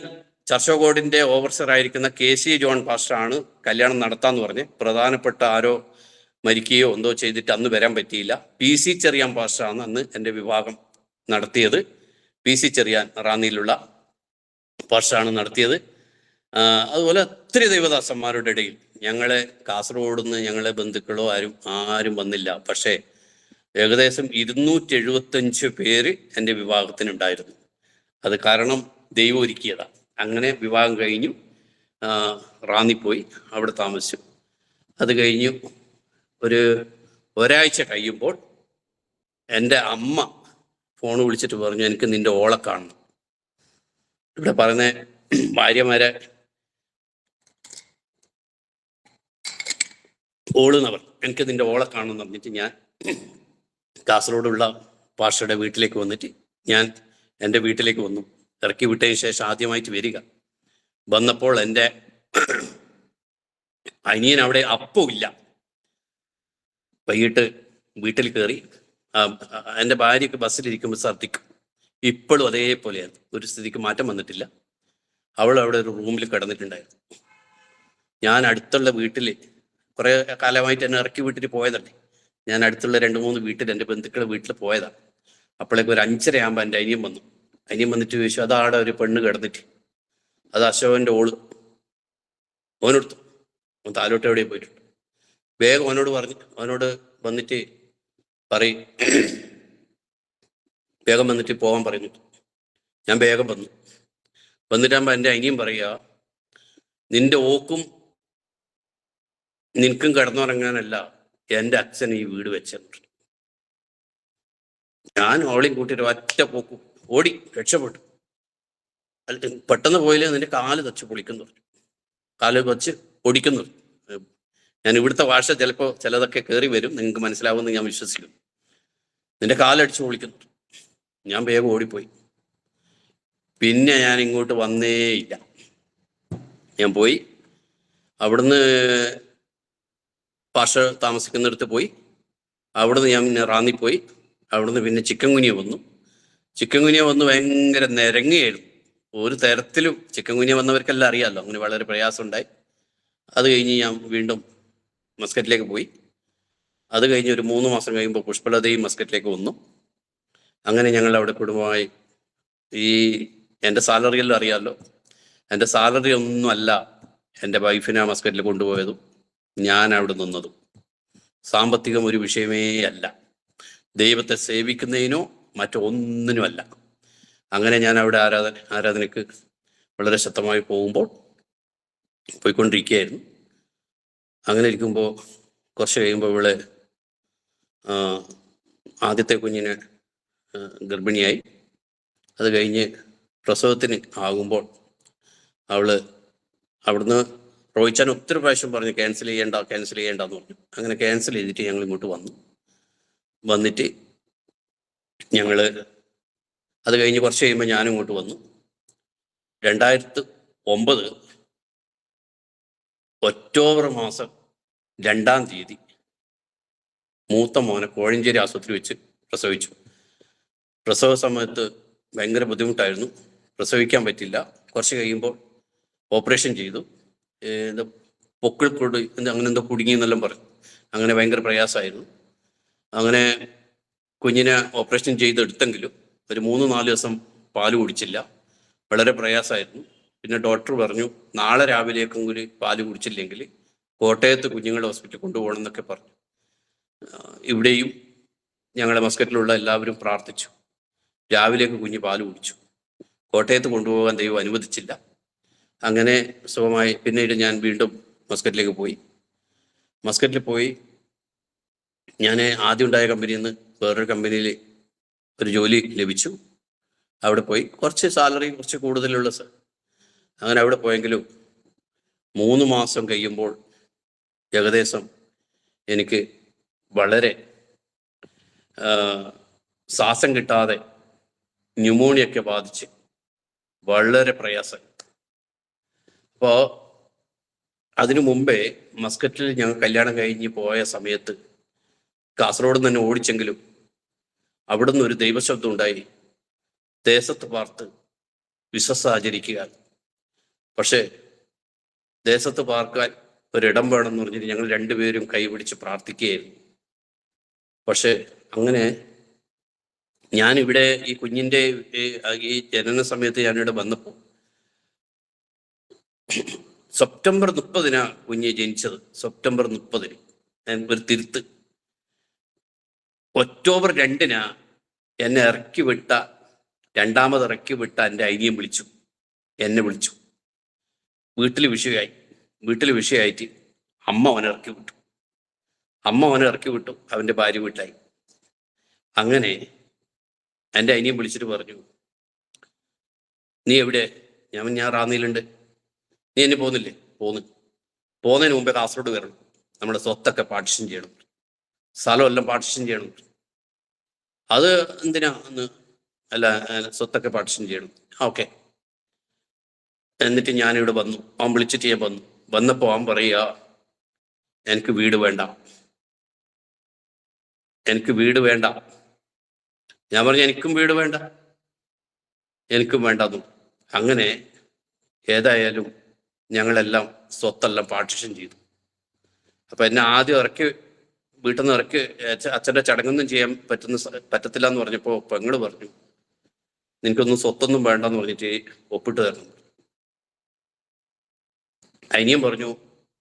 ചർച്ചോകോടിൻ്റെ ഓവർസർ ആയിരിക്കുന്ന KC ജോൺ പാസ്റ്ററാണ് കല്യാണം നടത്താമെന്ന് പറഞ്ഞ്. പ്രധാനപ്പെട്ട ആരോ മരിക്കുകയോ എന്തോ ചെയ്തിട്ട് അന്ന് വരാൻ പറ്റിയില്ല. PC ചെറിയാൻ പാസ്റ്ററാണ് അന്ന് എൻ്റെ വിവാഹം നടത്തിയത്. PC ചെറിയാൻ റാന്നിയിലുള്ള പാസ്റ്ററാണ് നടത്തിയത്. അതുപോലെ ഒത്തിരി ദൈവദാസന്മാരുടെ ഇടയിൽ ഞങ്ങളെ കാസർഗോഡ് നിന്ന് ഞങ്ങളെ ബന്ധുക്കളോ ആരും വന്നില്ല. പക്ഷേ ഏകദേശം 275 പേര് എൻ്റെ വിവാഹത്തിനുണ്ടായിരുന്നു. അത് കാരണം ദൈവം ഒരുക്കിയതാണ്. അങ്ങനെ വിവാഹം കഴിഞ്ഞു. റാന്നി പോയി അവിടെ താമസിച്ചു. അത് കഴിഞ്ഞു ഒരാഴ്ച കഴിയുമ്പോൾ എൻ്റെ അമ്മ ഫോൺ വിളിച്ചിട്ട് പറഞ്ഞു, എനിക്ക് നിൻ്റെ ഓളെ കാണണം. ഇവിടെ പറയുന്ന ഭാര്യമാരെ ഓളുന്നവർ, എനിക്ക് നിൻ്റെ ഓളെ കാണണം എന്ന് പറഞ്ഞിട്ട് ഞാൻ കാസർഗോഡുള്ള പാസ്റ്ററുടെ വീട്ടിലേക്ക് വന്നിട്ട് ഞാൻ എൻ്റെ വീട്ടിലേക്ക് വന്നു. ഇറക്കി വിട്ടതിന് ശേഷം ആദ്യമായിട്ട് വരിക. വന്നപ്പോൾ എൻ്റെ അനിയൻ അവിടെ അപ്പം ഇല്ല. വൈകിട്ട് വീട്ടിൽ കയറി. എൻ്റെ ഭാര്യയ്ക്ക് ബസ്സിലിരിക്കുമ്പോൾ ഛർദ്ദിക്കും. ഇപ്പോഴും അതേപോലെയാണ്, ഒരു സ്ഥിതിക്ക് മാറ്റം വന്നിട്ടില്ല. അവൾ അവിടെ ഒരു റൂമിൽ കിടന്നിട്ടുണ്ടായിരുന്നു. ഞാൻ അടുത്തുള്ള വീട്ടിൽ കുറേ കാലമായിട്ട് എന്നെ ഇറക്കി വീട്ടിൽ പോയതല്ലേ. ഞാൻ അടുത്തുള്ള 2-3 വീട്ടിൽ എൻ്റെ ബന്ധുക്കളുടെ വീട്ടിൽ പോയതാണ്. അപ്പോഴേക്ക് ഒരു 5:30 ആകുമ്പോൾ എൻ്റെ അനിയൻ വന്നു. അനിയൻ വന്നിട്ട് ചോദിച്ചു, അതാടെ ഒരു പെണ്ണ് കിടന്നിട്ട്, അത് അശോകൻ്റെ ഓള്. ഓനെടുത്തു. അവൻ താലോട്ട് എവിടെ പോയിട്ടുണ്ട്. വേഗം അവനോട് വന്നിട്ട് പറയും, വേഗം വന്നിട്ട് പോകാൻ പറയുന്നു. ഞാൻ വേഗം വന്നിട്ടാകുമ്പോൾ എൻ്റെ അനിയൻ പറയുക, നിന്റെ ഓക്കും നിനക്കും കിടന്നുറങ്ങാനല്ല എൻ്റെ അച്ഛൻ ഈ വീട് വെച്ചെന്ന്. ഞാൻ ഓളെയും കൂട്ടിയിട്ട് ഒറ്റ പോക്കും ഓടി രക്ഷപ്പെട്ടു. പെട്ടെന്ന് പോയില്ലേ, നിന്റെ കാല് തച്ച് പൊളിക്കുന്നു, കാല് വച്ച് ഒടിക്കുന്നു. ഞാൻ ഇവിടുത്തെ ഭാഷ ചിലപ്പോൾ ചിലതൊക്കെ കയറി വരും, നിങ്ങൾക്ക് മനസ്സിലാവുമെന്ന് ഞാൻ വിശ്വസിക്കുന്നു. നിന്റെ കാലടിച്ച് പൊളിക്കുന്നു. ഞാൻ വേഗം ഓടിപ്പോയി. പിന്നെ ഞാൻ ഇങ്ങോട്ട് വന്നേയില്ല. ഞാൻ പോയി അവിടുന്ന് പാഷ താമസിക്കുന്നിടത്ത് പോയി. അവിടുന്ന് ഞാൻ പിന്നെ റാന്നി പോയി. അവിടുന്ന് പിന്നെ ചിക്കൻ കുനിയ വന്ന് ഭയങ്കര നിരങ്ങിയായിരുന്നു. ഒരു തരത്തിലും ചിക്കൻ കുനിയ വന്നവർക്കെല്ലാം അറിയാമല്ലോ, അങ്ങനെ വളരെ പ്രയാസമുണ്ടായി. അത് കഴിഞ്ഞ് ഞാൻ വീണ്ടും മസ്കറ്റിലേക്ക് പോയി. അത് കഴിഞ്ഞ് ഒരു 3 മാസം കഴിയുമ്പോൾ പുഷ്പലതയും മസ്കറ്റിലേക്ക് വന്നു. അങ്ങനെ ഞങ്ങൾ അവിടെ കുടുംബമായി. എൻ്റെ സാലറിയെല്ലാം അറിയാമല്ലോ. എൻ്റെ സാലറി ഒന്നുമല്ല എൻ്റെ വൈഫിനെ മസ്കറ്റിൽ കൊണ്ടുപോയതും ഞാൻ അവിടെ നിന്നതും. സാമ്പത്തികം ഒരു വിഷയമേ അല്ല, ദൈവത്തെ സേവിക്കുന്നതിനോ മറ്റൊന്നിനുമല്ല. അങ്ങനെ ഞാൻ അവിടെ ആരാധനയ്ക്ക് വളരെ ശക്തമായി പോയിക്കൊണ്ടിരിക്കുകയായിരുന്നു. അങ്ങനെ ഇരിക്കുമ്പോൾ കുറച്ച് കഴിയുമ്പോൾ ഇവളെ ആദ്യത്തെ കുഞ്ഞിനെ ഗർഭിണിയായി. അത് കഴിഞ്ഞ് പ്രസവത്തിന് ആകുമ്പോൾ അവിടുന്ന് റോയിച്ചാൻ ഒത്തിരി പ്രാവശ്യം പറഞ്ഞു ക്യാൻസൽ ചെയ്യേണ്ടെന്ന് പറഞ്ഞു. അങ്ങനെ ക്യാൻസൽ ചെയ്തിട്ട് ഞങ്ങൾ ഇങ്ങോട്ട് വന്നിട്ട് ഞങ്ങൾ അത് കഴിഞ്ഞ് കുറച്ച് കഴിയുമ്പോൾ ഞാനും ഇങ്ങോട്ട് വന്നു. 2009 ഒക്ടോബർ മാസം 2-ാം തീയതി മൂത്ത മോനെ കോഴഞ്ചേരി ആശുപത്രി വെച്ച് പ്രസവിച്ചു. പ്രസവ സമയത്ത് ഭയങ്കര ബുദ്ധിമുട്ടായിരുന്നു, പ്രസവിക്കാൻ പറ്റില്ല. കുറച്ച് കഴിയുമ്പോൾ ഓപ്പറേഷൻ ചെയ്തു. ഇത് പൊക്കിൾക്കൊടി അങ്ങനെ എന്തോ കുടുങ്ങിയെന്നെല്ലാം പറഞ്ഞു. അങ്ങനെ ഭയങ്കര പ്രയാസമായിരുന്നു. അങ്ങനെ കുഞ്ഞിനെ ഓപ്പറേഷൻ ചെയ്തെടുത്തെങ്കിലും ഒരു 3-4 ദിവസം പാല് കുടിച്ചില്ല, വളരെ പ്രയാസമായിരുന്നു. പിന്നെ ഡോക്ടർ പറഞ്ഞു നാളെ രാവിലേക്കും കൂടി പാല് കുടിച്ചില്ലെങ്കിൽ കോട്ടയത്ത് കുഞ്ഞുങ്ങളുടെ ഹോസ്പിറ്റലിൽ കൊണ്ടുപോകണം എന്നൊക്കെ പറഞ്ഞു. ഇവിടെയും ഞങ്ങളുടെ മസ്കറ്റിലുള്ള എല്ലാവരും പ്രാർത്ഥിച്ചു. രാവിലേക്ക് കുഞ്ഞ് പാല് കുടിച്ചു. കോട്ടയത്ത് കൊണ്ടുപോകാൻ ദൈവം അനുവദിച്ചില്ല. അങ്ങനെ സുഖമായി. പിന്നീട് ഞാൻ വീണ്ടും മസ്കറ്റിലേക്ക് പോയി. മസ്കറ്റിൽ പോയി ഞാൻ ആദ്യം ഉണ്ടായ കമ്പനിയിൽ നിന്ന് വേറൊരു കമ്പനിയിൽ ഒരു ജോലി ലഭിച്ചു. അവിടെ പോയി കുറച്ച് സാലറി കുറച്ച് കൂടുതലുള്ള അങ്ങനെ അവിടെ പോയെങ്കിലും 3 മാസം കഴിയുമ്പോൾ ഏകദേശം എനിക്ക് വളരെ ശ്വാസം കിട്ടാതെ ന്യൂമോണിയൊക്കെ ബാധിച്ച് വളരെ പ്രയാസം. അപ്പോൾ അതിനു മുമ്പേ മസ്കറ്റിൽ ഞങ്ങൾ കല്യാണം കഴിഞ്ഞ് പോയ സമയത്ത് കാസർഗോഡ് തന്നെ ഓടിച്ചെങ്കിലും അവിടുന്ന് ഒരു ദൈവശബ്ദം ഉണ്ടായി, ദേശത്ത് പാർത്ത് വിശ്വസ് ആചരിക്കുക. പക്ഷേ ദേശത്ത് പാർക്കാൻ ഒരിടം വേണമെന്ന് പറഞ്ഞിട്ട് ഞങ്ങൾ രണ്ടുപേരും കൈപിടിച്ച് പ്രാർത്ഥിക്കുകയായിരുന്നു. പക്ഷെ അങ്ങനെ ഞാനിവിടെ ഈ കുഞ്ഞിൻ്റെ ഈ ജനന സമയത്ത് ഞാനിവിടെ വന്നപ്പോൾ സെപ്റ്റംബർ 30 കുഞ്ഞ് ജനിച്ചത്. സെപ്റ്റംബർ 30 ഞാൻ ഒരു തിരുത്ത്. ഒക്ടോബർ 2 എന്നെ രണ്ടാമത് ഇറക്കി വിട്ട എൻ്റെ അനിയൻ വിളിച്ചു, എന്നെ വിളിച്ചു. വീട്ടിൽ വിഷയമായിട്ട് അമ്മ അവനെ ഇറക്കി വിട്ടു. അവൻ്റെ ഭാര്യ വീട്ടിലായി. അങ്ങനെ എൻ്റെ അനിയൻ വിളിച്ചിട്ട് പറഞ്ഞു, നീ എവിടെ? ഞാൻ റാന്നിയിലുണ്ട്. നീ എന്നെ പോകുന്നില്ലേ? പോകുന്നതിന് മുമ്പേ കാസർഗോഡ് വരണം, നമ്മുടെ സ്വത്തൊക്കെ പാർട്ടിഷൻ ചെയ്യണം, സ്ഥലമെല്ലാം പാർട്ടിഷൻ ചെയ്യണം. അത് എന്തിനാ എന്ന് അല്ല, സ്വത്തൊക്കെ പാർട്ടിഷൻ ചെയ്യണം. ഓക്കെ. എന്നിട്ട് ഞാനിവിടെ വന്നു. അവൻ വിളിച്ചിട്ട് ഞാൻ വന്നപ്പോൾ അവൻ പറയുക, എനിക്ക് വീട് വേണ്ട. ഞാൻ പറഞ്ഞു എനിക്കും വേണ്ടെന്നു. അങ്ങനെ ഏതായാലും ഞങ്ങളെല്ലാം സ്വത്തെല്ലാം പാർട്ടിഷൻ ചെയ്തു. അപ്പൊ എന്നെ ആദ്യം വീട്ടിൽ നിന്ന് ഇറക്കി അച്ഛൻ്റെ ചടങ്ങൊന്നും ചെയ്യാൻ പറ്റത്തില്ല എന്ന് പറഞ്ഞപ്പോൾ പെങ്ങള് പറഞ്ഞു, നിനക്കൊന്നും സ്വത്തൊന്നും വേണ്ടെന്ന് പറഞ്ഞിട്ട് ഒപ്പിട്ട് തരണം. അനിയൻ പറഞ്ഞു,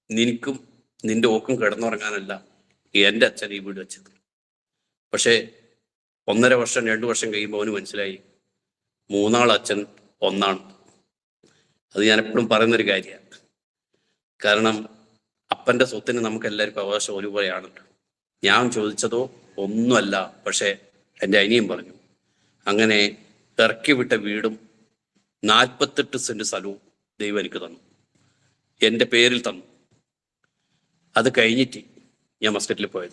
നിനക്കും നിന്റെ ഓക്കും കിടന്നുറങ്ങാനല്ല എൻ്റെ അച്ഛൻ ഈ വീട് വെച്ചത്. പക്ഷേ 1.5 വർഷം 2 വർഷം കഴിയുമ്പോൾ അവന് മനസ്സിലായി മൂന്നാളച്ഛൻ ഒന്നാണ്. അത് ഞാൻ എപ്പോഴും പറയുന്നൊരു കാര്യമാണ്. കാരണം അപ്പൻ്റെ സ്വത്തിന് നമുക്ക് എല്ലാവർക്കും അവകാശം ഒരുപോലെയാണല്ലോ. ഞാൻ ചോദിച്ചതോ ഒന്നുമല്ല, പക്ഷേ എൻ്റെ അനിയൻ പറഞ്ഞു. അങ്ങനെ ഇറക്കി വിട്ട വീടും 48 സെന്റ് സ്ഥലവും ദൈവം എനിക്ക് തന്നു, എൻ്റെ പേരിൽ തന്നു. അത് കഴിഞ്ഞിട്ട് ഞാൻ മസ്കറ്റിൽ പോയി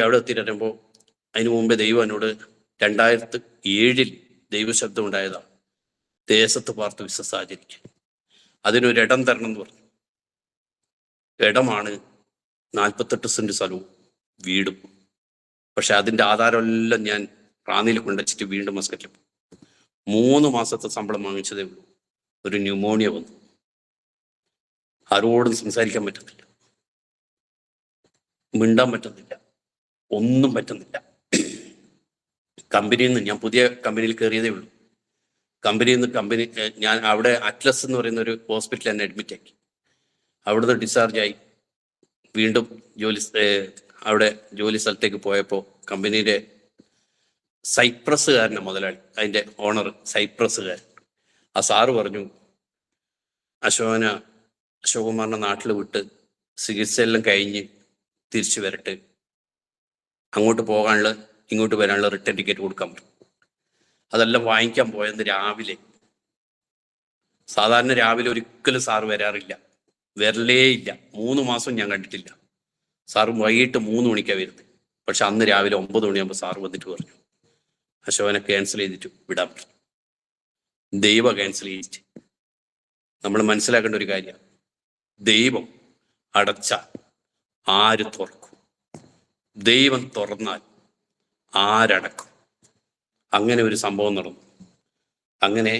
അവിടെ എത്തിയിരുമ്പോൾ അതിനു മുമ്പേ ദൈവം എന്നോട് 2007 ദൈവശബ്ദം ഉണ്ടായതാണ്, ദേശത്ത് പാർത്ത് വിശ്വസ് ആചരിക്കുക. അതിനൊരിടം തരണം എന്ന് പറഞ്ഞു. ഇടമാണ് 48 സെന്റ് സ്ഥലവും വീടും. പക്ഷെ അതിൻ്റെ ആധാരമെല്ലാം ഞാൻ റാന്നിയിൽ കൊണ്ടുവച്ചിട്ട് വീണ്ടും മസ്കറ്റിൽ 3 മാസത്തെ ശമ്പളം വാങ്ങിച്ചതേ ഉള്ളൂ. ഒരു ന്യൂമോണിയ വന്നു. ആരോടും സംസാരിക്കാൻ പറ്റുന്നില്ല, മിണ്ടാൻ പറ്റുന്നില്ല, ഒന്നും പറ്റുന്നില്ല. കമ്പനിയിൽ നിന്ന് ഞാൻ പുതിയ കമ്പനിയിൽ കയറിയതേ ഉള്ളൂ. ഞാൻ അവിടെ അറ്റ്ലസ് എന്ന് പറയുന്ന ഒരു ഹോസ്പിറ്റലിൽ എന്നെ അഡ്മിറ്റ് ആക്കി. അവിടുന്ന് ഡിസ്ചാർജായി വീണ്ടും അവിടെ ജോലി സ്ഥലത്തേക്ക് പോയപ്പോൾ കമ്പനിയുടെ സൈപ്രസുകാരനെ മുതലാളി, അതിൻ്റെ ഓണർ സൈപ്രസുകാരൻ, ആ സാറ് പറഞ്ഞു, അശോകുമാറിനെ നാട്ടിൽ വിട്ട് ചികിത്സയെല്ലാം കഴിഞ്ഞ് തിരിച്ചു വരട്ടെ, അങ്ങോട്ട് പോകാനുള്ള ഇങ്ങോട്ട് വരാനുള്ള റിട്ടേൺ ടിക്കറ്റ് കൊടുക്കാൻ പറ്റും. അതെല്ലാം വാങ്ങിക്കാൻ പോയത് രാവിലെ. സാധാരണ രാവിലെ ഒരിക്കലും സാറ് വരാറില്ല, വരലേ ഇല്ല. 3 മാസം ഞാൻ കണ്ടിട്ടില്ല. സാറ് വൈകിട്ട് 3 മണിക്കാണ് വരുന്നത്. പക്ഷെ അന്ന് രാവിലെ 9 മണിയാകുമ്പോൾ സാറ് വന്നിട്ട് പറഞ്ഞു, അശോകനെ ക്യാൻസൽ ചെയ്തിട്ട് വിടാൻ പറ്റും. ദൈവം ക്യാൻസൽ ചെയ്തിട്ട്. നമ്മൾ മനസ്സിലാക്കേണ്ട ഒരു കാര്യമാണ്, ദൈവം അടച്ച ആര് തുറക്കും? ദൈവം തുറന്നാൽ ആരടക്കും? അങ്ങനെ ഒരു സംഭവം നടന്നു. അങ്ങനെ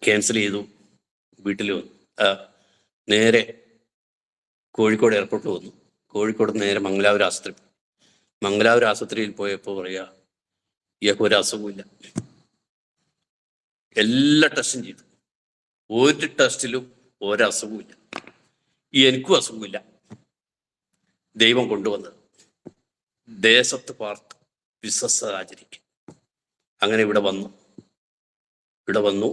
ക്യാൻസൽ ചെയ്തു. വീട്ടിൽ വന്നു. നേരെ കോഴിക്കോട് എയർപോർട്ടിൽ വന്നു. കോഴിക്കോട് നേരെ മംഗലാപുരം ആശുപത്രി. മംഗലാപുരം ആശുപത്രിയിൽ പോയപ്പോൾ പറയുക, ഇയാൾക്ക് ഒരു അസുഖമില്ല. എല്ലാ ടെസ്റ്റും ചെയ്തു, ഒരു ടെസ്റ്റിലും ഒരസുഖമില്ല. എനിക്കും അസുഖമില്ല. ദൈവം കൊണ്ടുവന്നത് ദേശത്ത് പാർത്ത് വിശ്വസ്ത ആചരിക്കും. അങ്ങനെ ഇവിടെ വന്നു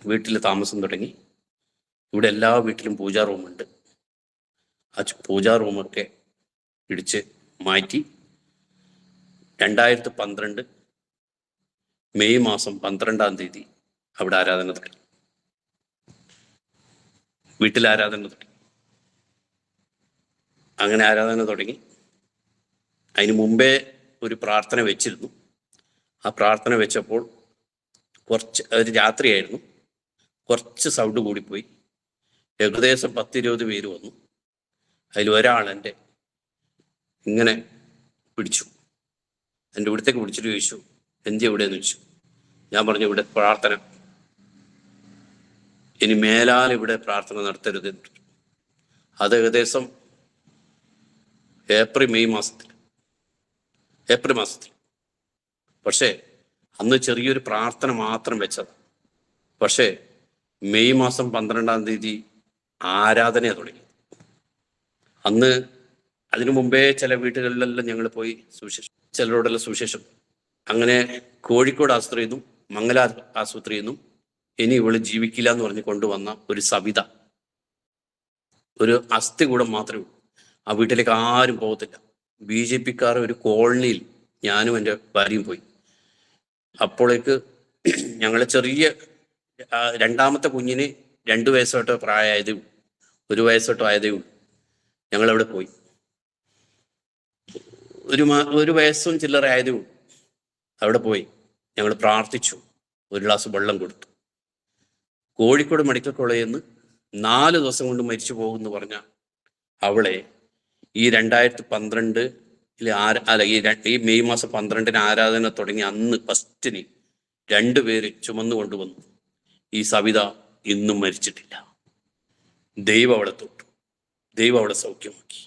വീട്ടിൽ താമസം തുടങ്ങി. ഇവിടെ എല്ലാ വീട്ടിലും പൂജാ റൂമുണ്ട്. ആ പൂജാ റൂമൊക്കെ ഇടിച്ച് മാറ്റി 2012 മെയ് മാസം 12-ാം തീയതി അവിടെ ആരാധന തുടങ്ങി. വീട്ടിൽ ആരാധന തുടങ്ങി. അങ്ങനെ ആരാധന തുടങ്ങി. അതിന് മുമ്പേ ഒരു പ്രാർത്ഥന വെച്ചിരുന്നു. ആ പ്രാർത്ഥന വെച്ചപ്പോൾ ഒരു രാത്രിയായിരുന്നു, കുറച്ച് സൗണ്ട് കൂടിപ്പോയി. ഏകദേശം 10-20 പേര് വന്നു. അതിൽ ഒരാൾ ഇങ്ങനെ പിടിച്ചു. എൻ്റെ ഇവിടത്തേക്ക് പിടിച്ചിട്ട് ചോദിച്ചു, എന്തി എവിടെയെന്ന് ചോദിച്ചു. ഞാൻ പറഞ്ഞു, ഇവിടെ പ്രാർത്ഥന, ഇനി മേലാൽ ഇവിടെ പ്രാർത്ഥന നടത്തരുത്. അത് ഏകദേശം ഏപ്രിൽ മാസത്തിൽ. പക്ഷേ അന്ന് ചെറിയൊരു പ്രാർത്ഥന മാത്രം വെച്ചത്. പക്ഷേ മെയ് മാസം 12-ാം തീയതി ആരാധന തുടങ്ങി. അന്ന് അതിനു മുമ്പേ ചില വീടുകളിലെല്ലാം ഞങ്ങൾ പോയി ചിലരോടെല്ലാം സുവിശേഷം. അങ്ങനെ കോഴിക്കോട് ആശുപത്രിയിൽ നിന്നും മംഗലാ ആശുപത്രിയിൽ നിന്നും ഇനി ഇവള് ജീവിക്കില്ല എന്ന് പറഞ്ഞ് കൊണ്ടുവന്ന ഒരു സവിത, ഒരു അസ്ഥി കൂടം മാത്രമേ ഉള്ളൂ. ആ വീട്ടിലേക്ക് ആരും പോകത്തില്ല. BJP-ക്കാർ ഒരു കോളനിയിൽ ഞാനും എൻ്റെ ഭാര്യയും പോയി. അപ്പോഴേക്ക് ഞങ്ങളെ ചെറിയ രണ്ടാമത്തെ കുഞ്ഞിന് 2 വയസ്സോട്ടോ പ്രായമായതേ ഉള്ളൂ, 1 വയസ്സോട്ടോ ആയതേ ഉള്ളൂ. ഞങ്ങളവിടെ പോയി. ഒരു വയസ്സും ചില്ലറ ആയതേ ഉള്ളൂ. അവിടെ പോയി ഞങ്ങൾ പ്രാർത്ഥിച്ചു. ഒരു ഗ്ലാസ് വെള്ളം കൊടുത്തു. കോഴിക്കോട് മെഡിക്കൽ കോളേജിൽ നിന്ന് 4 ദിവസം കൊണ്ട് മരിച്ചു പോകുമെന്ന് പറഞ്ഞ അവളെ ഈ 2012 ഈ മെയ് മാസം 12-ന് ആരാധന തുടങ്ങി അന്ന് ഫസ്റ്റിന് 2 പേര് ചുമന്നു കൊണ്ടുവന്നു. ഈ സവിത ഇന്നും മരിച്ചിട്ടില്ല. ദൈവം അവളെ തൊട്ടു, ദൈവം അവളെ സൗഖ്യമാക്കി.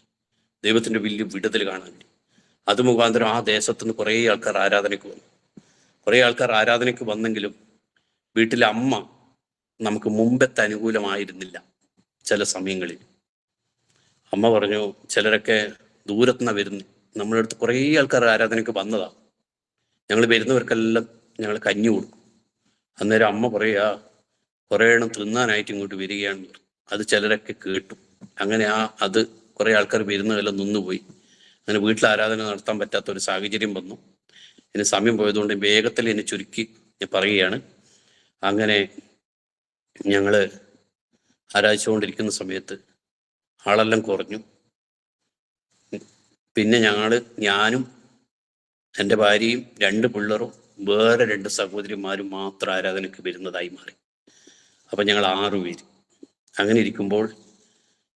ദൈവത്തിൻ്റെ വലിയ വിടുതൽ കാണാൻ വേണ്ടി അത് മുഖാന്തരം ആ ദേശത്തുനിന്ന് കുറേ ആൾക്കാർ ആരാധനയ്ക്ക് വന്നെങ്കിലും വീട്ടിലെ അമ്മ നമുക്ക് മുമ്പത്തെ അനുകൂലമായിരുന്നില്ല. ചില സമയങ്ങളിൽ അമ്മ പറഞ്ഞു, ചിലരൊക്കെ ദൂരത്തുനിന്നാണ് വരുന്നത്. നമ്മുടെ അടുത്ത് കുറേ ആൾക്കാർ ആരാധനയ്ക്ക് വന്നതാ. ഞങ്ങൾ വരുന്നവർക്കെല്ലാം ഞങ്ങൾ കഞ്ഞി കൊടുക്കും. അന്നേരം അമ്മ പറയുക, കുറേ എണ്ണം തിന്നാനായിട്ട് ഇങ്ങോട്ട് വരികയാണെന്ന് പറഞ്ഞു. അത് ചിലരൊക്കെ കേട്ടു. അങ്ങനെ അത് കുറേ ആൾക്കാർ വരുന്നതെല്ലാം നിന്നുപോയി. അങ്ങനെ വീട്ടിൽ ആരാധന നടത്താൻ പറ്റാത്തൊരു സാഹചര്യം വന്നു. ഇനി സമയം പോയതുകൊണ്ട് വേഗത്തിൽ എന്നെ ചുരുക്കി ഞാൻ പറയുകയാണ്. അങ്ങനെ ഞങ്ങൾ ആരാധിച്ചുകൊണ്ടിരിക്കുന്ന സമയത്ത് ആളെല്ലാം കുറഞ്ഞു. പിന്നെ ഞാനും എൻ്റെ ഭാര്യയും 2 പിള്ളേരും വേറെ 2 സഹോദരിമാരും മാത്രം ആരാധനയ്ക്ക് വരുന്നതായി മാറി. അപ്പം ഞങ്ങൾ 6 പേര്. അങ്ങനെ ഇരിക്കുമ്പോൾ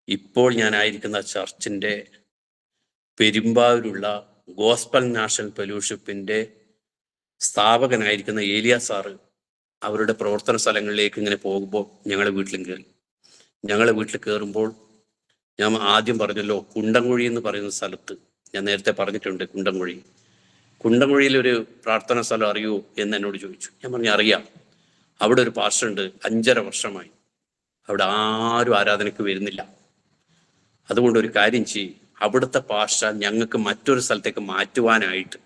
ഇപ്പോൾ ഞാനായിരിക്കുന്ന ചർച്ചിൻ്റെ പെരുമ്പാവൂരുള്ള ഗോസ്പൽ നാഷണൽ ഫെലോഷിപ്പിൻ്റെ സ്ഥാപകനായിരിക്കുന്ന ഏലിയ സാറ് അവരുടെ പ്രവർത്തന സ്ഥലങ്ങളിലേക്ക് ഇങ്ങനെ പോകുമ്പോൾ ഞങ്ങളെ വീട്ടിലും കയറി. ഞങ്ങളെ വീട്ടിൽ കയറുമ്പോൾ ഞാൻ ആദ്യം പറഞ്ഞല്ലോ, കുണ്ടംകുഴി എന്ന് പറയുന്ന സ്ഥലത്ത് ഞാൻ നേരത്തെ പറഞ്ഞിട്ടുണ്ട്. കുണ്ടംകുഴിയിലൊരു പ്രാർത്ഥന സ്ഥലം അറിയുമോ എന്ന് എന്നോട് ചോദിച്ചു. ഞാൻ പറഞ്ഞു, അറിയാം. അവിടെ ഒരു പാസ്റ്ററുണ്ട്, 5.5 വർഷമായി. അവിടെ ആരും ആരാധനയ്ക്ക് വരുന്നില്ല. അതുകൊണ്ട് ഒരു കാര്യം ചെയ്യും, അവിടുത്തെ പാസ്റ്റർ ഞങ്ങൾക്ക് മറ്റൊരു സ്ഥലത്തേക്ക് മാറ്റുവാനായിട്ട്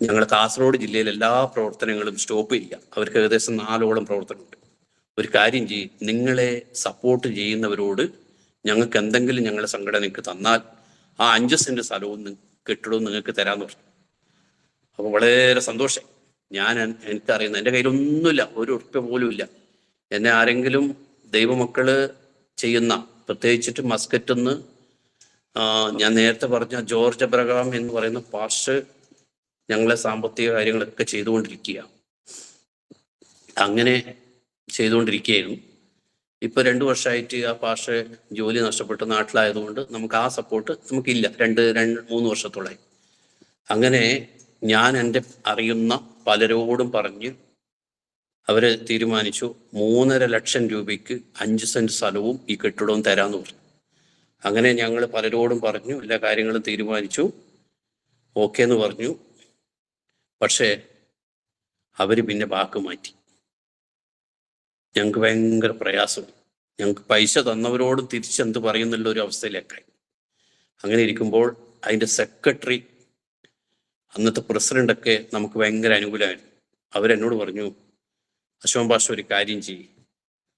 ഞങ്ങൾ കാസർഗോഡ് ജില്ലയിൽ എല്ലാ പ്രവർത്തനങ്ങളും സ്റ്റോപ്പ് ചെയ്യുക. അവർക്ക് ഏകദേശം 4ഓളം പ്രവർത്തനമുണ്ട്. ഒരു കാര്യം ചെയ്യും, നിങ്ങളെ സപ്പോർട്ട് ചെയ്യുന്നവരോട് ഞങ്ങൾക്ക് എന്തെങ്കിലും ഞങ്ങളുടെ സംഘടനയ്ക്ക് തന്നാൽ ആ 5 സെന്റ് സ്ഥലവും കെട്ടിടവും നിങ്ങൾക്ക് തരാമെന്ന് പറഞ്ഞു. അപ്പോൾ വളരെ സന്തോഷം. എനിക്കറിയുന്ന എൻ്റെ കയ്യിലൊന്നുമില്ല, 1 ഉറുപ്പ്യ പോലും ഇല്ല. എന്നെ ആരെങ്കിലും ദൈവമക്കള് ചെയ്യുന്ന, പ്രത്യേകിച്ചിട്ട് മസ്കറ്റിൽ നിന്ന് ഞാൻ നേരത്തെ പറഞ്ഞ ജോർജ് അബ്രഹാം എന്ന് പറയുന്ന പാസ്റ്റർ ഞങ്ങളെ സാമ്പത്തിക കാര്യങ്ങളൊക്കെ ചെയ്തുകൊണ്ടിരിക്കുക. അങ്ങനെ ചെയ്തുകൊണ്ടിരിക്കുകയായിരുന്നു. ഇപ്പോൾ 2 വർഷമായിട്ട് ആ പാഷ ജോലി നഷ്ടപ്പെട്ട് നാട്ടിലായതുകൊണ്ട് നമുക്ക് ആ സപ്പോർട്ട് നമുക്കില്ല. 3 വർഷത്തോളമായി. അങ്ങനെ ഞാൻ എൻ്റെ അറിയുന്ന പലരോടും പറഞ്ഞ് അവർ തീരുമാനിച്ചു 3.5 ലക്ഷം രൂപയ്ക്ക് 5 സെൻറ്റ് സ്ഥലവും ഈ കെട്ടിടവും തരാമെന്ന് പറഞ്ഞു. അങ്ങനെ ഞങ്ങൾ പലരോടും പറഞ്ഞു, എല്ലാ കാര്യങ്ങളും തീരുമാനിച്ചു, ഓക്കെ എന്ന് പറഞ്ഞു. പക്ഷേ അവർ പിന്നെ വാക്ക് മാറ്റി. ഞങ്ങൾക്ക് ഭയങ്കര പ്രയാസം. ഞങ്ങൾക്ക് പൈസ തന്നവരോടും തിരിച്ചെന്ത് പറയുന്നുള്ള ഒരു അവസ്ഥയിലേക്കായി. അങ്ങനെ ഇരിക്കുമ്പോൾ അതിൻ്റെ സെക്രട്ടറി, അന്നത്തെ പ്രസിഡൻ്റൊക്കെ നമുക്ക് ഭയങ്കര അനുകൂലമായിരുന്നു. അവരെന്നോട് പറഞ്ഞു, അശോകൻ പാഷ ഒരു കാര്യം ചെയ്യും,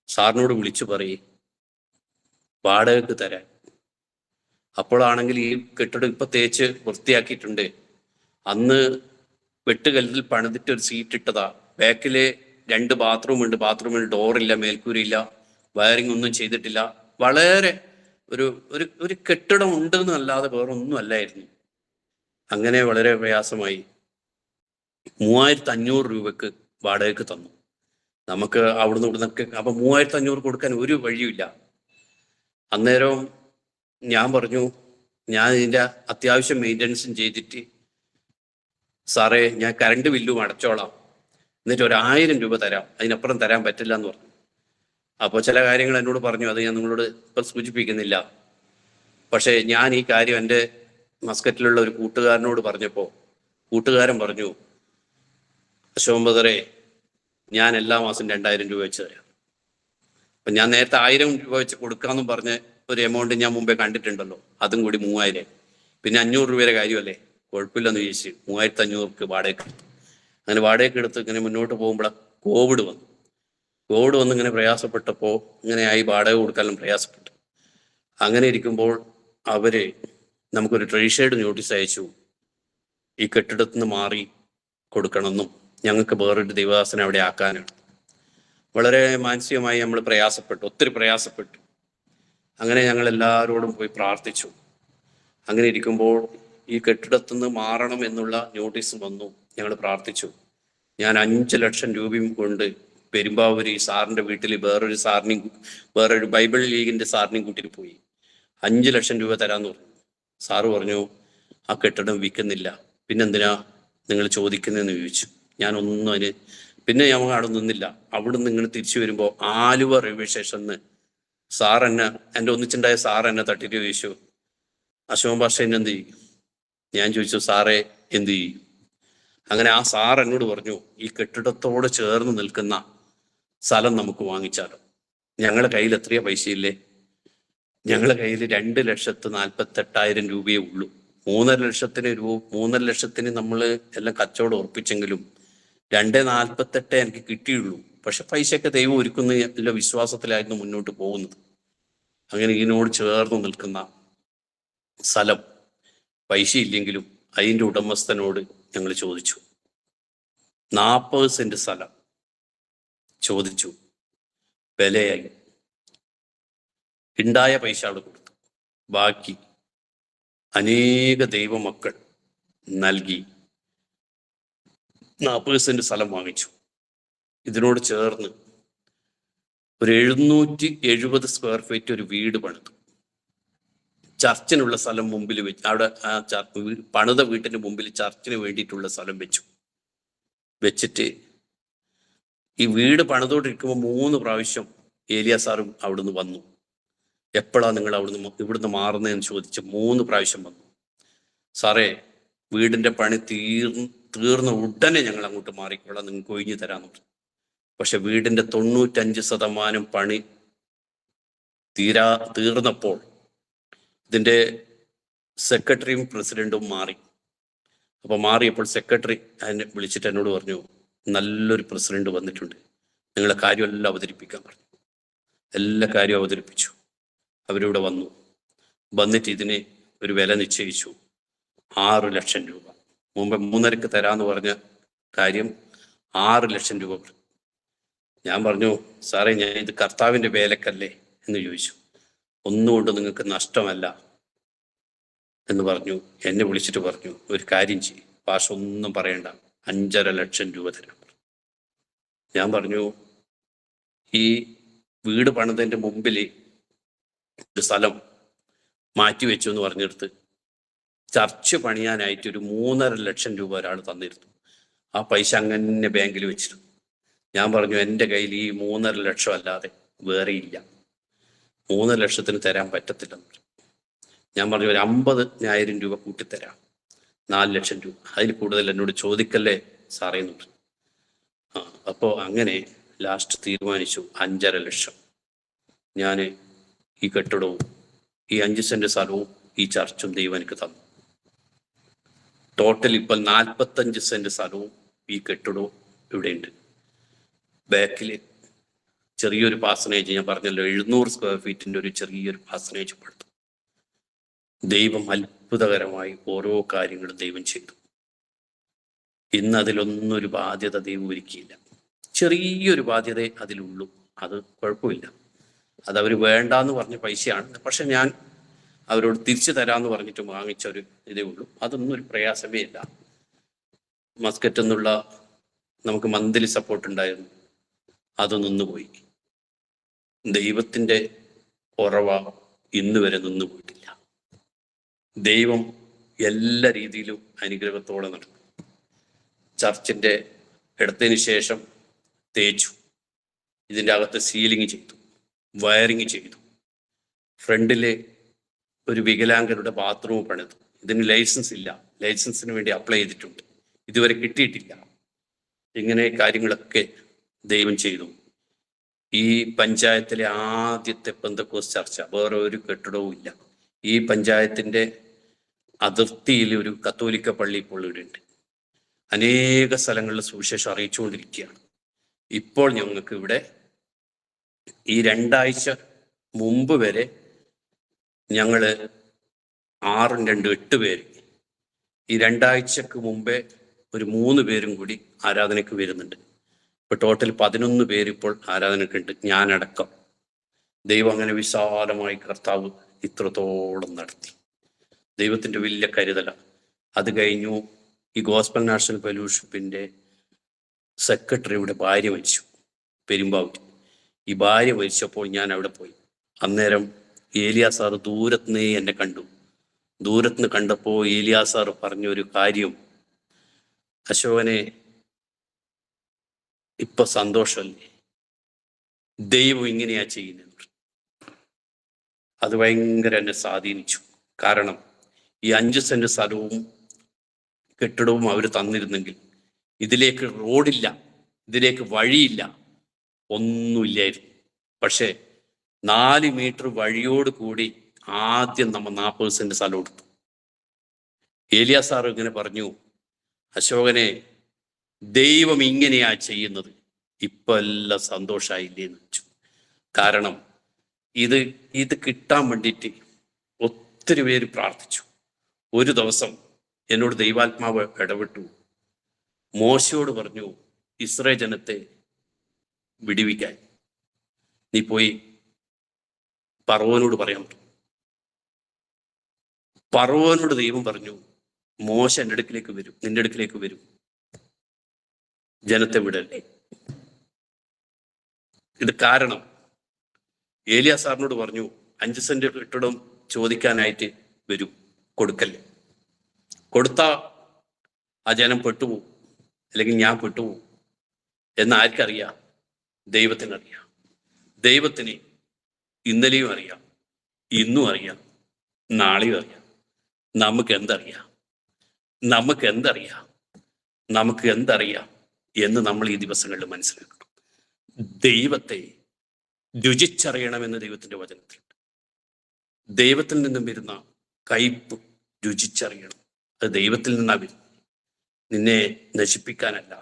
സാറിനോട് വിളിച്ചു പറയും വാടകയ്ക്ക് തരാൻ. അപ്പോഴാണെങ്കിൽ ഈ കെട്ടിടം ഇപ്പം തേച്ച് വൃത്തിയാക്കിയിട്ടുണ്ട്. അന്ന് വെട്ടുകല്ലിൽ പണിതിട്ട് ഒരു സീറ്റ് ഇട്ടതാ. ബാക്കിലെ 2 ബാത്റൂമുണ്ട്. ബാത്റൂമിൽ ഡോറില്ല, മേൽക്കൂരയില്ല, വയറിംഗ് ഒന്നും ചെയ്തിട്ടില്ല. വളരെ ഒരു കെട്ടിടം ഉണ്ടെന്നല്ലാതെ വേറൊന്നും അല്ലായിരുന്നു. അങ്ങനെ വളരെ പ്രയാസമായി. 3500 രൂപക്ക് വാടകയ്ക്ക് തന്നു. നമുക്ക് അവിടുന്ന് ഇവിടുന്നൊക്കെ. അപ്പം 3500 കൊടുക്കാൻ ഒരു വഴിയുമില്ല. അന്നേരം ഞാൻ പറഞ്ഞു, ഞാൻ ഇതിൻ്റെ അത്യാവശ്യം മെയിൻ്റനൻസും ചെയ്തിട്ട് സാറേ ഞാൻ കറണ്ട് ബില്ലും അടച്ചോളാം, എന്നിട്ട് 1000 രൂപ തരാം, അതിനപ്പുറം തരാൻ പറ്റില്ല എന്ന് പറഞ്ഞു. അപ്പോൾ ചില കാര്യങ്ങൾ എന്നോട് പറഞ്ഞു, അത് ഞാൻ നിങ്ങളോട് ഇപ്പം സൂചിപ്പിക്കുന്നില്ല. പക്ഷേ ഞാൻ ഈ കാര്യം എൻ്റെ മസ്കറ്റിലുള്ള ഒരു കൂട്ടുകാരനോട് പറഞ്ഞപ്പോൾ കൂട്ടുകാരൻ പറഞ്ഞു, അശോകൻ ബ്രദറെ, ഞാൻ എല്ലാ മാസം 2000 രൂപ വെച്ച് തരാം. അപ്പം ഞാൻ നേരത്തെ 1000 രൂപ വെച്ച് കൊടുക്കാമെന്നും പറഞ്ഞ് ഒരു എമൗണ്ട് ഞാൻ മുമ്പേ കണ്ടിട്ടുണ്ടല്ലോ, അതും കൂടി 3000. പിന്നെ 500 രൂപയുടെ കാര്യമല്ലേ, കുഴപ്പമില്ലെന്ന് ചോദിച്ചു 3500 വാടകയ്ക്ക് എടുത്തു. അങ്ങനെ വാടകയ്ക്ക് എടുത്ത് ഇങ്ങനെ മുന്നോട്ട് പോകുമ്പോഴാണ് കോവിഡ് വന്ന് ഇങ്ങനെ പ്രയാസപ്പെട്ടപ്പോൾ ഇങ്ങനെയായി, വാടക കൊടുക്കാനും പ്രയാസപ്പെട്ടു. അങ്ങനെ ഇരിക്കുമ്പോൾ അവർ നമുക്കൊരു ട്രഷേർഡ് നോട്ടീസ് അയച്ചു, ഈ കെട്ടിടത്തിൽ നിന്ന് മാറി കൊടുക്കണമെന്നും ഞങ്ങൾക്ക് വേറൊരു ദൈവദാസനെ അവിടെ ആക്കാനാണ്. വളരെ മാനസികമായി നമ്മൾ ഒത്തിരി പ്രയാസപ്പെട്ടു. അങ്ങനെ ഞങ്ങൾ എല്ലാവരോടും പോയി പ്രാർത്ഥിച്ചു. അങ്ങനെ ഇരിക്കുമ്പോൾ ഈ കെട്ടിടത്തിൽ നിന്ന് മാറണം എന്നുള്ള നോട്ടീസ് വന്നു. ഞങ്ങൾ പ്രാർത്ഥിച്ചു. ഞാൻ 5 ലക്ഷം രൂപയും കൊണ്ട് പെരുമ്പാവൂര് സാറിൻ്റെ വീട്ടിൽ വേറൊരു ബൈബിൾ ലീഗിൻ്റെ സാറിനെയും കൂട്ടിയിട്ട് പോയി. 5 ലക്ഷം രൂപ തരാമെന്ന് പറഞ്ഞു. സാറ് പറഞ്ഞു, ആ കെട്ടിടം വിൽക്കുന്നില്ല, പിന്നെന്തിനാ നിങ്ങൾ ചോദിക്കുന്നതെന്ന് ചോദിച്ചു. പിന്നെ ഞങ്ങൾ അവിടെ നിന്നില്ല. അവിടെ നിന്ന് നിങ്ങൾ തിരിച്ചു വരുമ്പോൾ ആലുവ റെയിൽവേ സ്റ്റേഷനിൽ എൻ്റെ ഒന്നിച്ചുണ്ടായ സാർ എന്നെ തട്ടിട്ട് ചോദിച്ചു, അശോകൻ പാഷ എന്ത് ചെയ്യും? ഞാൻ ചോദിച്ചു, സാറേ എന്ത് ചെയ്യും? അങ്ങനെ ആ സാർ എന്നോട് പറഞ്ഞു, ഈ കെട്ടിടത്തോട് ചേർന്ന് നിൽക്കുന്ന സ്ഥലം നമുക്ക് വാങ്ങിച്ചാലോ? ഞങ്ങളുടെ കയ്യിൽ എത്രയോ പൈസയില്ലേ? ഞങ്ങളുടെ കയ്യിൽ 2,48,000 രൂപയേ ഉള്ളൂ. 3.5 ലക്ഷത്തിന് നമ്മൾ എല്ലാം കച്ചവടം ഉറപ്പിച്ചെങ്കിലും 2,48 എനിക്ക് കിട്ടിയുള്ളൂ. പക്ഷെ പൈസയൊക്കെ ദൈവം ഒരുക്കുന്ന വിശ്വാസത്തിലായിരുന്നു മുന്നോട്ട് പോകുന്നത്. അങ്ങനെ ഇതിനോട് ചേർന്ന് നിൽക്കുന്ന സ്ഥലം പൈസ ഇല്ലെങ്കിലും അതിൻ്റെ ഉടമസ്ഥനോട് ഞങ്ങൾ ചോദിച്ചു. 40 സെന്റ് സ്ഥലം ചോദിച്ചു. വിലയായി. ഉണ്ടായ പൈസ അവിടെ കൊടുത്തു. ബാക്കി അനേക ദൈവമക്കൾ നൽകി 40 സെന്റ് സ്ഥലം വാങ്ങിച്ചു. ഇതിനോട് ചേർന്ന് ഒരു 770 സ്ക്വയർ ഫീറ്റ് ഒരു വീട് പണിതു. ചർച്ചിനുള്ള സ്ഥലം മുമ്പിൽ വെച്ച്, അവിടെ പണിത വീട്ടിന് മുമ്പിൽ ചർച്ചിന് വേണ്ടിയിട്ടുള്ള സ്ഥലം വെച്ചിട്ട് ഈ വീട് പണിതോണ്ടിരിക്കുമ്പോൾ 3 പ്രാവശ്യം ഏലിയ സാറും അവിടുന്ന് വന്നു. എപ്പോഴാണ് നിങ്ങൾ ഇവിടുന്ന് മാറുന്നതെന്ന് ചോദിച്ച് 3 പ്രാവശ്യം വന്നു. സാറേ, വീടിൻ്റെ പണി തീർന്ന ഉടനെ ഞങ്ങൾ അങ്ങോട്ട് മാറിക്കൊള്ളാം, നിങ്ങൾക്ക് ഒഴിഞ്ഞു തരാമെന്ന് പറഞ്ഞു. പക്ഷെ വീടിൻ്റെ 95% പണി തീർന്നപ്പോൾ ഇതിൻ്റെ സെക്രട്ടറിയും പ്രസിഡന്റും മാറി. അപ്പോൾ മാറിയപ്പോൾ സെക്രട്ടറി അതിനെ വിളിച്ചിട്ട് എന്നോട് പറഞ്ഞു, നല്ലൊരു പ്രസിഡന്റ് വന്നിട്ടുണ്ട്, നിങ്ങളെ കാര്യമെല്ലാം അവതരിപ്പിക്കാൻ പറഞ്ഞു. എല്ലാ കാര്യവും അവതരിപ്പിച്ചു. അവരിവിടെ വന്നിട്ട് ഇതിന് ഒരു വില നിശ്ചയിച്ചു. 6 ലക്ഷം രൂപ. മുമ്പ് 3.5 തരാമെന്ന് പറഞ്ഞ കാര്യം 6 ലക്ഷം രൂപ. ഞാൻ പറഞ്ഞു, സാറേ, ഞാൻ ഇത് കർത്താവിൻ്റെ വേലക്കല്ലേ എന്ന് ചോദിച്ചു. ഒന്നുകൊണ്ട് നിങ്ങൾക്ക് നഷ്ടമല്ല എന്ന് പറഞ്ഞു. എന്നെ വിളിച്ചിട്ട് പറഞ്ഞു, ഒരു കാര്യം ചെയ്യും, പാഷ ഒന്നും പറയണ്ട, 5.5 ലക്ഷം രൂപ തരാം. ഞാൻ പറഞ്ഞു, ഈ വീട് പണിതതിൻ്റെ മുമ്പിൽ ഒരു സ്ഥലം മാറ്റിവെച്ചു എന്ന് പറഞ്ഞെടുത്ത് ചർച്ച് പണിയാനായിട്ട് ഒരു 3.5 ലക്ഷം രൂപ ഒരാൾ തന്നിരുന്നു. ആ പൈസ അങ്ങനെ ബാങ്കിൽ വെച്ചിരുന്നു. ഞാൻ പറഞ്ഞു, എൻ്റെ കയ്യിൽ ഈ 3.5 ലക്ഷം അല്ലാതെ വേറെ ഇല്ല, 3 ലക്ഷത്തിന് തരാൻ പറ്റത്തില്ലെന്ന്. ഞാൻ പറഞ്ഞു, ഒരു 50,000 രൂപ കൂട്ടിത്തരാം, 4 ലക്ഷം രൂപ, അതിൽ കൂടുതൽ എന്നോട് ചോദിക്കല്ലേ സാറേ എന്ന് പറഞ്ഞു. അപ്പോൾ അങ്ങനെ ലാസ്റ്റ് തീരുമാനിച്ചു 5.5 ലക്ഷം ഞാൻ ഈ കെട്ടിടവും ഈ 5 സെന്റ് സ്ഥലവും ഈ ചർച്ചും ദൈവം എനിക്ക് തന്നു. ടോട്ടൽ ഇപ്പോൾ 45 സെന്റ് സ്ഥലവും ഈ കെട്ടിടവും ഇവിടെയുണ്ട്. ബാക്കിൽ ചെറിയൊരു പാസനേജ്, ഞാൻ പറഞ്ഞല്ലോ 700 സ്ക്വയർ ഫീറ്റിൻ്റെ ഒരു ചെറിയൊരു പാസനേജ് പടുത്തു. ദൈവം അത്ഭുതകരമായി ഓരോ കാര്യങ്ങളും ദൈവം ചെയ്തു. ഇന്ന് അതിലൊന്നും ഒരു ബാധ്യത ദൈവം ഒരുക്കിയില്ല. ചെറിയൊരു ബാധ്യതയെ അതിലുള്ളൂ, അത് കുഴപ്പമില്ല. അതവർ വേണ്ടാന്ന് പറഞ്ഞ പൈസയാണ്, പക്ഷെ ഞാൻ അവരോട് തിരിച്ചു തരാമെന്ന് പറഞ്ഞിട്ട് വാങ്ങിച്ച ഒരു ഇതേ ഉള്ളൂ. അതൊന്നും ഒരു പ്രയാസമേ ഇല്ല. മസ്കറ്റിൽ നിന്നുള്ള നമുക്ക് മന്ത്ലി സപ്പോർട്ട് ഉണ്ടായിരുന്നു, അത് നിന്നുപോയി. ദൈവത്തിൻ്റെ ഉറവ ഇന്ന് വരെ നിന്നു പോയിട്ടില്ല. ദൈവം എല്ലാ രീതിയിലും അനുഗ്രഹത്തോടെ നടന്നു. ചർച്ചിൻ്റെ എടുത്തതിന് ശേഷം തേച്ചു, ഇതിൻ്റെ അകത്ത് സീലിംഗ് ചെയ്തു, വയറിങ് ചെയ്തു, ഫ്രണ്ടിലെ ഒരു വികലാംഗരുടെ ബാത്റൂം പണിതു. ഇതിന് ലൈസൻസ് ഇല്ല, ലൈസൻസിന് വേണ്ടി അപ്ലൈ ചെയ്തിട്ടുണ്ട്, ഇതുവരെ കിട്ടിയിട്ടില്ല. ഇങ്ങനെ കാര്യങ്ങളൊക്കെ ദൈവം ചെയ്തു. ഈ പഞ്ചായത്തിലെ ആദ്യത്തെ പെന്തക്കോസ്ത് ചർച്ച, വേറെ ഒരു കെട്ടിടവും ഇല്ല. ഈ പഞ്ചായത്തിൻ്റെ അതിർത്തിയിൽ ഒരു കത്തോലിക്ക പള്ളി ഇപ്പോൾ ഇവിടെയുണ്ട്. അനേക സ്ഥലങ്ങളിൽ സുവിശേഷം അറിയിച്ചുകൊണ്ടിരിക്കുകയാണ്. ഇപ്പോൾ ഞങ്ങൾക്ക് ഇവിടെ ഈ 2 ആഴ്ച മുമ്പ് വരെ ഞങ്ങൾ 6 × 2 8 പേര്, ഈ 2 ആഴ്ചക്ക് മുമ്പേ ഒരു 3 പേരും കൂടി ആരാധനയ്ക്ക് വരുന്നുണ്ട്. ഇപ്പൊ ടോട്ടൽ 11 പേര് ഇപ്പോൾ ആരാധനയ്ക്കുണ്ട്, ഞാനടക്കം. ദൈവം അങ്ങനെ വിശാലമായി കർത്താവ് ഇത്രത്തോളം നടത്തി. ദൈവത്തിൻ്റെ വലിയ കരുതല. അത് കഴിഞ്ഞു ഈ ഗോസ്പൽ നാഷണൽ ഫെലോഷിപ്പിൻ്റെ സെക്രട്ടറിയുടെ ഭാര്യ മരിച്ചു പെരുമ്പാവൂർ. ഈ ഭാര്യ മരിച്ചപ്പോൾ ഞാൻ അവിടെ പോയി. അന്നേരം ഏലിയാ സാറ് ദൂരത്തുനിന്നേ എന്നെ കണ്ടു. ദൂരത്തുനിന്ന് കണ്ടപ്പോൾ ഏലിയാ സാറ് പറഞ്ഞൊരു കാര്യം, അശോകനെ ഇപ്പൊ സന്തോഷമല്ലേ, ദൈവം ഇങ്ങനെയാ ചെയ്യുന്നത്. അത് ഭയങ്കര എന്നെ സ്വാധീനിച്ചു. കാരണം ഈ 5 സെന്റ് സ്ഥലവും കെട്ടിടവും അവർ തന്നിരുന്നെങ്കിൽ ഇതിലേക്ക് റോഡില്ല, ഇതിലേക്ക് വഴിയില്ല, ഒന്നുമില്ലായിരുന്നു. പക്ഷേ 4 മീറ്റർ വഴിയോട് കൂടി ആദ്യം നമ്മൾ 40 സെന്റ് സ്ഥലം എടുത്തു. ഏലിയാ സാർ ഇങ്ങനെ പറഞ്ഞു, അശോകനെ ദൈവം ഇങ്ങനെയാ ചെയ്യുന്നത്, ഇപ്പൊ എല്ലാം സന്തോഷമായില്ലേന്ന് വെച്ചു. കാരണം ഇത് കിട്ടാൻ വേണ്ടിയിട്ട് ഒത്തിരി പേര് പ്രാർത്ഥിച്ചു. ഒരു ദിവസം എന്നോട് ദൈവാത്മാവ് ഇടപെട്ടു. മോശയോട് പറഞ്ഞു, ഇസ്രായേൽ ജനത്തെ വിടിവിക്കാൻ നീ പോയി ഫറവോനോട് പറയാൻ പറഞ്ഞു. ഫറവോനോട് ദൈവം പറഞ്ഞു, മോശ എൻ്റെ അടുക്കിലേക്ക് വരും, നിന്റെ അടുക്കിലേക്ക് വരും, ജനത്തെ വിടല്ലേ. ഇത് കാരണം ഏലിയാ സാറിനോട് പറഞ്ഞു, 5 സെന്റ് കെട്ടിടം ചോദിക്കാനായിട്ട് വരും, കൊടുക്കല്ലേ. കൊടുത്താ ആ ജനം പെട്ടുപോകും, അല്ലെങ്കിൽ ഞാൻ പെട്ടുപോകും എന്ന് ആർക്കറിയാം? ദൈവത്തിനറിയാം. ദൈവത്തിന് ഇന്നലെയും അറിയാം, ഇന്നും അറിയാം, നാളെയും അറിയാം. നമുക്ക് എന്തറിയാം? നമുക്ക് എന്തറിയാം എന്ന് നമ്മൾ ഈ ദിവസങ്ങളിൽ മനസ്സിലാക്കണം. ദൈവത്തെ രുചിച്ചറിയണമെന്ന് ദൈവത്തിന്റെ വചനത്തിലുണ്ട്. ദൈവത്തിൽ നിന്നും വരുന്ന കയ്പ് രുചിച്ചറിയണം. അത് ദൈവത്തിൽ നിന്നാ വരും, നിന്നെ നശിപ്പിക്കാനല്ല.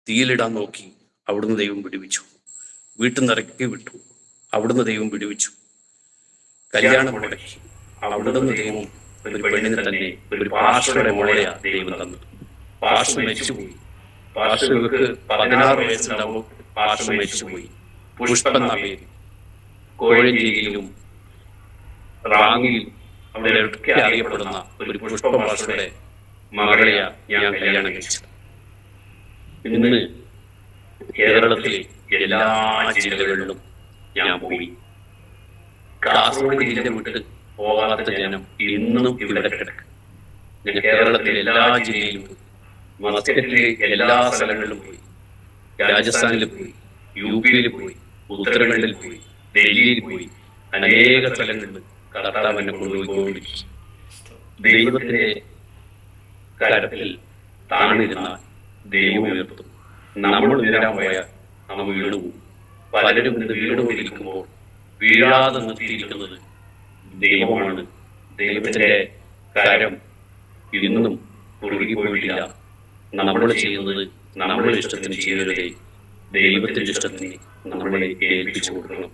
തീയിലിടാൻ നോക്കി, അവിടുന്ന് ദൈവം വിടുവിച്ചു. വീട്ടിൽ നിന്ന് ഇറക്കി വിട്ടു, അവിടുന്ന് ദൈവം വിടുവിച്ചു. കല്യാണം മുടക്കി, അവിടുന്ന് ദൈവം ഒരു പെണ്ണിനെ തന്നെ, ഒരു പാസ്റ്ററുടെ മോളെയാ ദൈവം തന്നു. പാസ്റ്റർ മരിച്ചുപോയി. പാസ്റ്റർക്ക് 16 വയസ്സുണ്ടാവും, പാസ്റ്റർ മരിച്ചുപോയി. പുഷ്പം എന്ന പേര് കോഴഞ്ചേരിയിലും റാങ്ങിയിലും അവിടെയൊക്കെ അറിയപ്പെടുന്ന ഒരു പുഷ്പ പാസ്റ്ററുടെ മകളെയാ ഞാൻ കല്യാണം കഴിച്ചത്. ഇന്ന് കേരളത്തിലെ എല്ലാ ജില്ലകളിലും ഞാൻ പോയി. കാസർഗോഡ് ജില്ല വിട്ട് പോകാത്ത ജനം ഇന്നും ഇവിടെ കിടക്കും. ഞാൻ കേരളത്തിലെ എല്ലാ ജില്ലയിലും പോയി, മസ്കറ്റിലെ എല്ലാ സ്ഥലങ്ങളിലും പോയി, രാജസ്ഥാനിൽ പോയി, UP-യിൽ പോയി, ഉത്തരാഖണ്ഡിൽ പോയി, ഡൽഹിയിൽ പോയി, അനേക സ്ഥലങ്ങളിൽ കർത്താവ് എന്നെ കൊണ്ടുപോയിക്കൊണ്ടിരിക്കും. ദൈവത്തിന്റെ കരത്തിൽ താണിരുന്നാൽ ദൈവം ഉയർത്തും. നമ്മൾ ഉയരാൻ പോയാൽ നമ്മൾ വീണു പോകും. പലരും ഇന്ന് വീണുകൊണ്ടിരിക്കുമ്പോൾ വീഴാതെ നിർത്തിയിരിക്കുന്നത് ദൈവമാണ്. ദൈവത്തിന്റെ കരം ഇന്നും കുറുകിപ്പോയിട്ടില്ല. നമ്മൾ ചെയ്യുന്നത് നമ്മുടെ ഇഷ്ടത്തിന് ചെയ്യരുതേ, ദൈവത്തിന്റെ ഇഷ്ടത്തിന് നമ്മളെ ഏൽപ്പിച്ചു കൊടുക്കണം.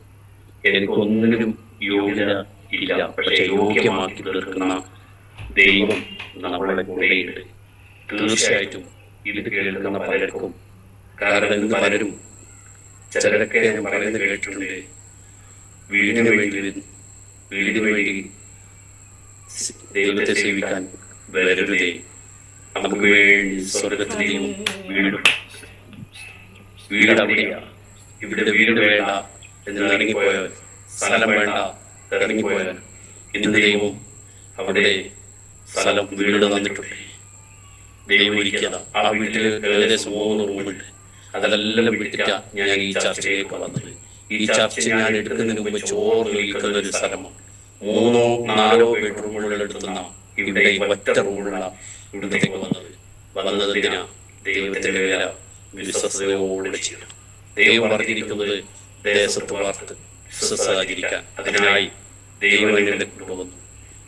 എനിക്കൊന്നിനും യോഗ്യത ഇല്ല, പക്ഷെ യോഗ്യമാക്കി തീർക്കുന്ന ദൈവം നമ്മളെ കൂടെയുണ്ട്. തീർച്ചയായിട്ടും ഇത് കേൾക്കുന്ന പലർക്കും, കാരണം ഇന്ന് പലരും, ചിലരൊക്കെ ഞാൻ പറയുന്നത് കേട്ടിട്ടുണ്ട്, വീടിന് വേണ്ടി ദൈവത്തെ സേവിക്കാൻ വരരുതേ, നമുക്ക് വേണ്ടി സ്വർഗത്തിലെയും വീട് അവിടെയാ, ഇവിടെ വീട് വേണ്ട എന്ന് ഇറങ്ങിപ്പോയവൻ, സ്ഥലം വേണ്ട ഇറങ്ങിപ്പോയവൻ, ഇന്ന് ദൈവം അവിടെ സ്ഥലം വീട് തന്നിട്ടുണ്ട്. ദൈവം ഇരിക്കുക. ആ വീട്ടിൽ ഏകദേശം 3 റൂമുണ്ട്. അതെല്ലാം വിട്ടിട്ടാ ഞാൻ ഈ ചർച്ചയിലേക്ക് വന്നത്. ഈ ചർച്ച ഞാൻ എടുക്കുന്നതിന് മുമ്പ് ചോറ് നിൽക്കുന്ന ഒരു സ്ഥലമാണ്. 3 4 ബെഡ്റൂമുകൾ എടുത്തുന്ന ഇവിടെ ഒറ്റ റൂമുള്ള ഇവിടത്തേക്ക് വന്നതിനാ ദൈവത്തിന്റെ വേല വിശ്വസതയോടെ ചെയ്യണം. ദൈവം പറഞ്ഞിരിക്കുന്നത് ദേശത്ത് വാർത്ത് വിശ്വസാചരിക്കാൻ. അതിനായി ദൈവം എന്നെ കൊണ്ടുവന്നു.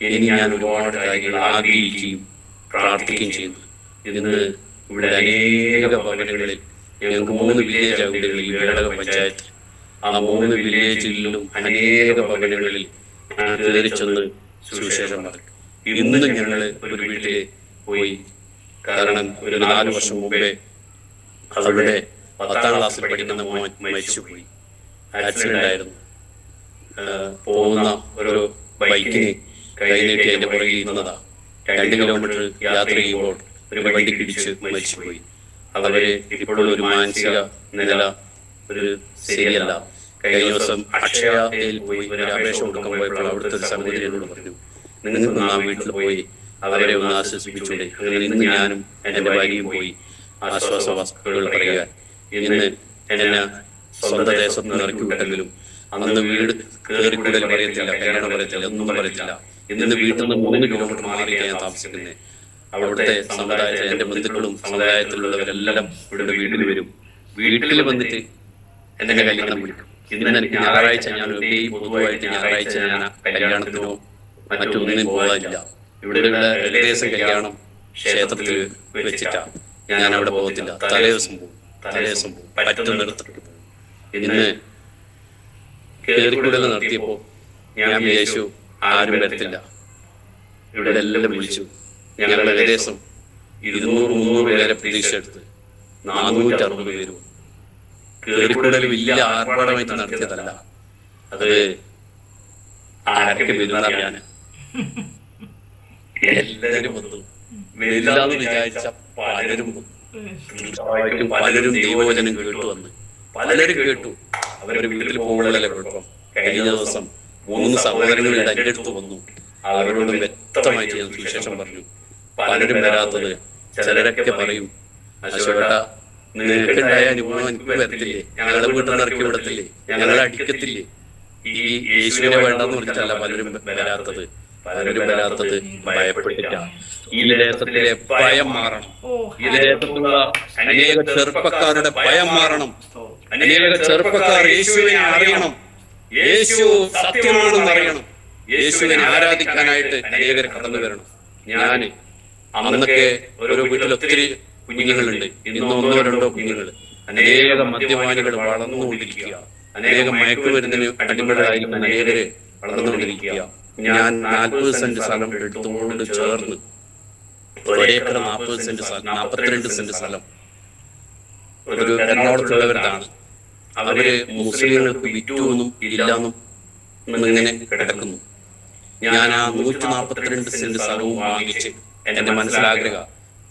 ഇനി ഞാൻ ഒരുപാട് കാര്യങ്ങൾ ആഗ്രഹിക്കുകയും പ്രാർത്ഥിക്കുകയും ചെയ്യുന്നു. ഇന്ന് ഇവിടെ അനേക ഭവനങ്ങളിൽ, ഞങ്ങൾക്ക് 3 വില്ലേജ് വീടുകളിൽ, വേടക പഞ്ചായത്ത്, ആ 3 വില്ലേജിലും അനേക ഭവനങ്ങളിൽ ഞാൻ കയറി ചെന്ന് സുവിശേഷം പറഞ്ഞു. ഇന്നും ഞങ്ങൾ ഒരു വീട്ടിൽ പോയി. കാരണം ഒരു 4 വർഷം മുമ്പേ അവിടെ 10ാം ക്ലാസ്സിൽ പഠിക്കുന്ന മോൻ മരിച്ചുപോയി. ആക്സിഡന്റ് ആയിരുന്നു. പോകുന്ന ഒരു ബൈക്കിന് കൈനീട്ടി അതിന്റെ പുറകിൽ ഇരുന്നതാ. 2 കിലോമീറ്റർ യാത്ര ചെയ്യുമ്പോൾ ഒരു വണ്ടിക്ക് ഇടിച്ച് മരിച്ചുപോയി. അവര് ഇപ്പോഴും ഒരു മാനസിക നില ഒരു ശരിയല്ല. കഴിഞ്ഞ ദിവസം അക്ഷയയിൽ പോയി ഒരു അപേക്ഷ കൊടുക്കാൻ പോയപ്പോൾ അവിടുത്തെ സഹോദരനോട് പറഞ്ഞു, നിങ്ങൾക്ക് ആ വീട്ടിൽ പോയി അവരെ ഒന്ന് ആശ്വസിപ്പിച്ചൂടെ. അങ്ങനെ ഇന്ന് ഞാനും എൻ്റെ ഭാര്യയും പോയി ആശ്വാസ വാക്കുകൾ പറയാൻ. ഇന്ന് എന്നെ സ്വന്തം ദേശത്ത് നിന്ന് ഇറക്കി വിട്ടെങ്കിലും അന്ന് വീട് കയറിക്കൂടൽ പറയത്തില്ല, കല്യാണം പറയത്തില്ല, ഒന്നും പറയത്തില്ല. ഇന്ന് വീട്ടിൽ നിന്ന് 3 കിലോമീറ്റർ മാറിയാണ് ഞാൻ താമസിക്കുന്നത്. അവിടുത്തെ സമുദായത്തിൽ എൻ്റെ ബന്ധുക്കളും സമുദായത്തിലുള്ളവരെല്ലാം ഇവിടെ വീട്ടിൽ വരും. വീട്ടിൽ വന്നിട്ട് എന്നെ കല്യാണം വിളിക്കും. ഇന്ന് എനിക്ക് ഞായറാഴ്ച ഞാൻ പൊതുവായിട്ട് ഞായറാഴ്ച ഞാൻ കല്യാണത്തിനോ മറ്റൊന്നിനും പോകാനില്ല. ഇവിടെയുള്ള ഏകദേശം കല്യാണം ക്ഷേത്രത്തിൽ വെച്ചിട്ടാ. ഞാൻ അവിടെ പോകത്തില്ല. തലേദിവസം പോകും, പറ്റുന്നിടത്ത് പോകും. ഇന്ന് കേറിക്കൂടൽ നടത്തിയപ്പോ ഞാൻ വിചാരിച്ചു ആരും വരത്തില്ല. ഇവിടെ എല്ലാം വിളിച്ചു. ഞങ്ങൾ ഏകദേശം 200-300 പേരെ പ്രതീക്ഷ എടുത്ത് 460 പേരും. കേറിക്കൂടൽ വലിയ ആർഭാടമായിട്ട് നടത്തിയതല്ല. അത് ആരൊക്കെ വരുന്നറിയാൻ എല്ലാവരും വന്നു. വരില്ലാന്ന് വിചാരിച്ച പലരും വന്നു. തീർച്ചയായിട്ടും പലരും ദൈവവചനം കേട്ടു വന്ന് പലരും കേട്ടു. അവരുടെ വീട്ടിൽ പോകുമ്പോഴല്ലേ കുഴപ്പം. കഴിഞ്ഞ ദിവസം 3 സഹോദരങ്ങൾ എൻ്റെ അടുത്ത് വന്നു. അവരോട് വ്യക്തമായിട്ട് ഞാൻ സുവിശേഷം പറഞ്ഞു. പലരും വരാത്തത് ചിലരൊക്കെ പറയും, അശോകേട്ടാ നിനക്കുണ്ടായ അനുഭവം എനിക്ക് വരത്തില്ലേ, ഞങ്ങളുടെ വീട്ടിൽ നിന്ന് ഇറക്കി വിടത്തില്ലേ, ഞങ്ങളെ അടിക്കത്തില്ലേ. ഈ യേശുവിനെ വേണ്ടെന്ന് പറഞ്ഞിട്ടല്ല പലരും വരാത്തത്. പലരും വരാത്തത് ഭയപ്പെട്ടിട്ടാ. ഈ ദേശത്തിലെ ഭയം മാറണം. ഈ ദേശത്തുള്ള അനേക ചെറുപ്പക്കാരുടെ ഭയം മാറണം. അനേക ചെറുപ്പക്കാർ യേശുവിനെ അറിയണം. യേശു സത്യമാണെന്ന് അറിയണം. യേശുവിനെ ആരാധിക്കാനായിട്ട് അനേകർ കടന്നു വരണം. ഞാന് അന്നൊക്കെ ഓരോ വീട്ടിൽ ഒത്തിരി കുഞ്ഞുങ്ങളുണ്ട്. ഇന്ന് 1-2 കുഞ്ഞുങ്ങൾ. അനേകം മദ്യപാനികൾ വളർന്നുകൊണ്ടിരിക്കുക. അനേകം മയക്കുമരുന്നിന് അടിമകളായിരിക്കുന്ന അനേകര് വളർന്നുകൊണ്ടിരിക്കുക. ഞാൻ 40 സെന്റ് സ്ഥലം എടുത്തുകൊണ്ട് ചേർന്ന് 1 ഏക്കർ 40 സെന്റ് സ്ഥലം, 42 സെന്റ് സ്ഥലം ഒരു എറണാകുളത്തുള്ളവരാണ്. അവര് മുസ്ലിങ്ങൾക്ക് വിറ്റുവെന്നും ഇല്ലാന്നും ഇങ്ങനെ കിടക്കുന്നു. ഞാൻ ആ 142 സെന്റ് സ്ഥലവും വാങ്ങിച്ച് എന്റെ മനസ്സിലാഗ്രഹ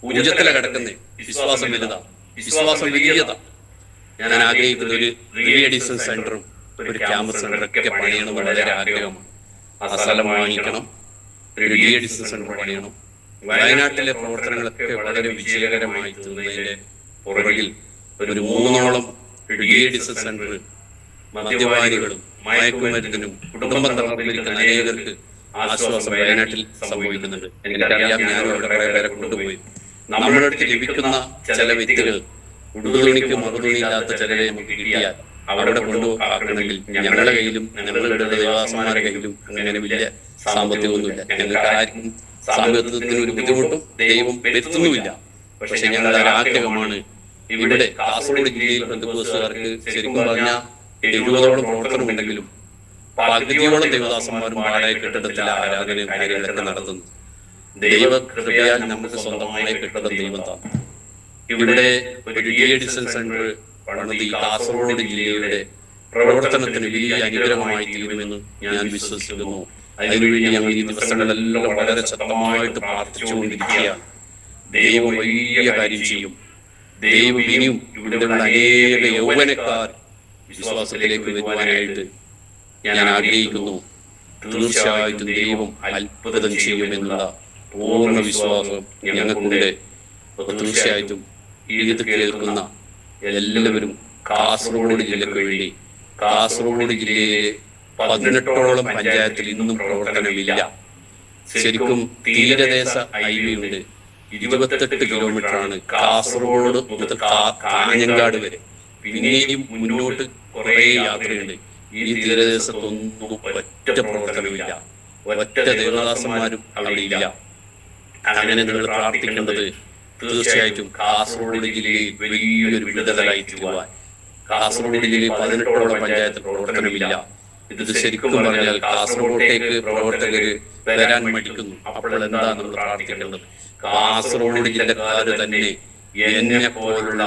പൂജത്തില കിടക്കുന്നേ. വിശ്വാസം വലുതാ, വിശ്വാസം വലിയതാ. ഞാൻ ആഗ്രഹിക്കുന്ന ഒരു റീ എഡിഷൻ സെന്ററും ഒരു ക്യാമ്പസ് സെന്ററൊക്കെ പണിയണം വളരെ ആഗ്രഹമാണ്. ആ സ്ഥലം വാങ്ങിക്കണം, ഒരു DADC സെന്റർ പണിയണം. വയനാട്ടിലെ പ്രവർത്തനങ്ങളൊക്കെ വളരെ വിജയകരമായി തീർന്നതിന്റെ പുറകിൽ ഒരു 3ഓളം DADC സെന്റർ മദ്യപാനികളും മയക്കുമരുന്നിനും കുടുംബം തകർന്നിരിക്കുന്ന അനേകർക്ക് ആശ്വാസം വയനാട്ടിൽ സംഭവിക്കുന്നുണ്ട്. എനിക്കറിയാം, ഞാനും അവിടെ കുറെ പേരെ കൊണ്ടുപോയി. നമ്മുടെ അടുത്ത് ലഭിക്കുന്ന ചില വിത്തുകൾ ഉടുതുണിക്ക് മറുതുണിയില്ലാത്ത ചിലരെ നമുക്ക് കിട്ടിയാൽ അവിടെ കൊണ്ടുപോകണമെങ്കിൽ ഞങ്ങളുടെ കയ്യിലും ഞങ്ങളുടെ ദേവാസന്മാരുടെ കയ്യിലും അങ്ങനെ വലിയ സാമ്പത്തികമൊന്നുമില്ല. ഞങ്ങൾക്ക് ആർക്കും സാമ്പത്തികത്തിന് ഒരു ബുദ്ധിമുട്ടും ദൈവം വരുത്തുന്നുമില്ല. പക്ഷെ ഞങ്ങളുടെ ആഗ്രഹമാണ്, ഇവിടെ കാസർഗോഡ് ജില്ലയിൽ ബന്ധുക്കോസുകാർക്ക് ശരിക്കും പറഞ്ഞാൽ 70ഓളം പ്രവർത്തനമുണ്ടെങ്കിലും പകുതിയോളം ദേവദാസന്മാരും വാടക കെട്ടിടത്തിലെ ആരാധനയും കാര്യങ്ങളൊക്കെ നടത്തുന്നു. ദൈവ കൃപയാൽ നമുക്ക് സ്വന്തമായ കെട്ടിടം ദൈവം തന്നു. ഇവിടെ ഒരു DADC സെന്റർ പണിത് ഈ കാസർഗോഡ് ജില്ലയുടെ പ്രവർത്തനത്തിന് വലിയ അനുഗ്രഹമായി തീരുമെന്ന് ഞാൻ വിശ്വസിക്കുന്നു. അതിനുവേണ്ടി ഞങ്ങൾ ഈ ദിവസങ്ങളെല്ലാം വളരെ ശക്തമായിട്ട് പ്രാർത്ഥിച്ചുകൊണ്ടിരിക്കുകയാണ്. ദൈവം വലിയ കാര്യം ചെയ്യും. ദൈവം ഇനിയും ഇവിടെയുള്ള അനേക യൗവനക്കാർ വിശ്വാസത്തിലേക്ക് വരുവാനായിട്ട് ഞാൻ ആഗ്രഹിക്കുന്നു. തീർച്ചയായിട്ടും ദൈവം അത്ഭുതം ചെയ്യുമെന്നുള്ള പൂർണ്ണ വിശ്വാസം ഞങ്ങൾക്കുണ്ട്. തീർച്ചയായിട്ടും ഇത് കേൾക്കുന്ന എല്ലാവരും കാസർഗോഡ് ജില്ലയ്ക്ക് വേണ്ടി, കാസർഗോഡ് ജില്ലയിലെ 18ഓളം പഞ്ചായത്തിൽ ഇന്നും പ്രവർത്തനമില്ല. ശരിക്കും തീരദേശ ഹൈവേ ഉണ്ട്, 28 കിലോമീറ്ററാണ് കാസർഗോഡ് മുതൽ കാഞ്ഞങ്ങാട് വരെ. പിന്നെയും മുന്നോട്ട് കുറെ യാത്രയുണ്ട്. ഈ തീരദേശത്തൊന്നും ഒറ്റ പ്രവർത്തനമില്ല, ഒറ്റ ദേവദാസന്മാരും അവിടെ ഇല്ല. അങ്ങനെ നിങ്ങൾ പ്രാർത്ഥിക്കേണ്ടത് തീർച്ചയായിട്ടും കാസർഗോഡ് ജില്ലയിൽ വലിയൊരു വിടുതലായി തീരുവാൻ. കാസർഗോഡ് ജില്ലയിൽ 18ഓളം പഞ്ചായത്ത് പ്രവർത്തനമില്ല. ഇത് ശരിക്കും പറഞ്ഞാൽ കാസർഗോട്ടേക്ക് പ്രവർത്തകര് വരാൻ മടിക്കുന്നു. അപ്പോൾ എന്താ നമ്മൾ പ്രാർത്ഥിക്കേണ്ടത്? കാസർഗോഡ് ജില്ലക്കാര് തന്നെ എന്നെ പോലുള്ള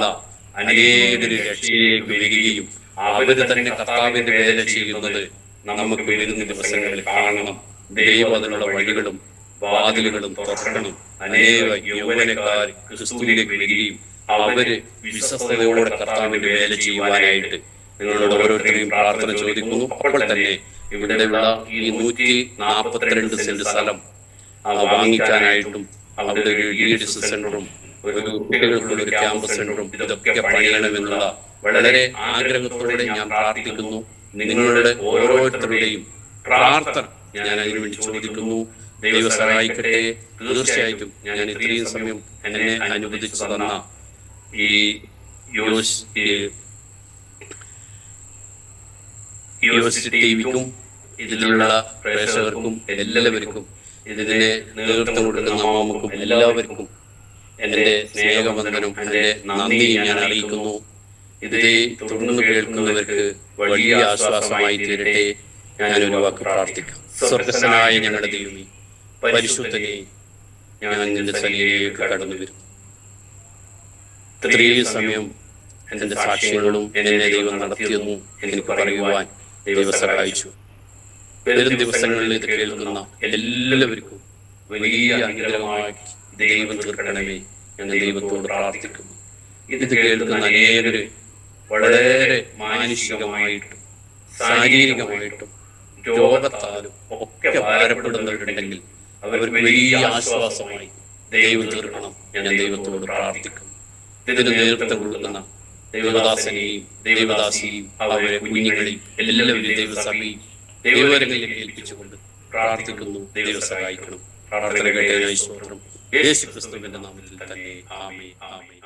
അനേകര് രക്ഷയിലേക്ക് വരികയും അവര് തന്നെ കർത്താവിന്റെ വേല ചെയ്യുന്നത് നമുക്ക് വരുന്ന ദിവസങ്ങളിൽ കാണണം. ദൈവം അതിനുള്ള വഴികളും വാതിലുകളും തുറക്കണം. അനേക യൗവനക്കാർ ക്രിസ്തുവിലേക്ക് വരികയും അവര് വിശ്വസ്തയോടെ കർത്താവിന്റെ വേല ചെയ്യുവാനായിട്ട് നിങ്ങളോട് ഓരോരുത്തരെയും പ്രാർത്ഥന ചോദിക്കുന്നു. അപ്പോൾ തന്നെ ഇവിടെയുള്ള ഈ 142 സെന്റ് സ്ഥലം വാങ്ങിക്കാനായിട്ടും അവിടെ ഒരു DADC സെന്ററും ഒരു കുട്ടികൾക്കുള്ള ഒരു ക്യാമ്പസ് സെന്ററും ഇതൊക്കെ പണിയണമെന്നുള്ള വളരെ ആഗ്രഹത്തോടെ ഞാൻ പ്രാർത്ഥിക്കുന്നു. നിങ്ങളുടെ ഓരോരുത്തരുടെയും പ്രാർത്ഥന ഞാൻ അതിനുവേണ്ടി ചോദിക്കുന്നു. ദൈവം സഹായിക്കട്ടെ. തീർച്ചയായിട്ടും ഞാൻ ഇത്രയും സമയം എന്നെ അനുവദിച്ചു തന്ന ഈ ടിവിക്കും ഇതിലുള്ള പ്രേക്ഷകർക്കും എല്ലാവർക്കും ഇതിനെ നേതൃത്വം കൊടുക്കുന്ന അമ്മമ്മക്കും എല്ലാവർക്കും എൻ്റെ സ്നേഹവന്ദനം, എൻ്റെ നന്ദി ഞാൻ അറിയിക്കുന്നു. ഇത് തുടർന്ന് കേൾക്കുന്നവർക്ക് വലിയ ആശ്വാസമായി തീരട്ടെ. ഞാനൊരു വാക്ക് പ്രാർത്ഥിക്കാം. സ്വർഗസ്ഥനായ ഞങ്ങളുടെ ദൈവമേ, പരിശുദ്ധനെ, ഞാൻ നിന്റെ സന്നിധിയിലേക്ക് കടന്നു വരും. ഇത്രയും സമയം എൻ്റെ സാക്ഷ്യങ്ങളും എന്നെ ദൈവം നടത്തിയെന്നു എനിക്ക് പറയുവാൻ ദൈവം സഹായിച്ചു. വരും ദിവസങ്ങളിൽ ഇത് കേൾക്കുന്ന എല്ലാവർക്കും വലിയ അനുഗ്രഹമായി ദൈവം തീർക്കണമേ എന്ന് ദൈവത്തോട് പ്രാർത്ഥിക്കുന്നു. ഇത് കേൾക്കുന്ന അനേകര് വളരെ മാനുഷികമായിട്ടും ശാരീരികമായിട്ടും രോഗത്താലും ഒക്കെ ഭാരപ്പെടുന്നവരുണ്ടെങ്കിൽ അവർക്ക് വലിയ ആശ്വാസമായി ദൈവം തീർക്കണം ഞാൻ ദൈവത്തോട് പ്രാർത്ഥിക്കുന്നു. ഇതിന് നേതൃത്വം കൊടുക്കുന്ന ദൈവദാസനെയും ദൈവദാസിയെയും അവരെ കുഞ്ഞുങ്ങളെയും എല്ലാവരും ദൈവസഭയും ദൈവവരങ്ങളിലേക്ക് ഏൽപ്പിച്ചുകൊണ്ട് പ്രാർത്ഥിക്കുന്നു. ദൈവം സഹായിക്കണം. പ്രാർത്ഥന കേട്ടതിനായി സ്തോത്രം. യേശു ക്രിസ്തുവിന്റെ നാമത്തിൽ തന്നെ ആമേൻ, ആമേൻ.